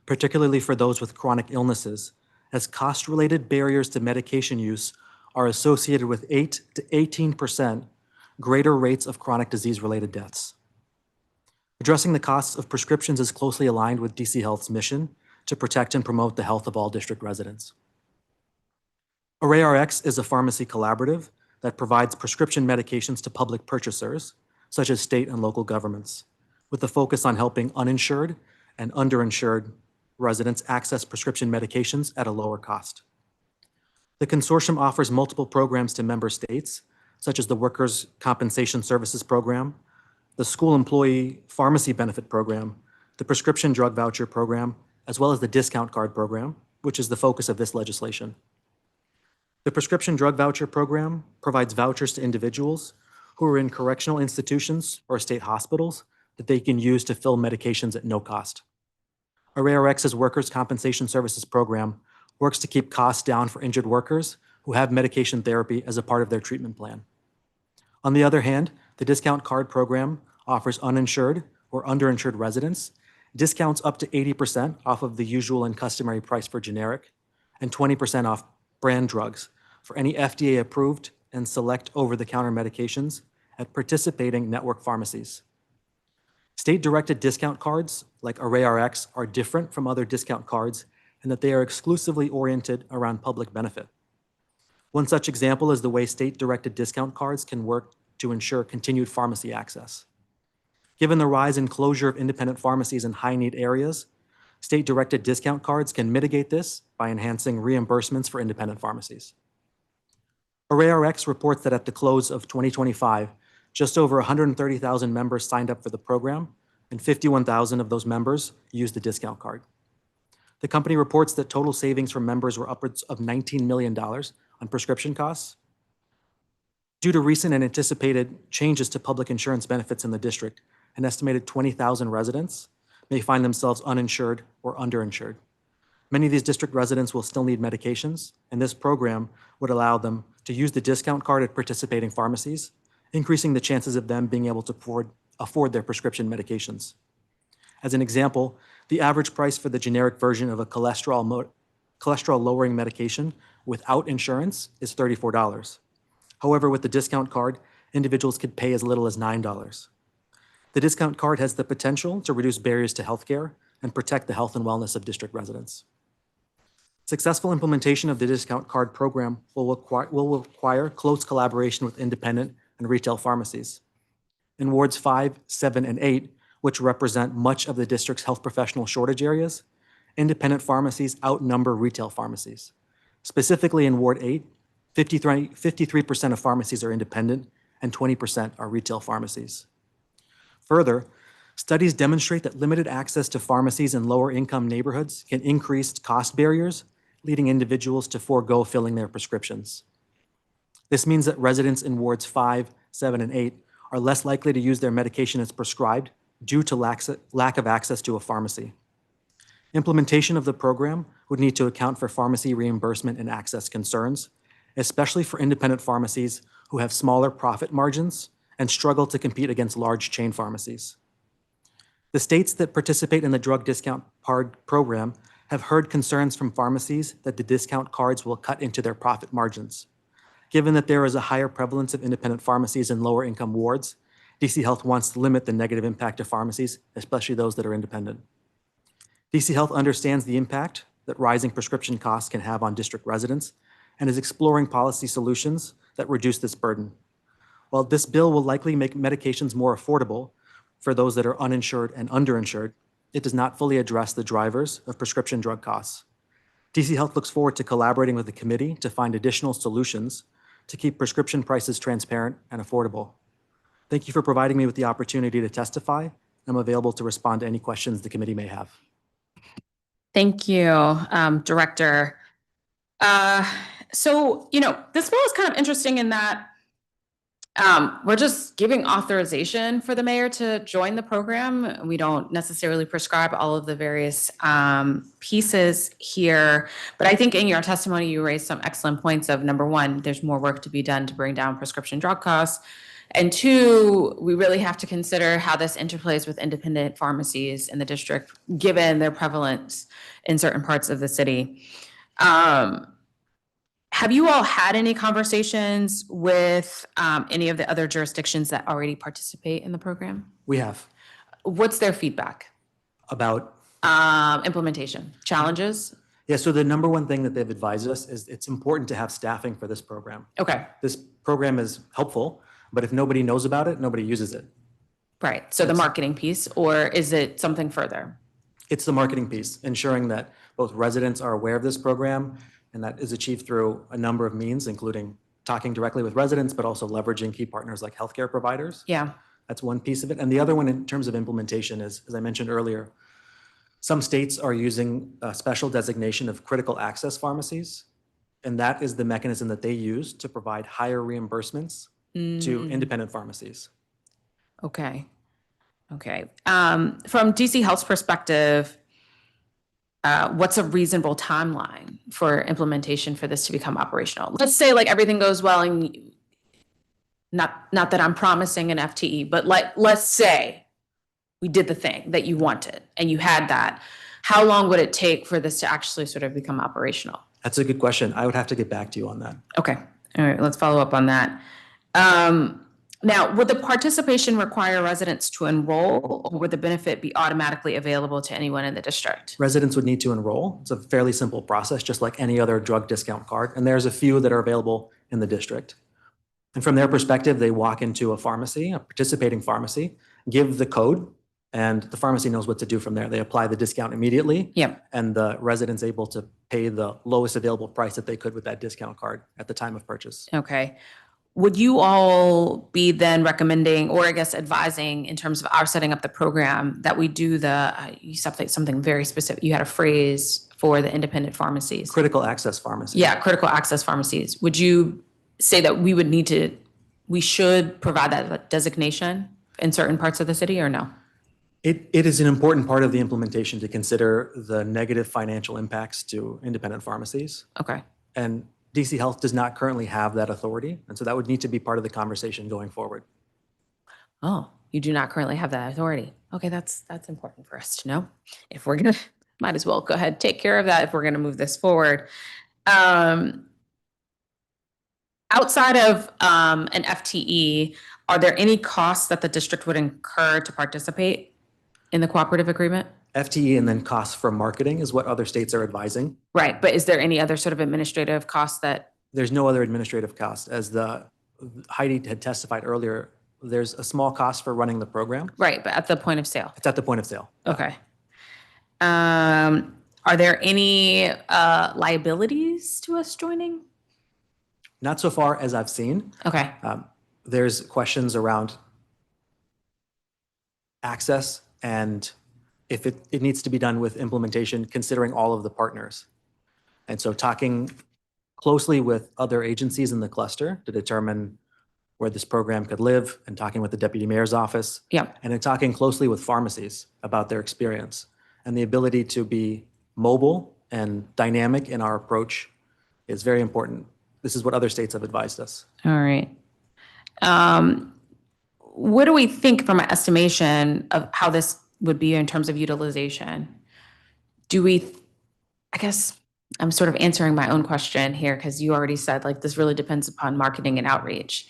particularly for those with chronic illnesses, as cost-related barriers to medication use are associated with 8 to 18% greater rates of chronic disease-related deaths. Addressing the costs of prescriptions is closely aligned with DC Health's mission to protect and promote the health of all district residents. ArrayRx is a pharmacy collaborative that provides prescription medications to public purchasers, such as state and local governments, with a focus on helping uninsured and underinsured residents access prescription medications at a lower cost. The consortium offers multiple programs to member states, such as the Workers' Compensation Services Program, the School Employee Pharmacy Benefit Program, the Prescription Drug Voucher Program, as well as the Discount Card Program, which is the focus of this legislation. The Prescription Drug Voucher Program provides vouchers to individuals who are in correctional institutions or state hospitals that they can use to fill medications at no cost. ArrayRx's Workers' Compensation Services Program works to keep costs down for injured workers who have medication therapy as a part of their treatment plan. On the other hand, the Discount Card Program offers uninsured or underinsured residents discounts up to 80% off of the usual and customary price for generic and 20% off brand drugs for any FDA-approved and select over-the-counter medications at participating network pharmacies. State-directed discount cards, like ArrayRx, are different from other discount cards in that they are exclusively oriented around public benefit. One such example is the way state-directed discount cards can work to ensure continued pharmacy access. Given the rise and closure of independent pharmacies in high-need areas, state-directed discount cards can mitigate this by enhancing reimbursements for independent pharmacies. ArrayRx reports that at the close of 2025, just over 130,000 members signed up for the program, and 51,000 of those members used the discount card. The company reports that total savings for members were upwards of $19 million on prescription costs. Due to recent and anticipated changes to public insurance benefits in the district, an estimated 20,000 residents may find themselves uninsured or underinsured. Many of these district residents will still need medications, and this program would allow them to use the discount card at participating pharmacies, increasing the chances of them being able to afford their prescription medications. As an example, the average price for the generic version of a cholesterol-lowering medication without insurance is $34. However, with the discount card, individuals could pay as little as $9. The discount card has the potential to reduce barriers to healthcare and protect the health and wellness of district residents. Successful implementation of the discount card program will require close collaboration with independent and retail pharmacies. In wards 5, 7, and 8, which represent much of the district's health professional shortage areas, independent pharmacies outnumber retail pharmacies. Specifically in Ward 8, 53% of pharmacies are independent and 20% are retail pharmacies. Further, studies demonstrate that limited access to pharmacies in lower income neighborhoods can increase cost barriers, leading individuals to forego filling their prescriptions. This means that residents in wards 5, 7, and 8 are less likely to use their medication as prescribed due to lack of access to a pharmacy. Implementation of the program would need to account for pharmacy reimbursement and access concerns, especially for independent pharmacies who have smaller profit margins and struggle to compete against large chain pharmacies. The states that participate in the drug discount card program have heard concerns from pharmacies that the discount cards will cut into their profit margins. Given that there is a higher prevalence of independent pharmacies in lower income wards, DC Health wants to limit the negative impact of pharmacies, especially those that are independent. DC Health understands the impact that rising prescription costs can have on district residents and is exploring policy solutions that reduce this burden. While this bill will likely make medications more affordable for those that are uninsured and underinsured, it does not fully address the drivers of prescription drug costs. DC Health looks forward to collaborating with the committee to find additional solutions to keep prescription prices transparent and affordable. Thank you for providing me with the opportunity to testify. I'm available to respond to any questions the committee may have. Thank you, Director. So, this bill is kind of interesting in that we're just giving authorization for the mayor to join the program. We don't necessarily prescribe all of the various pieces here, but I think in your testimony, you raised some excellent points of, number one, there's more work to be done to bring down prescription drug costs. And two, we really have to consider how this interplays with independent pharmacies in the district, given their prevalence in certain parts of the city. Have you all had any conversations with any of the other jurisdictions that already participate in the program? We have. What's their feedback? About? Implementation, challenges? Yeah, so the number one thing that they've advised us is it's important to have staffing for this program. Okay. This program is helpful, but if nobody knows about it, nobody uses it. Right, so the marketing piece, or is it something further? It's the marketing piece, ensuring that both residents are aware of this program, and that is achieved through a number of means, including talking directly with residents, but also leveraging key partners like healthcare providers. Yeah. That's one piece of it. And the other one in terms of implementation is, as I mentioned earlier, some states are using a special designation of critical access pharmacies, and that is the mechanism that they use to provide higher reimbursements to independent pharmacies. Okay. Okay. From DC Health's perspective, what's a reasonable timeline for implementation for this to become operational? Let's say like everything goes well, and not that I'm promising an FTE, but let's say we did the thing that you wanted and you had that. How long would it take for this to actually sort of become operational? That's a good question. I would have to get back to you on that. Okay. All right. Let's follow up on that. Now, would the participation require residents to enroll, or would the benefit be automatically available to anyone in the district? Residents would need to enroll. It's a fairly simple process, just like any other drug discount card. And there's a few that are available in the district. And from their perspective, they walk into a pharmacy, a participating pharmacy, give the code, and the pharmacy knows what to do from there. They apply the discount immediately. Yep. And the resident's able to pay the lowest available price that they could with that discount card at the time of purchase. Okay. Would you all be then recommending, or I guess advising in terms of our setting up the program, that we do you said something very specific. You had a phrase for the independent pharmacies. Critical access pharmacies. Yeah, critical access pharmacies. Would you say that we should provide that designation in certain parts of the city, or no? It is an important part of the implementation to consider the negative financial impacts to independent pharmacies. Okay. And DC Health does not currently have that authority, and so that would need to be part of the conversation going forward. Oh, you do not currently have that authority. Okay, that's important for us to know. If we're gonna, might as well go ahead, take care of that if we're gonna move this forward. Outside of an FTE, are there any costs that the district would incur to participate in the cooperative agreement? FTE and then costs for marketing is what other states are advising. Right, but is there any other sort of administrative costs that? There's no other administrative cost. As Heidi had testified earlier, there's a small cost for running the program. Right, but at the point of sale? It's at the point of sale. Okay. Are there any liabilities to us joining? Not so far as I've seen. Okay. There's questions around access and if it needs to be done with implementation, considering all of the partners. And so talking closely with other agencies in the cluster to determine where this program could live, and talking with the deputy mayor's office. Yeah. And then talking closely with pharmacies about their experience, and the ability to be mobile and dynamic in our approach is very important. This is what other states have advised us. All right. What do we think from an estimation of how this would be in terms of utilization? I guess I'm sort of answering my own question here, because you already said like this really depends upon marketing and outreach.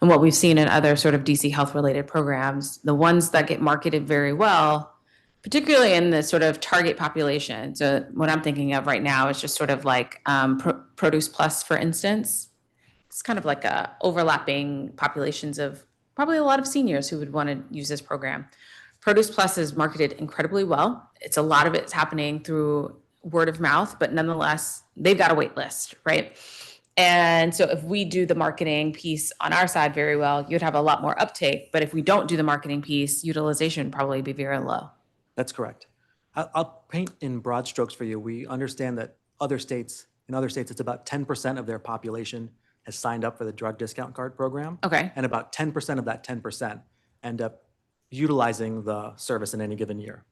And what we've seen in other sort of DC Health related programs, the ones that get marketed very well, particularly in the sort of target population. So what I'm thinking of right now is just sort of like Produce Plus, for instance. it's kind of like a overlapping populations of probably a lot of seniors who would want to use this program. Produce Plus is marketed incredibly well. It's a lot of it's happening through word of mouth, but nonetheless, they've got a wait list, right? And so if we do the marketing piece on our side very well, you'd have a lot more uptake. But if we don't do the marketing piece, utilization would probably be very low. That's correct. I'll paint in broad strokes for you. We understand that in other states, it's about 10% of their population has signed up for the drug discount card program. Okay. And about 10% of that 10% end up utilizing the service in any given year.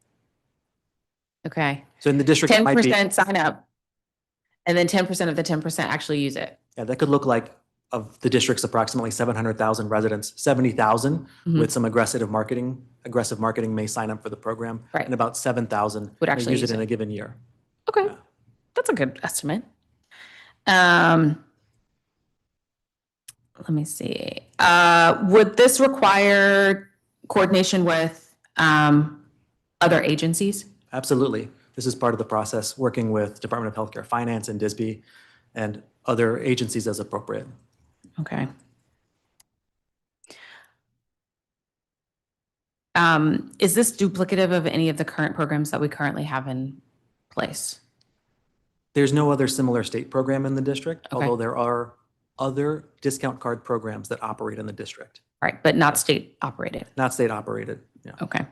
Okay. So in the district, it might be 10% sign up, and then 10% of the 10% actually use it. Yeah, that could look like of the district's approximately 700,000 residents, 70,000 with some aggressive marketing may sign up for the program, Right. and about 7,000 Would may actually use use it in it. a given year. Okay. That's a good estimate. Let me see. Would this require coordination with other agencies? Absolutely. This is part of the process, working with Department of Healthcare Finance and DSB and other agencies as appropriate. Okay. Is this duplicative of any of the current programs that we currently have in place? There's no other similar state program in the district, Okay. although there are other discount card programs that operate in the district. Right, but not state operated. Not state operated, yeah. Okay.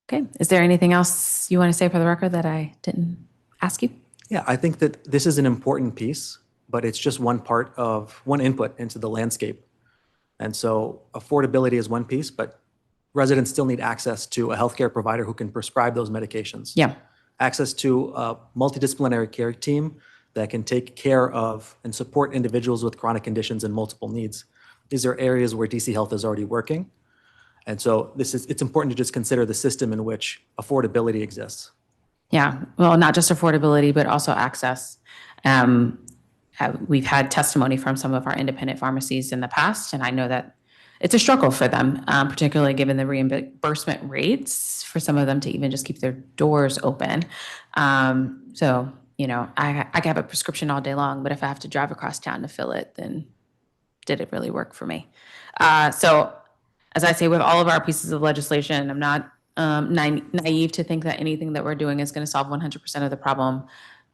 Okay, is there anything else you want to say for the record that I didn't ask you? Yeah, I think that this is an important piece, but it's just one input into the landscape. And so affordability is one piece, but residents still need access to a healthcare provider who can prescribe those medications. Yeah. Access to a multidisciplinary care team that can take care of and support individuals with chronic conditions and multiple needs. These are areas where DC Health is already working. And so it's important to just consider the system in which affordability exists. Yeah, well, not just affordability, but also access. We've had testimony from some of our independent pharmacies in the past, and I know that it's a struggle for them, particularly given the reimbursement rates for some of them to even just keep their doors open. So, you know, I can have a prescription all day long, but if I have to drive across town to fill it, then did it really work for me? So, as I say, with all of our pieces of legislation, I'm not naive to think that anything that we're doing is going to solve 100% of the problem.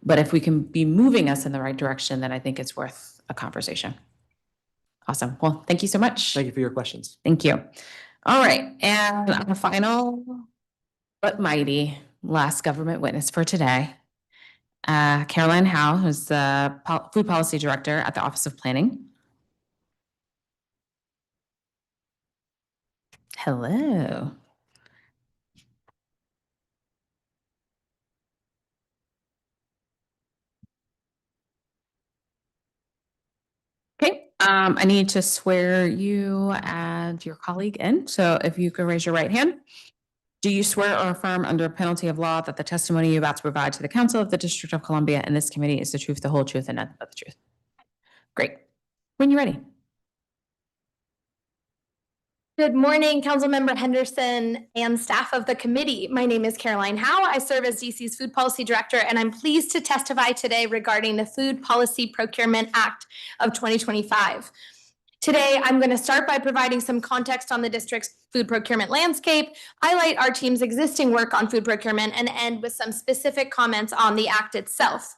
But if we can be moving us in the right direction, then I think it's worth a conversation. Awesome. Well, thank you so much. Thank you for your questions. Thank you. All right. And our final but mighty last government witness for today, Caroline Howe, who's the Food Policy Director at the Office of Planning. Hello. Okay, I need to swear you and your colleague in. So if you could raise your right hand. Do you swear or affirm under penalty of law that the testimony you're about to provide to the Council of the District of Columbia and this committee is the truth, the whole truth, and nothing but the truth? Great. When you're ready. Good morning, Councilmember Henderson and staff of the committee. My name is Caroline Howe. I serve as DC's Food Policy Director, and I'm pleased to testify today regarding the Food Policy Procurement Act of 2025. Today, I'm going to start by providing some context on the district's food procurement landscape, highlight our team's existing work on food procurement, and end with some specific comments on the act itself.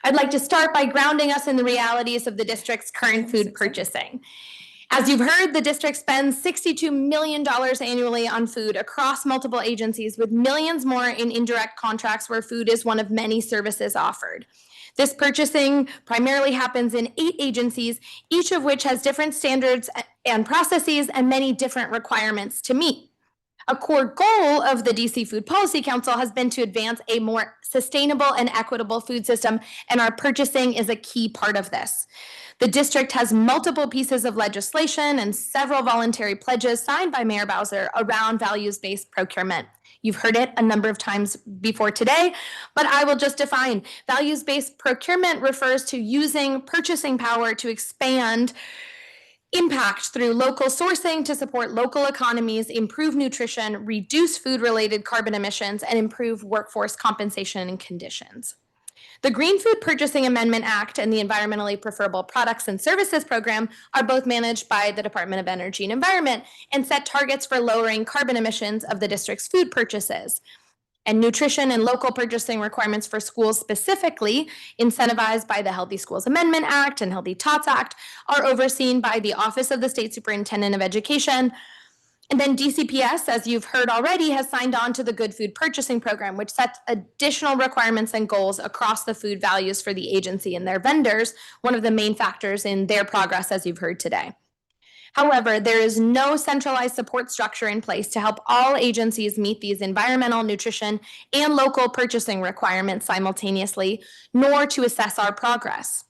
I'd like to start by grounding us in the realities of the district's current food purchasing. As you've heard, the district spends $62 million annually on food across multiple agencies, with millions more in indirect contracts where food is one of many services offered. This purchasing primarily happens in 8 agencies, each of which has different standards and processes and many different requirements to meet. A core goal of the DC Food Policy Council has been to advance a more sustainable and equitable food system, and our purchasing is a key part of this. The district has multiple pieces of legislation and several voluntary pledges signed by Mayor Bowser around values-based procurement. You've heard it a number of times before today, but I will just define. Values-based procurement refers to using purchasing power to expand impact through local sourcing to support local economies, improve nutrition, reduce food-related carbon emissions, and improve workforce compensation and conditions. The Green Food Purchasing Amendment Act and the Environmentally Preferable Products and Services Program are both managed by the Department of Energy and Environment and set targets for lowering carbon emissions of the district's food purchases. And nutrition and local purchasing requirements for schools specifically, incentivized by the Healthy Schools Amendment Act and Healthy Tots Act, are overseen by the Office of the State Superintendent of Education. And then DCPS, as you've heard already, has signed on to the Good Food Purchasing Program, which sets additional requirements and goals across the food values for the agency and their vendors, one of the main factors in their progress, as you've heard today. However, there is no centralized support structure in place to help all agencies meet these environmental, nutrition, and local purchasing requirements simultaneously, nor to assess our progress.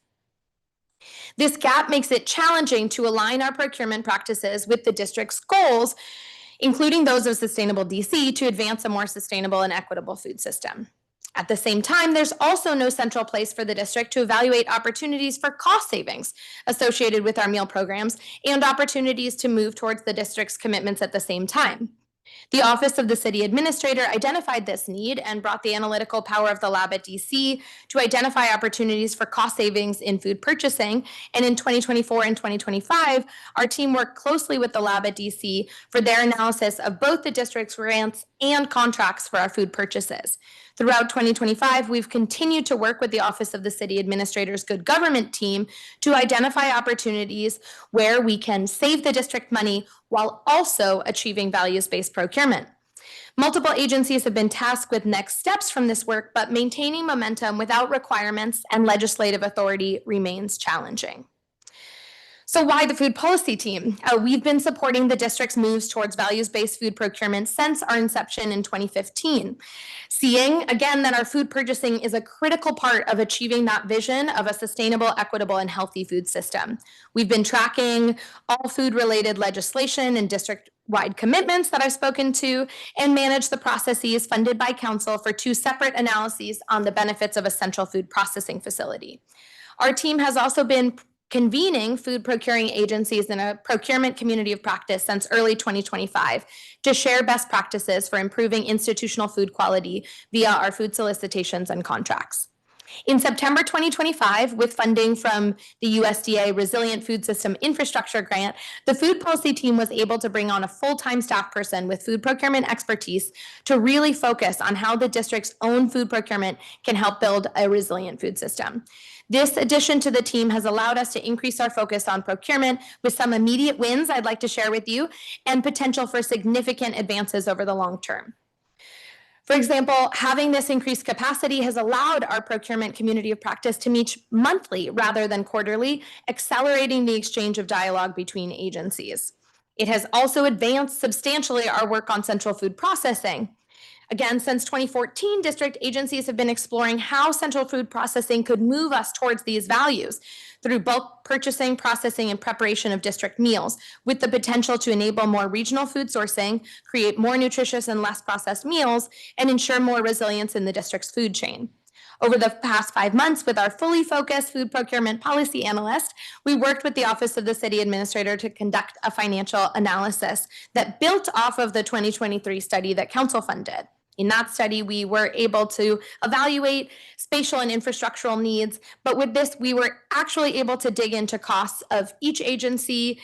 This gap makes it challenging to align our procurement practices with the district's goals, including those of Sustainable DC, to advance a more sustainable and equitable food system. At the same time, there's also no central place for the district to evaluate opportunities for cost savings associated with our meal programs and opportunities to move towards the district's commitments at the same time. The Office of the City Administrator identified this need and brought the analytical power of the lab at DC to identify opportunities for cost savings in food purchasing. And in 2024 and 2025, our team worked closely with the lab at DC for their analysis of both the district's grants and contracts for our food purchases. Throughout 2025, we've continued to work with the Office of the City Administrator's Good Government team to identify opportunities where we can save the district money while also achieving values-based procurement. Multiple agencies have been tasked with next steps from this work, but maintaining momentum without requirements and legislative authority remains challenging. So why the food policy team? We've been supporting the district's moves towards values-based food procurement since our inception in 2015. Seeing, again, that our food purchasing is a critical part of achieving that vision of a sustainable, equitable, and healthy food system. We've been tracking all food-related legislation and district-wide commitments that I've spoken to and manage the processes funded by council for 2 separate analyses on the benefits of a central food processing facility. Our team has also been convening food procuring agencies in a procurement community of practice since early 2025 to share best practices for improving institutional food quality via our food solicitations and contracts. In September 2025, with funding from the USDA Resilient Food System Infrastructure Grant, the food policy team was able to bring on a full-time staff person with food procurement expertise to really focus on how the district's own food procurement can help build a resilient food system. This addition to the team has allowed us to increase our focus on procurement with some immediate wins I'd like to share with you and potential for significant advances over the long term. For example, having this increased capacity has allowed our procurement community of practice to meet monthly rather than quarterly, accelerating the exchange of dialogue between agencies. It has also advanced substantially our work on central food processing. Again, since 2014, district agencies have been exploring how central food processing could move us towards these values through bulk purchasing, processing, and preparation of district meals, with the potential to enable more regional food sourcing, create more nutritious and less processed meals, and ensure more resilience in the district's food chain. Over the past 5 months, with our fully focused food procurement policy analyst, we worked with the Office of the City Administrator to conduct a financial analysis that built off of the 2023 study that council funded. In that study, we were able to evaluate spatial and infrastructural needs, but with this, we were actually able to dig into costs of each agency.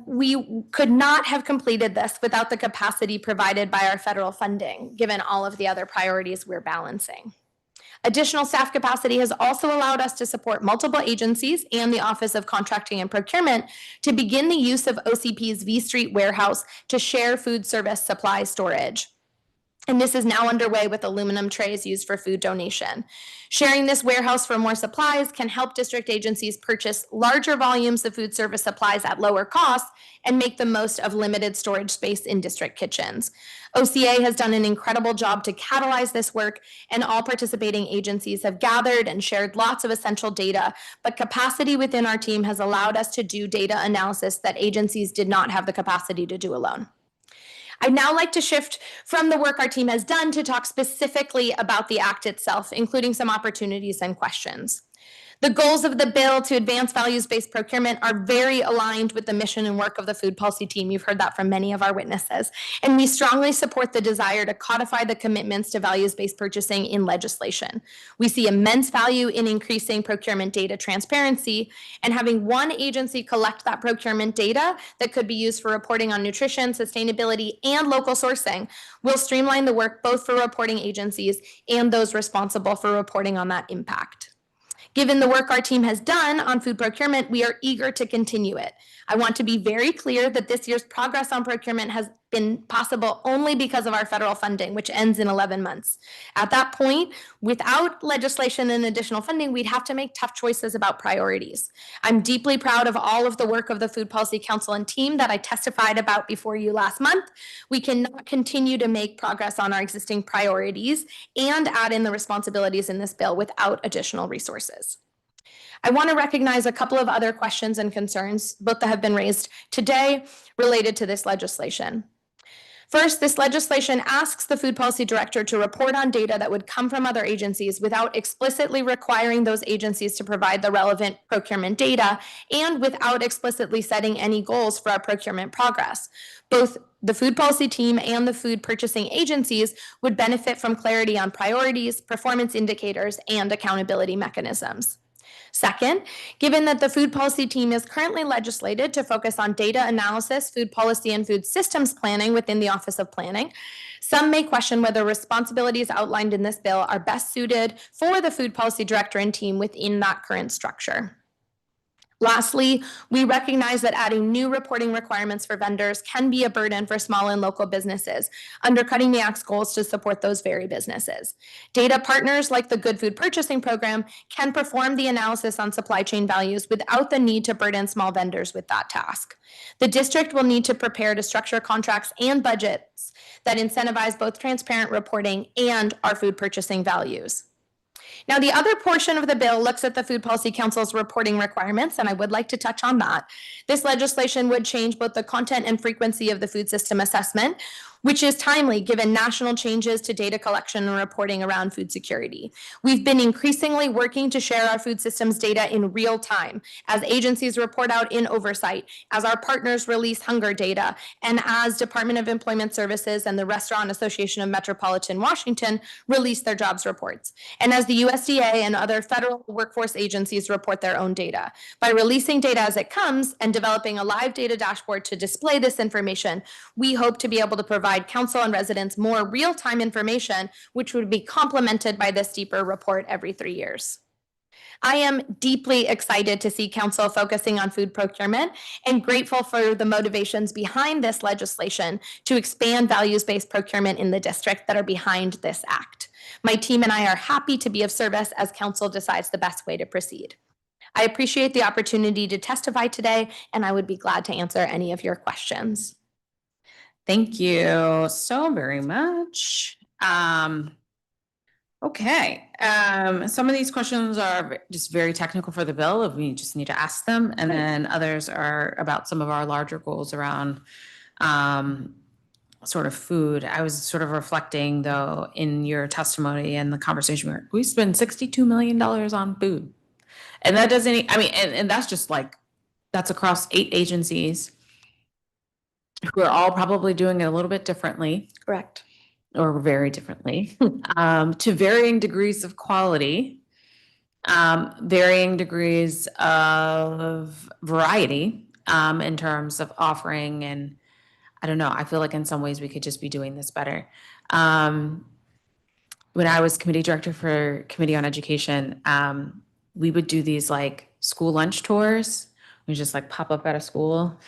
We could not have completed this without the capacity provided by our federal funding, given all of the other priorities we're balancing. Additional staff capacity has also allowed us to support multiple agencies and the Office of Contracting and Procurement to begin the use of OCP's V Street warehouse to share food service supply storage. And this is now underway with aluminum trays used for food donation. Sharing this warehouse for more supplies can help district agencies purchase larger volumes of food service supplies at lower costs and make the most of limited storage space in district kitchens. OCA has done an incredible job to catalyze this work, and all participating agencies have gathered and shared lots of essential data, but capacity within our team has allowed us to do data analysis that agencies did not have the capacity to do alone. I'd now like to shift from the work our team has done to talk specifically about the Act itself, including some opportunities and questions. The goals of the bill to advance values-based procurement are very aligned with the mission and work of the food policy team. You've heard that from many of our witnesses. And we strongly support the desire to codify the commitments to values-based purchasing in legislation. We see immense value in increasing procurement data transparency and having one agency collect that procurement data that could be used for reporting on nutrition, sustainability, and local sourcing will streamline the work both for reporting agencies and those responsible for reporting on that impact. Given the work our team has done on food procurement, we are eager to continue it. I want to be very clear that this year's progress on procurement has been possible only because of our federal funding, which ends in 11 months. At that point, without legislation and additional funding, we'd have to make tough choices about priorities. I'm deeply proud of all of the work of the Food Policy Council and team that I testified about before you last month. We cannot continue to make progress on our existing priorities and add in the responsibilities in this bill without additional resources. I want to recognize a couple of other questions and concerns, both that have been raised today related to this legislation. First, this legislation asks the food policy director to report on data that would come from other agencies without explicitly requiring those agencies to provide the relevant procurement data and without explicitly setting any goals for our procurement progress. Both the food policy team and the food purchasing agencies would benefit from clarity on priorities, performance indicators, and accountability mechanisms. Second, given that the food policy team is currently legislated to focus on data analysis, food policy, and food systems planning within the Office of Planning, some may question whether responsibilities outlined in this bill are best suited for the food policy director and team within that current structure. Lastly, we recognize that adding new reporting requirements for vendors can be a burden for small and local businesses, undercutting the Act's goals to support those very businesses. Data partners like the Good Food Purchasing Program can perform the analysis on supply chain values without the need to burden small vendors with that task. The district will need to prepare to structure contracts and budgets that incentivize both transparent reporting and our food purchasing values. Now, the other portion of the bill looks at the Food Policy Council's reporting requirements, and I would like to touch on that. This legislation would change both the content and frequency of the food system assessment, which is timely given national changes to data collection and reporting around food security. We've been increasingly working to share our food systems data in real time as agencies report out in oversight, as our partners release hunger data, and as Department of Employment Services and the Restaurant Association of Metropolitan Washington release their jobs reports, and as the USDA and other federal workforce agencies report their own data. By releasing data as it comes and developing a live data dashboard to display this information, we hope to be able to provide council and residents more real-time information, which would be complemented by this deeper report every 3 years. I am deeply excited to see council focusing on food procurement and grateful for the motivations behind this legislation to expand values-based procurement in the district that are behind this act. My team and I are happy to be of service as council decides the best way to proceed. I appreciate the opportunity to testify today, and I would be glad to answer any of your questions. Thank you so very much. Okay, some of these questions are just very technical for the bill, if we just need to ask them, and then others are about some of our larger goals around sort of food. I was sort of reflecting though in your testimony and the conversation, we spend $62 million on food. And that doesn't, I mean, and that's just like, that's across 8 agencies who are all probably doing it a little bit differently. Correct. Or very differently, to varying degrees of quality, varying degrees of variety in terms of offering. And I don't know, I feel like in some ways we could just be doing this better. When I was committee director for Committee on Education, we would do these like school lunch tours. We just like pop up at a school,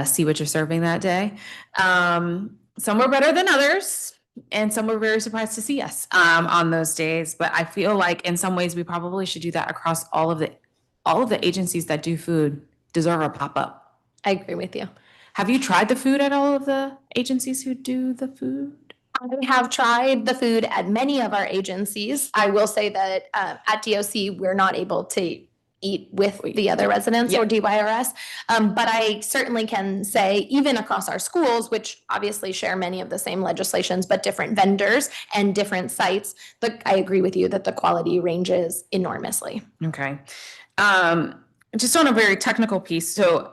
see what you're serving that day. Some were better than others, and some were very surprised to see us on those days. But I feel like in some ways we probably should do that across all of the agencies that do food deserve a pop-up. I agree with you. Have you tried the food at all of the agencies who do the food? I have tried the food at many of our agencies. I will say that at DOC, we're not able to eat with the other residents or DYRS. But I certainly can say, even across our schools, which obviously share many of the same legislations, but different vendors and different sites, I agree with you that the quality ranges enormously. Okay. Just on a very technical piece, so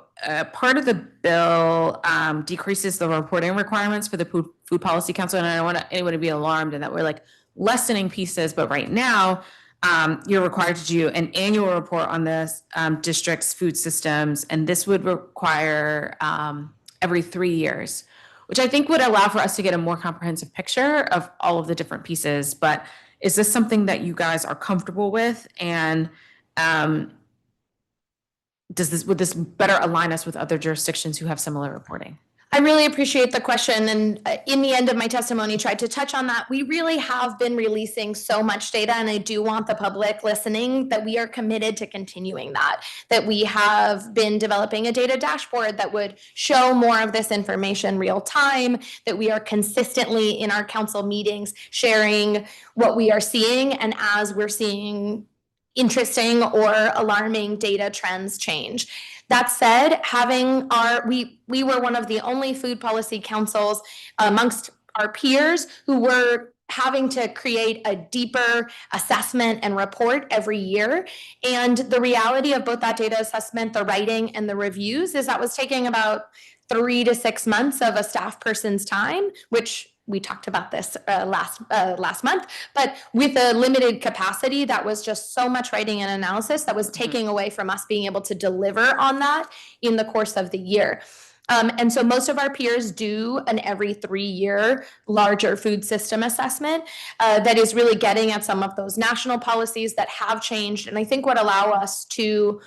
part of the bill decreases the reporting requirements for the Food Policy Council, and I don't want anyone to be alarmed in that we're like lessening pieces, but right now you're required to do an annual report on the district's food systems, and this would require every 3 years, which I think would allow for us to get a more comprehensive picture of all of the different pieces. But is this something that you guys are comfortable with? And would this better align us with other jurisdictions who have similar reporting? I really appreciate the question, and in the end of my testimony tried to touch on that. We really have been releasing so much data, and I do want the public listening that we are committed to continuing that we have been developing a data dashboard that would show more of this information real time, that we are consistently in our council meetings sharing what we are seeing, and as we're seeing interesting or alarming data trends change. That said, we were one of the only food policy councils amongst our peers who were having to create a deeper assessment and report every year. And the reality of both that data assessment, the writing, and the reviews is that was taking about 3 to 6 months of a staff person's time, which we talked about this last month, but with a limited capacity, that was just so much writing and analysis that was taking away from us being able to deliver on that in the course of the year. And so most of our peers do an every 3-year larger food system assessment that is really getting at some of those national policies that have changed, and I think would allow us to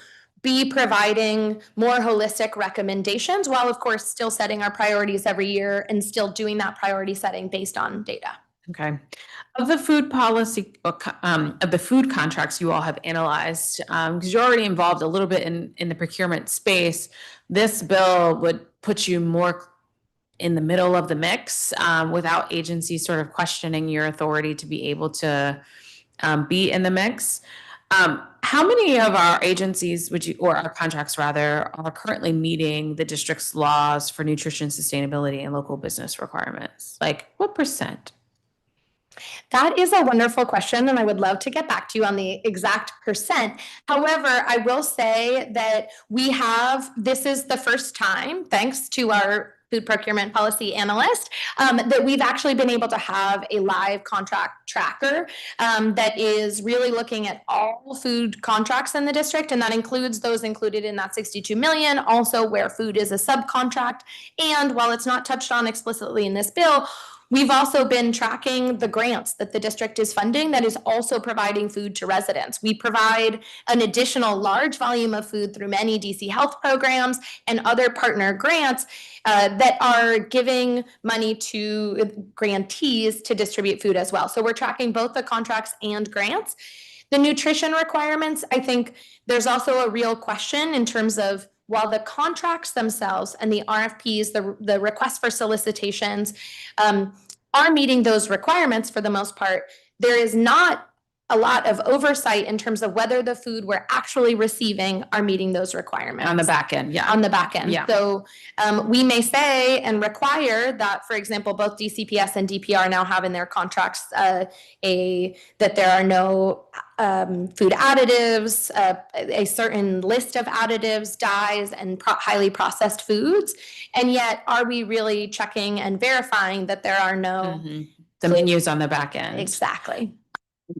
be providing more holistic recommendations while, of course, still setting our priorities every year and still doing that priority setting based on data. Okay. Of the food policy, of the food contracts you all have analyzed, because you're already involved a little bit in the procurement space, this bill would put you more in the middle of the mix without agencies sort of questioning your authority to be able to be in the mix. How many of our agencies or our contracts rather, are currently meeting the district's laws for nutrition, sustainability, and local business requirements? Like, what percent? That is a wonderful question, and I would love to get back to you on the exact percent. However, I will say that this is the first time, thanks to our food procurement policy analyst, that we've actually been able to have a live contract tracker that is really looking at all food contracts in the district, and that includes those included in that 62 million, also where food is a subcontract. And while it's not touched on explicitly in this bill, we've also been tracking the grants that the district is funding that is also providing food to residents. We provide an additional large volume of food through many DC health programs and other partner grants that are giving money to grantees to distribute food as well. So we're tracking both the contracts and grants. The nutrition requirements, I think there's also a real question in terms of, while the contracts themselves and the RFPs, the requests for solicitations are meeting those requirements for the most part, there is not a lot of oversight in terms of whether the food we're actually receiving are meeting those requirements. On the back end, yeah. On the back end. Yeah. So we may say and require that, for example, both DCPS and DPR now have in their contracts that there are no food additives, a certain list of additives, dyes, and highly processed foods. And yet, are we really checking and verifying that there are no the menus on the back end? Exactly.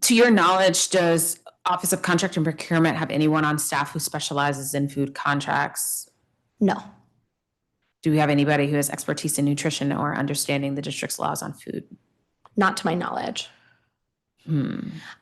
To your knowledge, does Office of Contract and Procurement have anyone on staff who specializes in food contracts? No. Do we have anybody who has expertise in nutrition or understanding the district's laws on food? Not to my knowledge.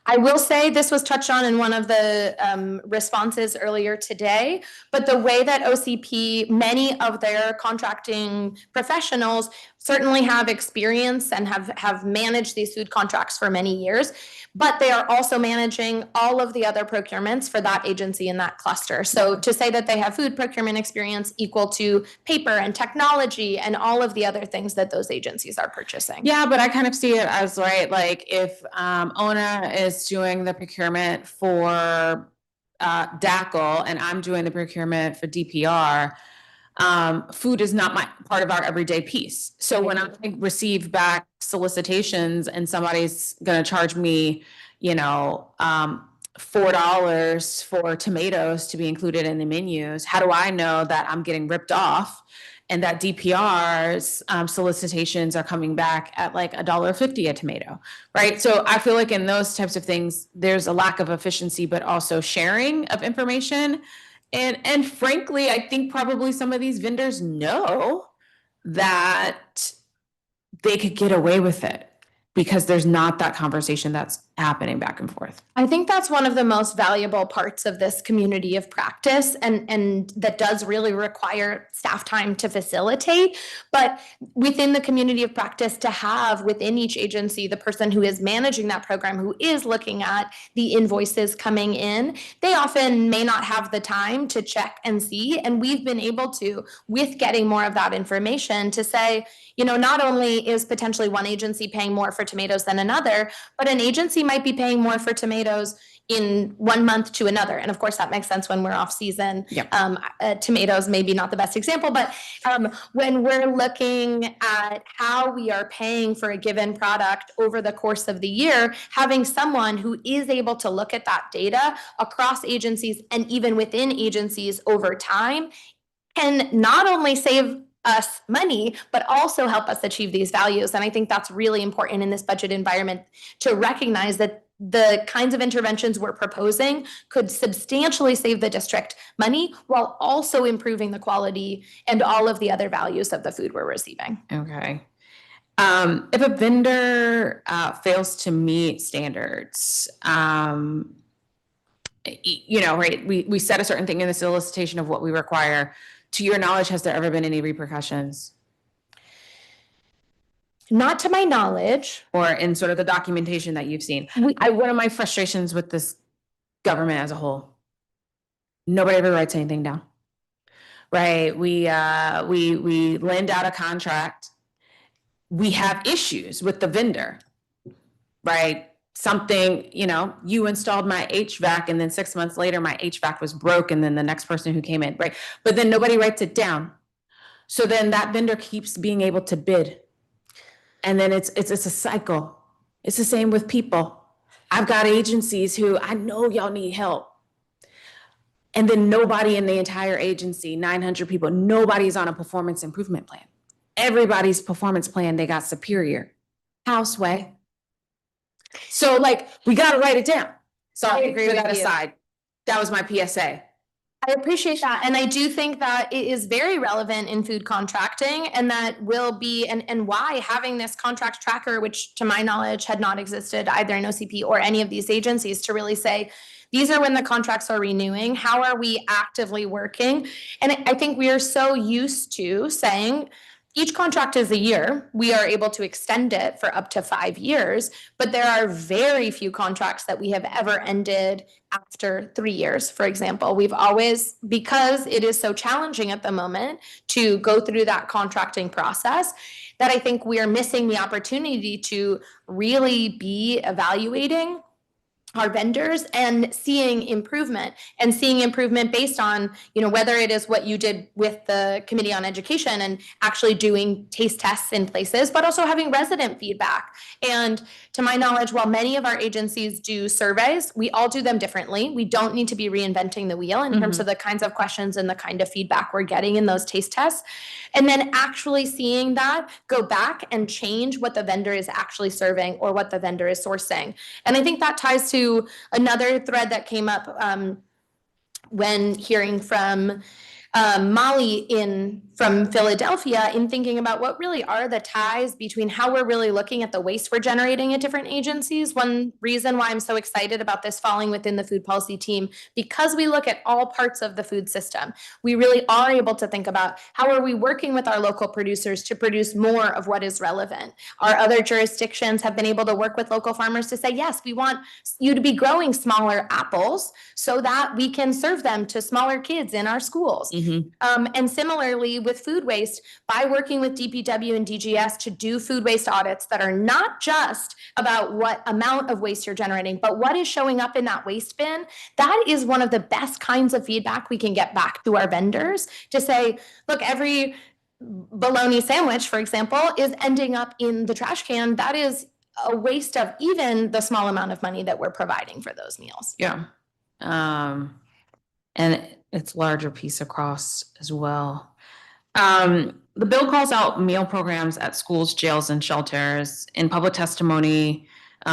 I will say this was touched on in one of the responses earlier today, but the way that OCP, many of their contracting professionals certainly have experience and have managed these food contracts for many years, but they are also managing all of the other procurements for that agency in that cluster. So to say that they have food procurement experience equal to paper and technology and all of the other things that those agencies are purchasing. Yeah, but I kind of see it as, right, like if ONA is doing the procurement for DACL and I'm doing the procurement for DPR, food is not part of our everyday piece. So when I receive back solicitations and somebody's going to charge me, $4 for tomatoes to be included in the menus, how do I know that I'm getting ripped off and that DPR's solicitations are coming back at like $1.50 a tomato, right? So I feel like in those types of things, there's a lack of efficiency, but also sharing of information. And frankly, I think probably some of these vendors know that they could get away with it because there's not that conversation that's happening back and forth. I think that's one of the most valuable parts of this community of practice, and that does really require staff time to facilitate. But within the community of practice, to have within each agency the person who is managing that program, who is looking at the invoices coming in, they often may not have the time to check and see. And we've been able to, with getting more of that information, to say, not only is potentially one agency paying more for tomatoes than another, but an agency might be paying more for tomatoes in 1 month to another. And of course, that makes sense when we're off season. Yep. Tomatoes, maybe not the best example, but when we're looking at how we are paying for a given product over the course of the year, having someone who is able to look at that data across agencies and even within agencies over time can not only save us money, but also help us achieve these values. And I think that's really important in this budget environment, to recognize that the kinds of interventions we're proposing could substantially save the district money while also improving the quality and all of the other values of the food we're receiving. Okay. If a vendor fails to meet standards, right, we set a certain thing in the solicitation of what we require. To your knowledge, has there ever been any repercussions? Not to my knowledge. Or in sort of the documentation that you've seen. One of my frustrations with this government as a whole, nobody ever writes anything down, right? We lend out a contract. We have issues with the vendor, right? Something, you installed my HVAC and then 6 months later, my HVAC was broke and then the next person who came in, right? But then nobody writes it down. So then that vendor keeps being able to bid. And then it's a cycle. It's the same with people. I've got agencies who I know y'all need help. And then nobody in the entire agency, 900 people, nobody's on a performance improvement plan. Everybody's performance plan, they got superior. Houseway. So we got to write it down. So I agree with that aside. That was my PSA. I appreciate that. And I do think that it is very relevant in food contracting, and that will be, and why having this contract tracker, which to my knowledge had not existed either in OCP or any of these agencies, to really say, these are when the contracts are renewing. How are we actively working? And I think we are so used to saying, each contract is a year. We are able to extend it for up to 5 years, but there are very few contracts that we have ever ended after 3 years, for example. We've always, because it is so challenging at the moment to go through that contracting process, that I think we are missing the opportunity to really be evaluating our vendors and seeing improvement based on, whether it is what you did with the Committee on Education and actually doing taste tests in places, but also having resident feedback. And to my knowledge, while many of our agencies do surveys, we all do them differently. We don't need to be reinventing the wheel in terms of the kinds of questions and the kind of feedback we're getting in those taste tests. And then actually seeing that go back and change what the vendor is actually serving or what the vendor is sourcing. And I think that ties to another thread that came up when hearing from Molly from Philadelphia, in thinking about what really are the ties between how we're really looking at the waste we're generating at different agencies. One reason why I'm so excited about this falling within the food policy team, because we look at all parts of the food system, we really are able to think about how are we working with our local producers to produce more of what is relevant. Our other jurisdictions have been able to work with local farmers to say, yes, we want you to be growing smaller apples so that we can serve them to smaller kids in our schools. And similarly with food waste, by working with DPW and DGS to do food waste audits that are not just about what amount of waste you're generating, but what is showing up in that waste bin, that is one of the best kinds of feedback we can get back to our vendors to say, look, every bologna sandwich, for example, is ending up in the trash can. That is a waste of even the small amount of money that we're providing for those meals. Yeah. And it's larger piece across as well. The bill calls out meal programs at schools, jails, and shelters. In public testimony,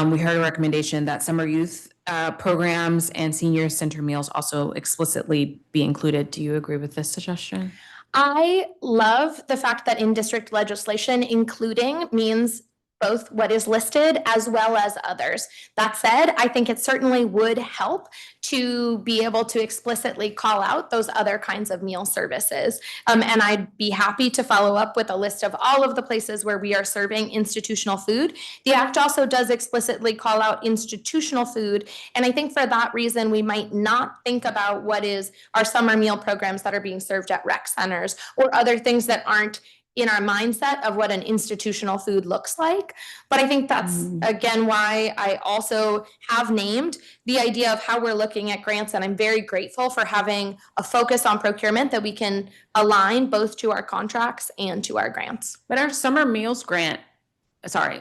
we heard a recommendation that summer youth programs and senior center meals also explicitly be included. Do you agree with this suggestion? I love the fact that in district legislation, including means both what is listed as well as others. That said, I think it certainly would help to be able to explicitly call out those other kinds of meal services. And I'd be happy to follow up with a list of all of the places where we are serving institutional food. The Act also does explicitly call out institutional food. And I think for that reason, we might not think about what is our summer meal programs that are being served at rec centers or other things that aren't in our mindset of what an institutional food looks like. But I think that's, again, why I also have named the idea of how we're looking at grants. And I'm very grateful for having a focus on procurement that we can align both to our contracts and to our grants. But our summer meals grant,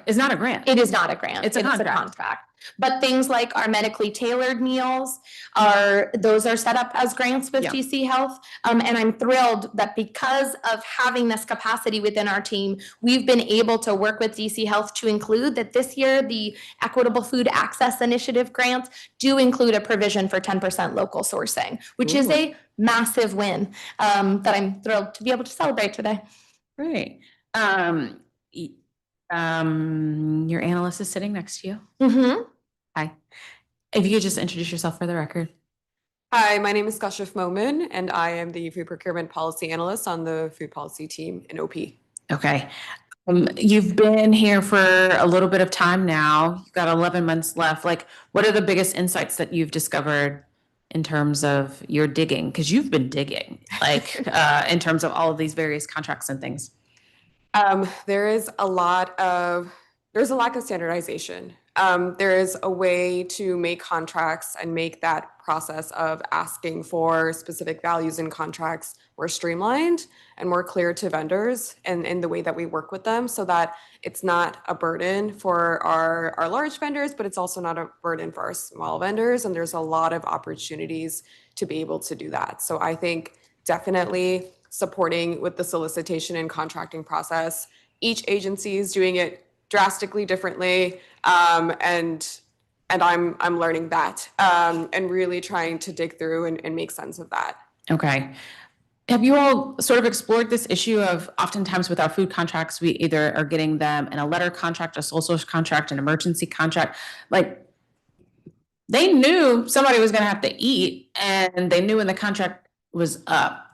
is not a grant. It is not a grant. It's a contract. But things like our medically tailored meals those are set up as grants with DC Health. And I'm thrilled that because of having this capacity within our team, we've been able to work with DC Health to include that this year, the Equitable Food Access Initiative grants do include a provision for 10% local sourcing, which is a massive win that I'm thrilled to be able to celebrate today. Great. Your analyst is sitting next to you. Hi. If you could just introduce yourself for the record. Hi, my name is Kashif Momin, and I am the Food Procurement Policy Analyst on the Food Policy team in OP. Okay. You've been here for a little bit of time now. You've got 11 months left. Like, what are the biggest insights that you've discovered in terms of your digging? Because you've been digging, like, in terms of all of these various contracts and things. There's a lack of standardization. There is a way to make contracts and make that process of asking for specific values in contracts more streamlined and more clear to vendors and in the way that we work with them so that it's not a burden for our large vendors, but it's also not a burden for our small vendors. And there's a lot of opportunities to be able to do that. So I think definitely supporting with the solicitation and contracting process. Each agency is doing it drastically differently, and I'm learning that and really trying to dig through and make sense of that. Okay. Have you all sort of explored this issue of oftentimes with our food contracts, we either are getting them in a letter contract, a sole source contract, an emergency contract, like they knew somebody was going to have to eat and they knew when the contract was up.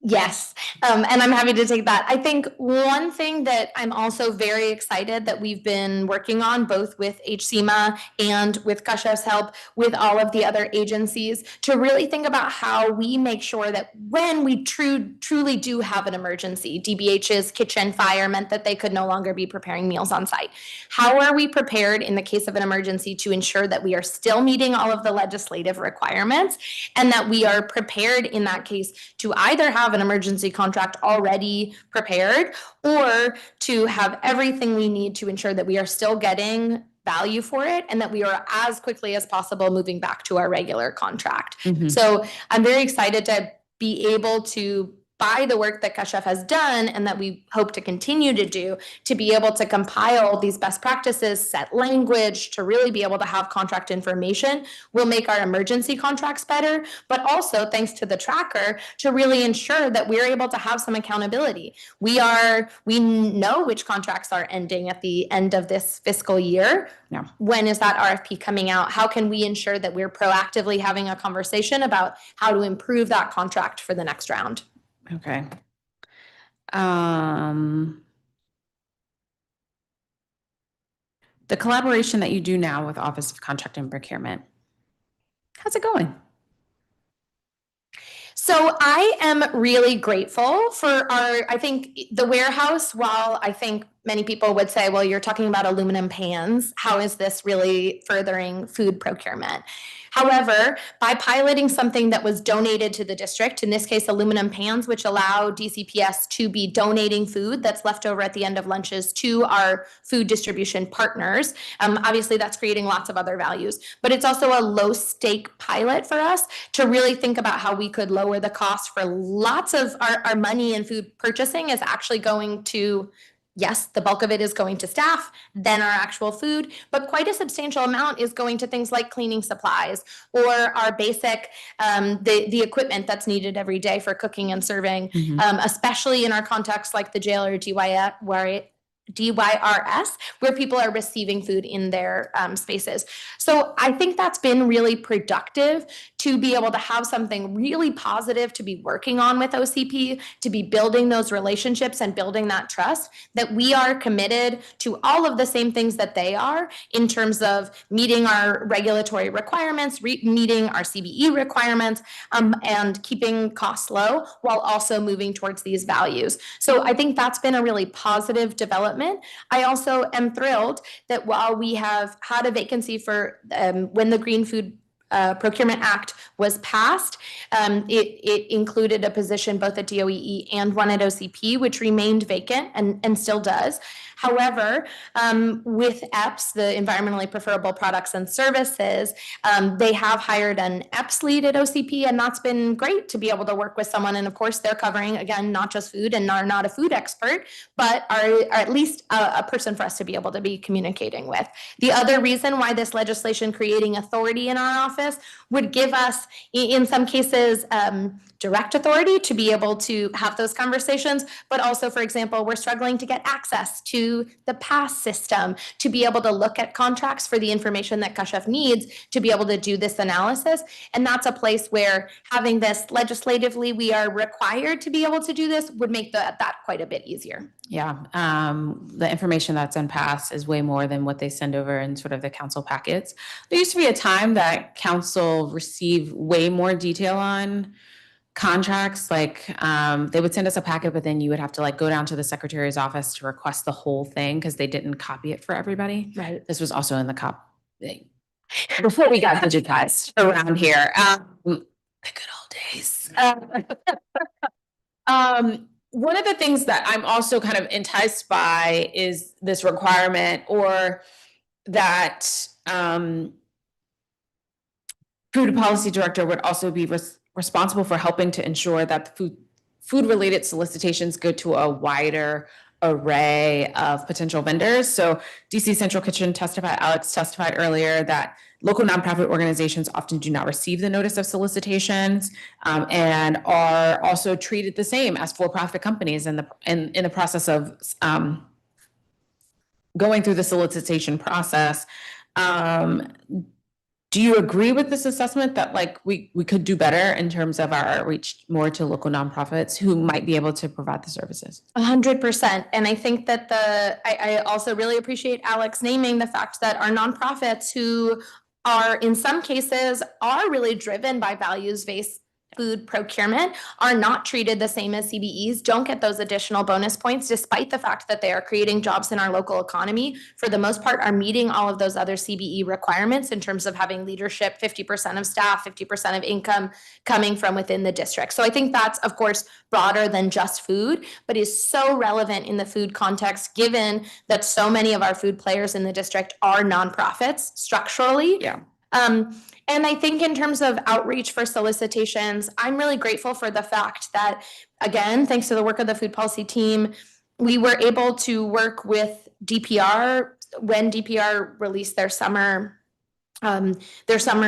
Yes, and I'm happy to take that. I think one thing that I'm also very excited that we've been working on, both with HCMA and with Kashef's help, with all of the other agencies, to really think about how we make sure that when we truly do have an emergency, DBH's kitchen fire meant that they could no longer be preparing meals on site. How are we prepared in the case of an emergency to ensure that we are still meeting all of the legislative requirements and that we are prepared in that case to either have an emergency contract already prepared or to have everything we need to ensure that we are still getting value for it and that we are as quickly as possible moving back to our regular contract. So I'm very excited to be able to, by the work that Kashef has done and that we hope to continue to do, to be able to compile these best practices, set language, to really be able to have contract information will make our emergency contracts better, but also thanks to the tracker to really ensure that we're able to have some accountability. We know which contracts are ending at the end of this fiscal year. Yeah. When is that RFP coming out? How can we ensure that we're proactively having a conversation about how to improve that contract for the next round? Okay. The collaboration that you do now with Office of Contract and Procurement, how's it going? So I am really grateful for I think the warehouse, while I think many people would say, well, you're talking about aluminum pans, how is this really furthering food procurement? However, by piloting something that was donated to the district, in this case, aluminum pans, which allow DCPS to be donating food that's left over at the end of lunches to our food distribution partners, obviously that's creating lots of other values, but it's also a low stake pilot for us to really think about how we could lower the cost for lots of our money in food purchasing is actually going to, yes, the bulk of it is going to staff, then our actual food, but quite a substantial amount is going to things like cleaning supplies or our basic, the equipment that's needed every day for cooking and serving, especially in our context like the jail or DYRS, where people are receiving food in their spaces. So I think that's been really productive to be able to have something really positive to be working on with OCP, to be building those relationships and building that trust, that we are committed to all of the same things that they are in terms of meeting our regulatory requirements, meeting our CBE requirements, and keeping costs low while also moving towards these values. So I think that's been a really positive development. I also am thrilled that while we have had a vacancy for when the Green Food Procurement Act was passed, it included a position both at DOEE and one at OCP, which remained vacant and still does. However, with EPS, the Environmentally Preferable Products and Services, they have hired an EPS lead at OCP, and that's been great to be able to work with someone. And of course, they're covering, again, not just food and are not a food expert, but are at least a person for us to be able to be communicating with. The other reason why this legislation creating authority in our office would give us, in some cases, direct authority to be able to have those conversations, but also, for example, we're struggling to get access to the PASS system to be able to look at contracts for the information that Kashef needs to be able to do this analysis. And that's a place where having this legislatively, we are required to be able to do this would make that quite a bit easier. Yeah, the information that's in PASS is way more than what they send over in sort of the council packets. There used to be a time that council received way more detail on contracts, like they would send us a packet, but then you would have to like go down to the secretary's office to request the whole thing because they didn't copy it for everybody. Right. This was also in the before we got digitized around here. The good old days. One of the things that I'm also kind of enticed by is this requirement, or that food policy director would also be responsible for helping to ensure that the food-related solicitations go to a wider array of potential vendors. So DC Central Kitchen Alex testified earlier that local nonprofit organizations often do not receive the notice of solicitations and are also treated the same as for-profit companies in the process of going through the solicitation process. Do you agree with this assessment that like we could do better in terms of our outreach more to local nonprofits who might be able to provide the services? 100%. And I think that I also really appreciate Alex naming the fact that our nonprofits, who are in some cases are really driven by values-based food procurement, are not treated the same as CBEs, don't get those additional bonus points, despite the fact that they are creating jobs in our local economy, for the most part are meeting all of those other CBE requirements in terms of having leadership, 50% of staff, 50% of income coming from within the district. So I think that's, of course, broader than just food, but is so relevant in the food context, given that so many of our food players in the district are nonprofits structurally. Yeah. And I think in terms of outreach for solicitations, I'm really grateful for the fact that, again, thanks to the work of the food policy team, we were able to work with DPR when DPR released their summer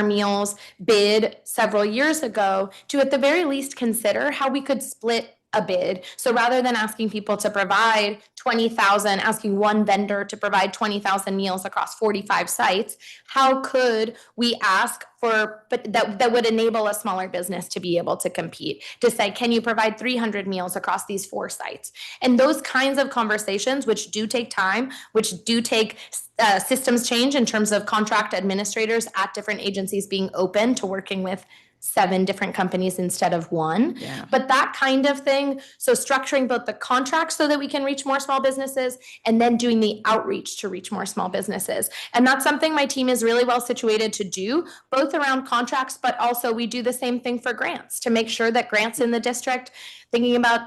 meals bid several years ago, to at the very least consider how we could split a bid. So rather than asking people to provide 20,000, asking one vendor to provide 20,000 meals across 45 sites, how could we ask for, but that would enable a smaller business to be able to compete, to say, can you provide 300 meals across these 4 sites? And those kinds of conversations, which do take time, which do take systems change in terms of contract administrators at different agencies being open to working with 7 different companies instead of 1. Yeah. But that kind of thing, so structuring both the contracts so that we can reach more small businesses and then doing the outreach to reach more small businesses. And that's something my team is really well situated to do, both around contracts, but also we do the same thing for grants to make sure that grants in the district, thinking about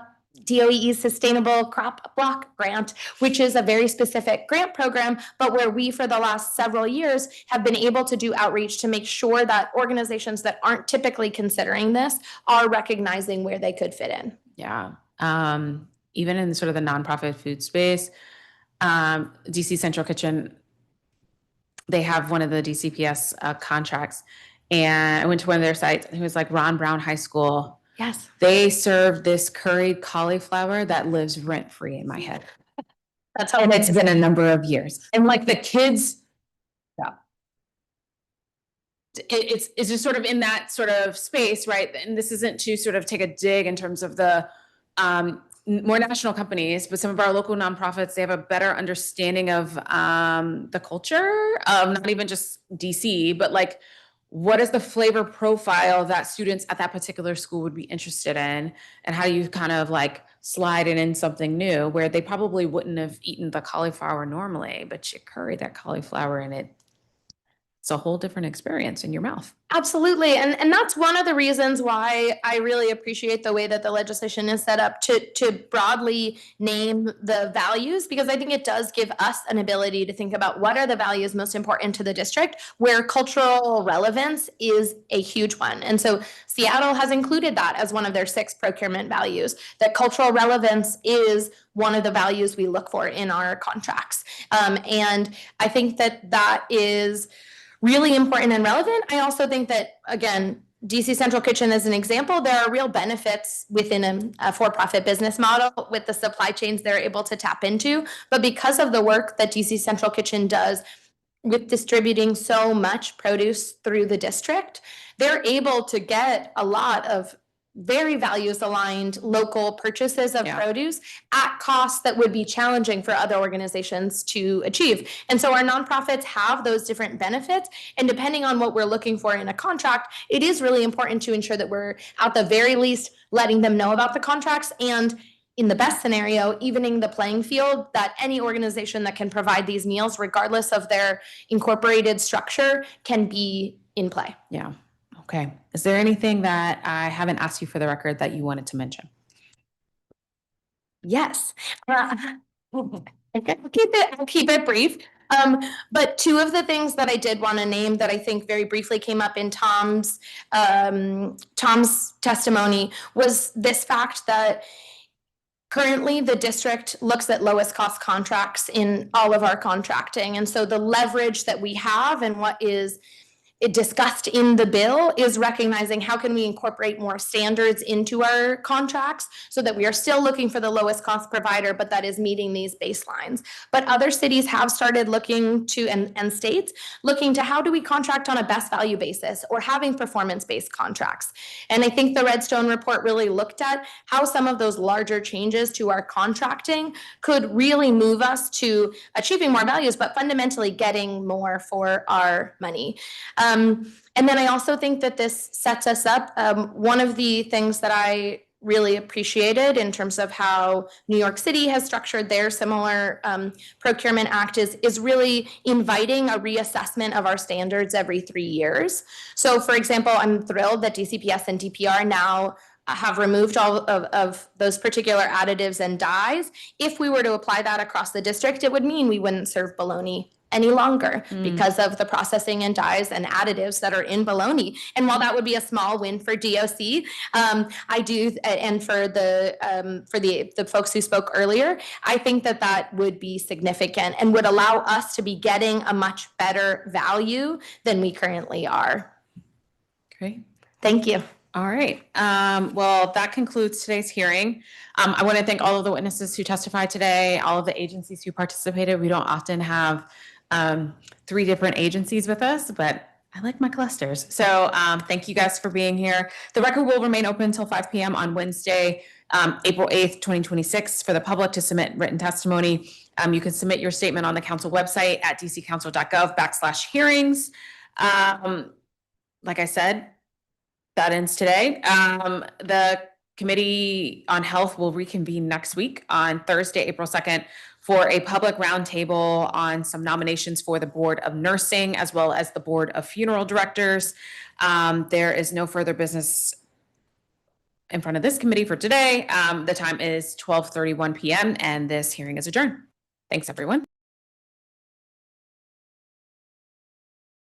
DOE's Sustainable Crop Block Grant, which is a very specific grant program, but where we, for the last several years, have been able to do outreach to make sure that organizations that aren't typically considering this are recognizing where they could fit in. Yeah. Even in sort of the nonprofit food space, DC Central Kitchen, they have one of the DCPS contracts, and I went to one of their sites. It was like Ron Brown High School. Yes. They serve this curried cauliflower that lives rent free in my head. That's how And it's been a number of years. And like the kids, yeah. It's just sort of in that sort of space, right? And this isn't to sort of take a dig in terms of the more national companies, but some of our local nonprofits, they have a better understanding of the culture of not even just DC, but like, what is the flavor profile that students at that particular school would be interested in, and how do you kind of like slide it in something new where they probably wouldn't have eaten the cauliflower normally, but you curry that cauliflower and it's a whole different experience in your mouth. Absolutely. And that's one of the reasons why I really appreciate the way that the legislation is set up to broadly name the values, because I think it does give us an ability to think about what are the values most important to the district, where cultural relevance is a huge one. And so Seattle has included that as one of their 6 procurement values, that cultural relevance is one of the values we look for in our contracts. And I think that that is really important and relevant. I also think that, again, DC Central Kitchen as an example, there are real benefits within a for-profit business model with the supply chains they're able to tap into. But because of the work that DC Central Kitchen does with distributing so much produce through the district, they're able to get a lot of very values aligned local purchases of produce at costs that would be challenging for other organizations to achieve. And so our nonprofits have those different benefits. And depending on what we're looking for in a contract, it is really important to ensure that we're at the very least letting them know about the contracts, and in the best scenario, evening the playing field, that any organization that can provide these meals, regardless of their incorporated structure, can be in play. Yeah. Okay. Is there anything that I haven't asked you for the record that you wanted to mention? Yes. I'll keep it brief. But 2 of the things that I did want to name that I think very briefly came up in Tom's testimony was this fact that currently the district looks at lowest cost contracts in all of our contracting. And so the leverage that we have and what is discussed in the bill is recognizing how can we incorporate more standards into our contracts so that we are still looking for the lowest cost provider, but that is meeting these baselines. But other cities have started looking to, and states, looking to how do we contract on a best value basis or having performance-based contracts. And I think the Redstone report really looked at how some of those larger changes to our contracting could really move us to achieving more values, but fundamentally getting more for our money. And then I also think that this sets us up. One of the things that I really appreciated in terms of how New York City has structured their similar procurement act is really inviting a reassessment of our standards every 3 years. So for example, I'm thrilled that DCPS and DPR now have removed all of those particular additives and dyes. If we were to apply that across the district, it would mean we wouldn't serve bologna any longer because of the processing and dyes and additives that are in bologna. And while that would be a small win for DOC, I do, and for the folks who spoke earlier, I think that that would be significant and would allow us to be getting a much better value than we currently are. Great. Thank you. All right. Well, that concludes today's hearing. I want to thank all of the witnesses who testified today, all of the agencies who participated. We don't often have 3 different agencies with us, but I like my clusters. So thank you guys for being here. The record will remain open until 5 p.m. on Wednesday, April 8th, 2026 for the public to submit written testimony. You can submit your statement on the council website at dccouncil.gov/hearings. Like I said, that ends today. The Committee on Health will reconvene next week on Thursday, April 2nd, for a public roundtable on some nominations for the Board of Nursing as well as the Board of Funeral Directors. There is no further business in front of this committee for today. The time is 12:31 p.m. and this hearing is adjourned. Thanks, everyone.